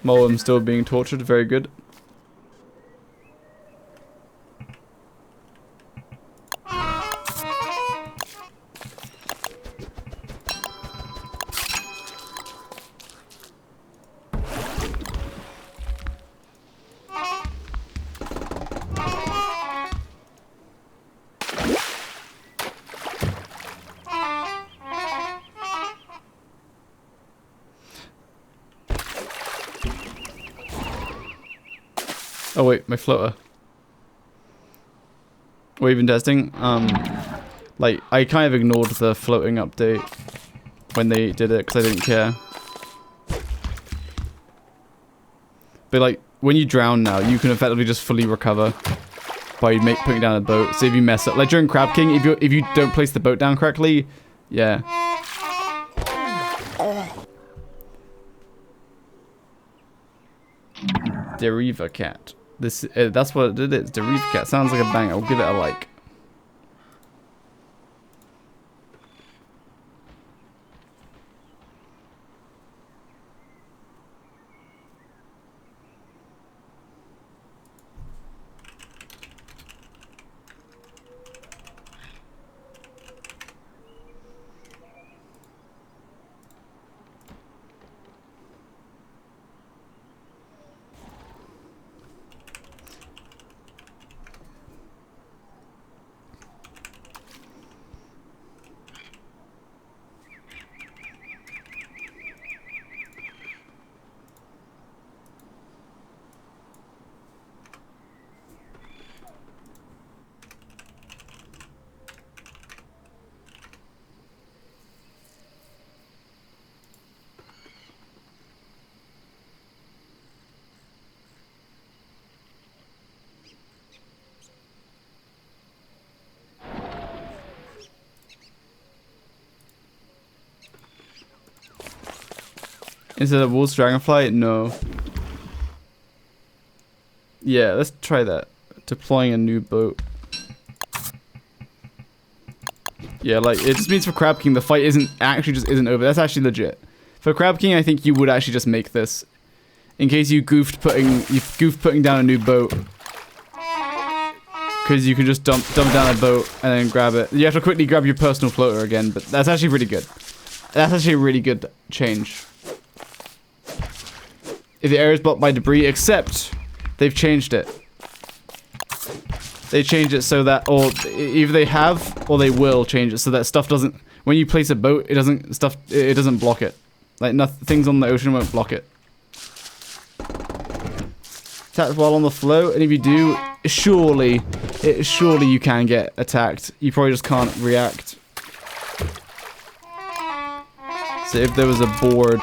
Moem still being tortured. Very good. Oh wait, my floater. Wave and testing. Like I kind of ignored the floating update when they did it because I didn't care. But like when you drown now, you can effectively just fully recover by putting down a boat. So if you mess up, like during Crab King, if you don't place the boat down correctly, yeah. Deriva Cat. This that's what it is. Deriva Cat sounds like a bang. I'll give it a like. Instead of Wolf's Dragonfly? No. Yeah, let's try that. Deploying a new boat. Yeah, like, it just means for Crab King, the fight isn't over. That's actually legit. For Crab King, I think you would actually just make this. In case you goofed putting down a new boat. Because you can just dump down a boat and then grab it. You have to quickly grab your personal floater again, but that's actually really good. That's actually a really good change. If the area is blocked by debris, except they've changed it. They changed it so that, or either they have, or they will change it so that stuff doesn't. When you place a boat, it doesn't block it. Like things on the ocean won't block it. Attack while on the float, and if you do, surely you can get attacked. You probably just can't react. So if there was a board.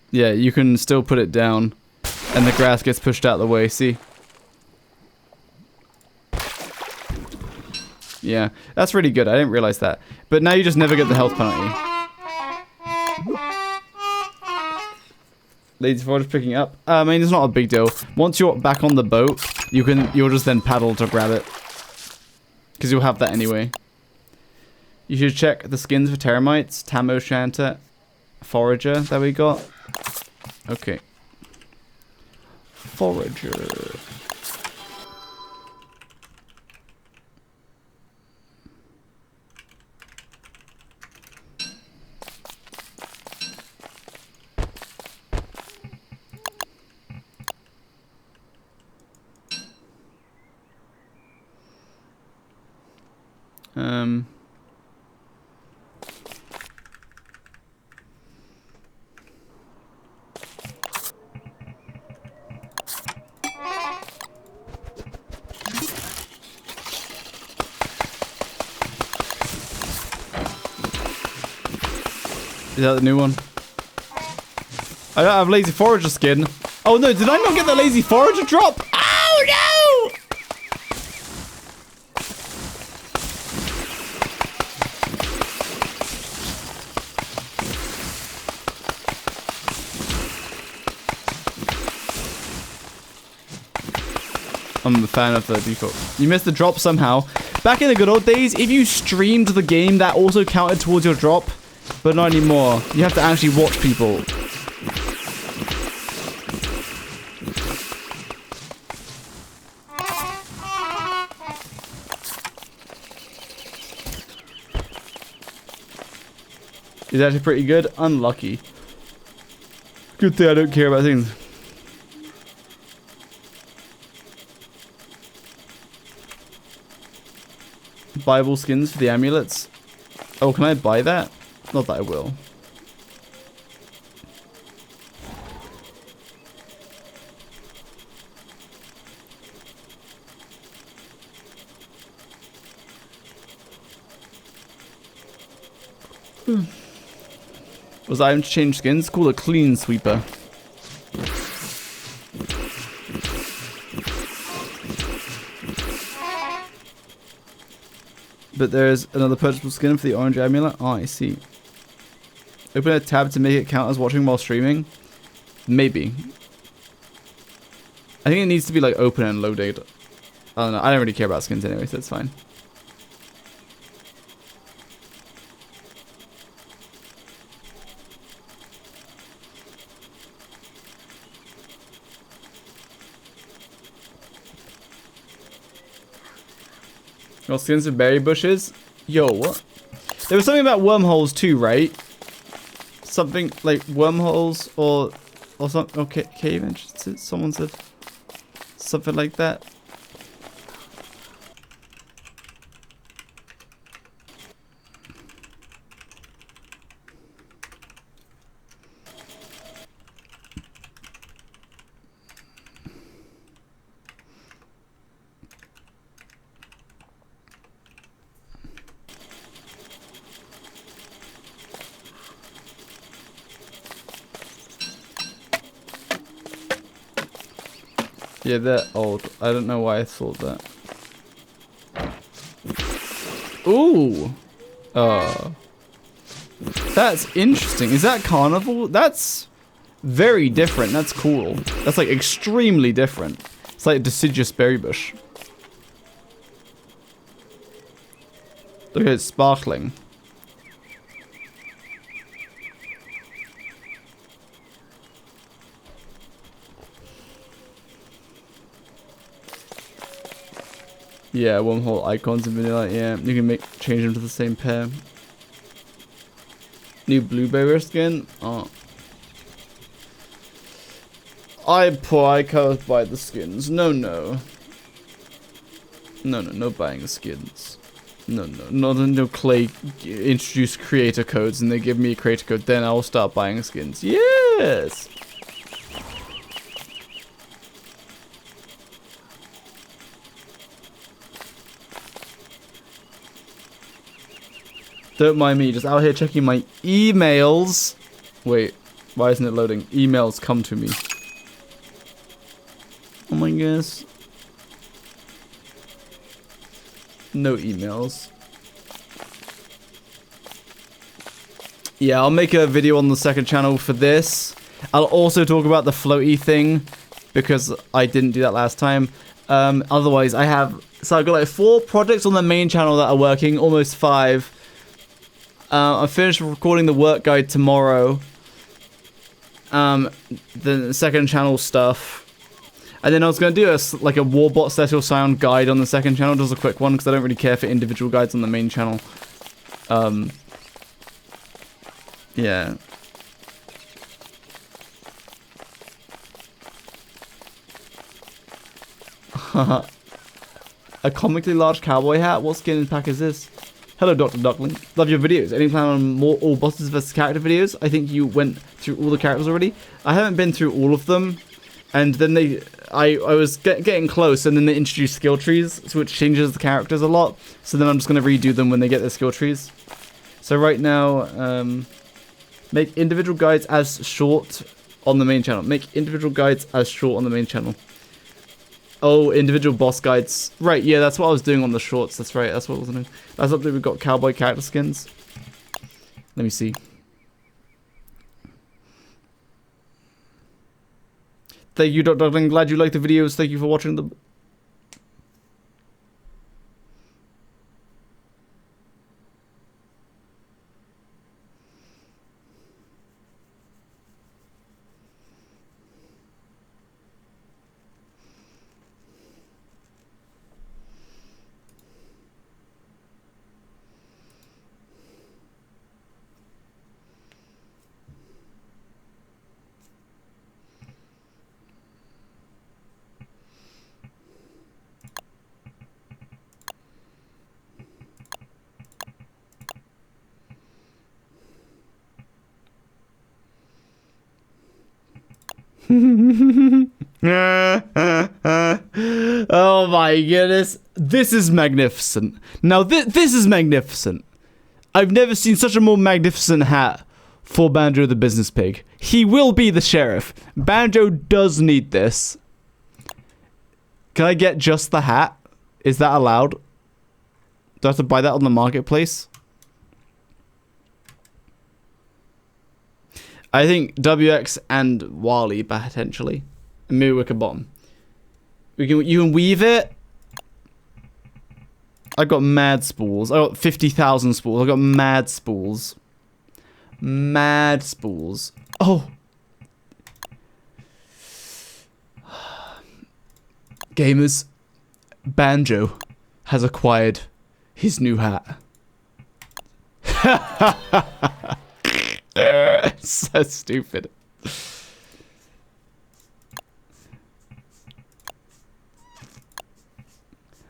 Yeah, you can still put it down, and the grass gets pushed out of the way, see? Yeah, that's really good, I didn't realize that. But now you just never get the health penalty. Lazy Forge picking up. I mean, it's not a big deal. Once you're back on the boat, you'll just then paddle to grab it. Because you'll have that anyway. You should check the skins for termites, Tam O'Shanter, Forager that we got. Okay. Forager. Is that the new one? I don't have Lazy Forager skin. Oh no, did I not get the Lazy Forager drop? Oh no! I'm a fan of the default. You missed the drop somehow. Back in the good old days, if you streamed the game, that also counted towards your drop. But not anymore. You have to actually watch people. It's actually pretty good. Unlucky. Good thing I don't care about things. Bible skins for the amulets. Oh, can I buy that? Not that I will. Was item to change skins? Called a clean sweeper. But there's another purchasable skin for the orange amulet. Oh, I see. Open a tab to make it count as watching while streaming? Maybe. I think it needs to be like open and loaded. I don't know. I don't really care about skins anyway, so it's fine. Well, skins of berry bushes? Yo, what? There was something about wormholes too, right? Something like wormholes or something. Okay, cave entrances. Someone said something like that. Yeah, they're old. I don't know why I thought that. Ooh. That's interesting. Is that carnival? That's very different. That's cool. That's like extremely different. It's like a deciduous berry bush. Look at it sparkling. Yeah, wormhole icons in vanilla. Yeah, you can change them to the same pair. New blueberry skin. Oh, I can't buy the skins. No, no, no buying the skins. No Clay introduce creator codes and they give me a creator code. Then I'll start buying skins. Yes. Don't mind me, just out here checking my emails. Wait, why isn't it loading? Emails come to me. Oh my goodness. No emails. Yeah, I'll make a video on the second channel for this. I'll also talk about the floaty thing because I didn't do that last time. Otherwise, I've got like 4 projects on the main channel that are working, almost 5. I finished recording the work guide tomorrow. The second channel stuff. And then I was going to do a Warbot Celestial Sound guide on the second channel. Just a quick one, because I don't really care for individual guides on the main channel. Yeah. A comically large cowboy hat? What skin pack is this? Hello, Dr. Duckling. Love your videos. Any plan on more all bosses versus character videos? I think you went through all the characters already. I haven't been through all of them. And then I was getting close, and then they introduced skill trees, which changes the characters a lot. So then I'm just going to redo them when they get their skill trees. So right now, make individual guides as short on the main channel. Make individual guides as short on the main channel. Oh, individual boss guides. Right, yeah, that's what I was doing on the shorts. That's right, that's what I was doing. That's up there, we've got cowboy character skins. Let me see. Thank you, Dr. Duckling. Glad you liked the videos. Thank you for watching them. Oh my goodness. This is magnificent. Now, this is magnificent. I've never seen such a more magnificent hat for Banjo the Business Pig. He will be the sheriff. Banjo does need this. Can I get just the hat? Is that allowed? Do I have to buy that on the marketplace? I think WX and Wally potentially. And maybe Wickerbottom. You can weave it. I got mad spools. I got 50,000 spools. I got mad spools. Mad spools. Oh. Gamers, Banjo has acquired his new hat. So stupid.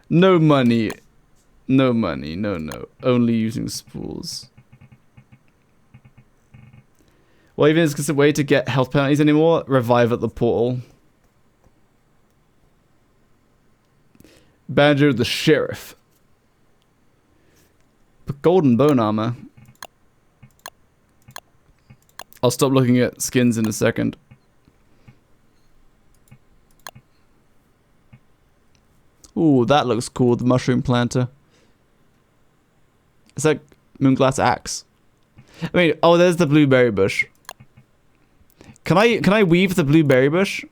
No money. No money. No. Only using spools. Well, even if it's a way to get health penalties anymore, revive at the portal. Banjo the Sheriff. But golden bone armor. I'll stop looking at skins in a second. Ooh, that looks cool, the mushroom planter. It's like Moonglass Axe. I mean, oh, there's the blueberry bush. Can I weave the blueberry bush?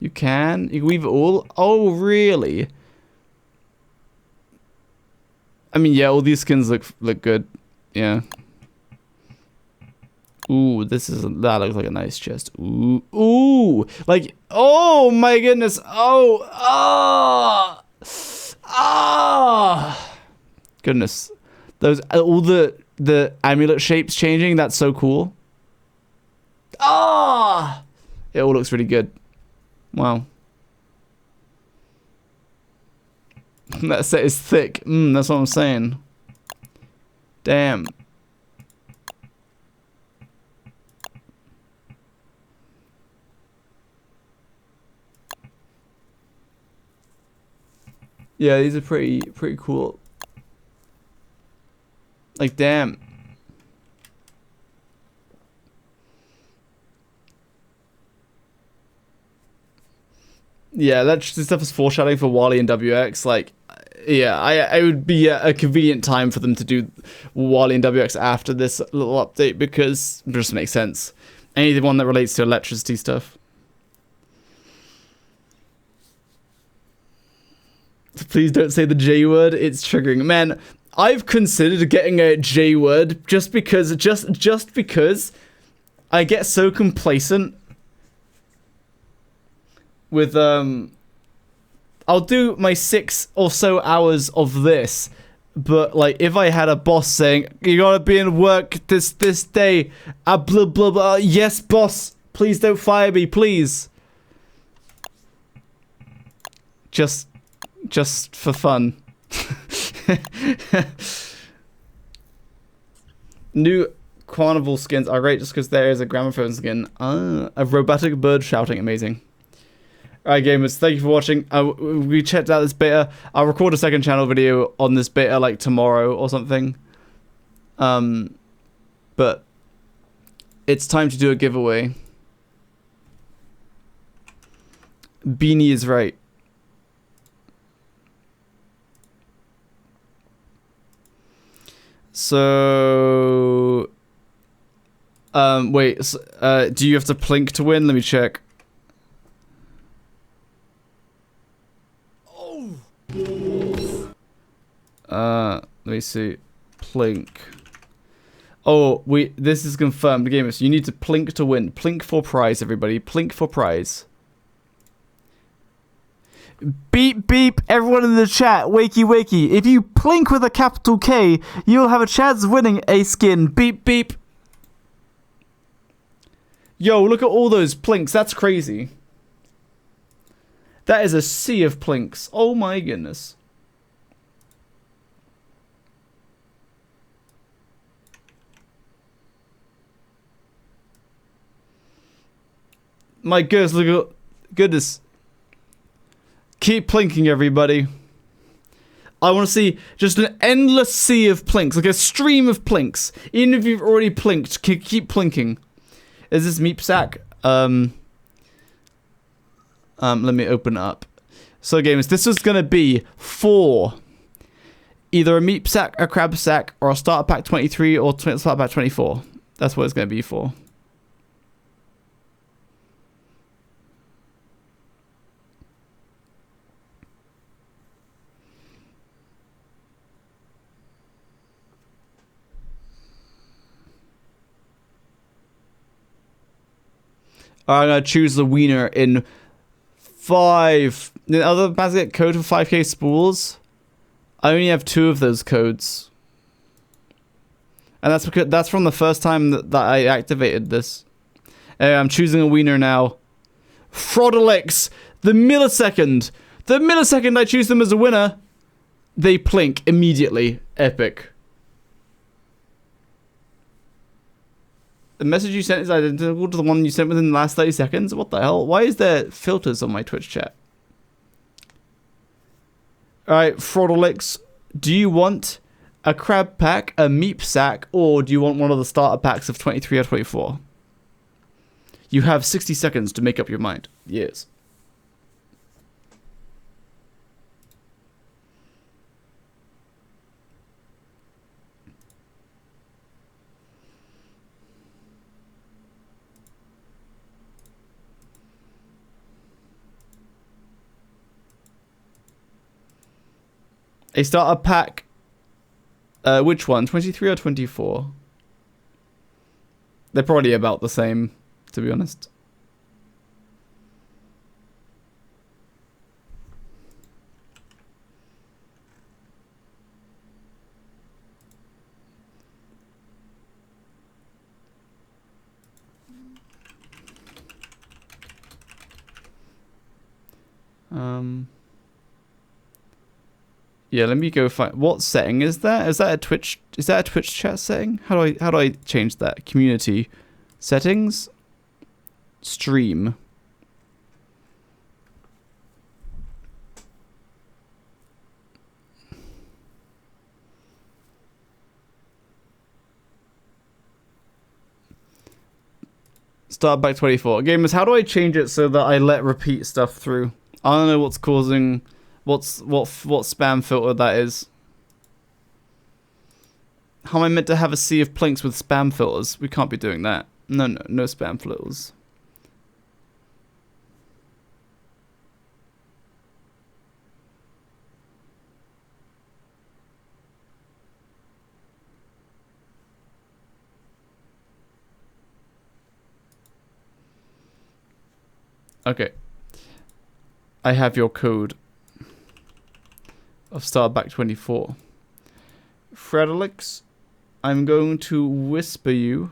You can? You can weave it all? Oh, really? I mean, yeah, all these skins look good. Yeah. Ooh, that looks like a nice chest. Ooh, like, oh my goodness. Goodness. Those, all the amulet shapes changing, that's so cool. It all looks really good. Wow. That set is thick. That's what I'm saying. Damn. Yeah, these are pretty cool. Like, damn. Yeah, that stuff is foreshadowing for Wally and WX. Like, yeah, it would be a convenient time for them to do Wally and WX after this little update because it just makes sense. Anyone that relates to electricity stuff. Please don't say the J word. It's triggering. Man, I've considered getting a J word just because I get so complacent with I'll do my 6 or so hours of this, but like if I had a boss saying you gotta be in work this day, blah blah blah, yes boss, please don't fire me, please. Just for fun. New carnival skins are great just because there is a gramophone skin. A robotic bird shouting, amazing. Alright gamers, thank you for watching. We checked out this beta. I'll record a second channel video on this beta like tomorrow or something. But it's time to do a giveaway. Beanie is right. So, wait, do you have to plink to win? Let me check. Let me see. Plink. Oh, this is confirmed, gamers. You need to plink to win. Plink for prize, everybody. Plink for prize. Beep, beep, everyone in the chat. Wakey, wakey. If you plink with a capital K, you'll have a chance of winning a skin. Beep, beep. Yo, look at all those plinks. That's crazy. That is a sea of plinks. Oh my goodness. My goodness, look at goodness. Keep plinking, everybody. I want to see just an endless sea of plinks, like a stream of plinks. Even if you've already plinked, keep plinking. Is this meep sack? Let me open it up. So, gamers, this was gonna be for either a meep sack, a crab sack, or a starter pack 23 or starter pack 24. That's what it's gonna be for. I'm gonna choose the wiener in 5. The other basket code for 5k spools. I only have 2 of those codes, and that's because that's from the first time that I activated this. I'm choosing a wiener now. Fraudolix, the millisecond I choose them as a winner, they plink immediately. Epic. The message you sent is identical to the one you sent within the last 30 seconds? What the hell? Why is there filters on my Twitch chat? Alright, Fraudolix, do you want a crab pack, a meep sack, or do you want one of the starter packs of 23 or 24? You have 60 seconds to make up your mind. Yes. A starter pack. Which one? 23 or 24? They're probably about the same, to be honest. Yeah, let me go find what setting is that? Is that a Twitch chat setting? How do I change that? Community settings, stream. Start back 24. Gamers, how do I change it so that I let repeat stuff through? I don't know what's causing what spam filter that is. How am I meant to have a sea of plinks with spam filters? We can't be doing that. No spam filters. Okay. I have your code of Starback 24. Fraudolix, I'm going to whisper you,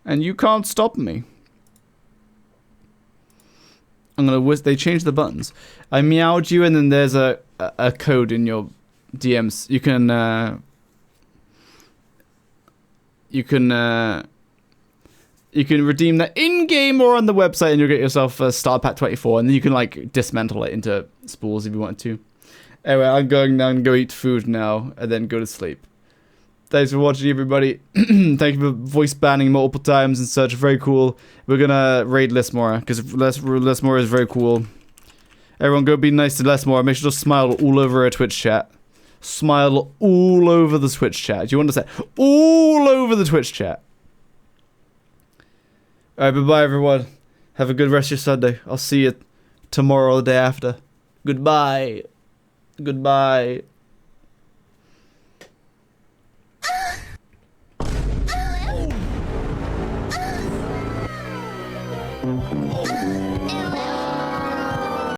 and you can't stop me. I'm gonna they changed the buttons. I meowed you, and then there's a code in your DMs. You can redeem that in-game or on the website, and you'll get yourself a Star Pack 24, and then you can like dismantle it into spools if you want to. Anyway, I'm going down and go eat food now, and then go to sleep. Thanks for watching, everybody. Thank you for voice banning multiple times and such. Very cool. We're gonna raid Lesmora, because Lesmora is very cool. Everyone go be nice to Lesmora. Make sure to smile all over her Twitch chat. Smile all over the Twitch chat. Do you want to say all over the Twitch chat? Alright, bye-bye, everyone. Have a good rest of your Sunday. I'll see you tomorrow or the day after. Goodbye. Goodbye.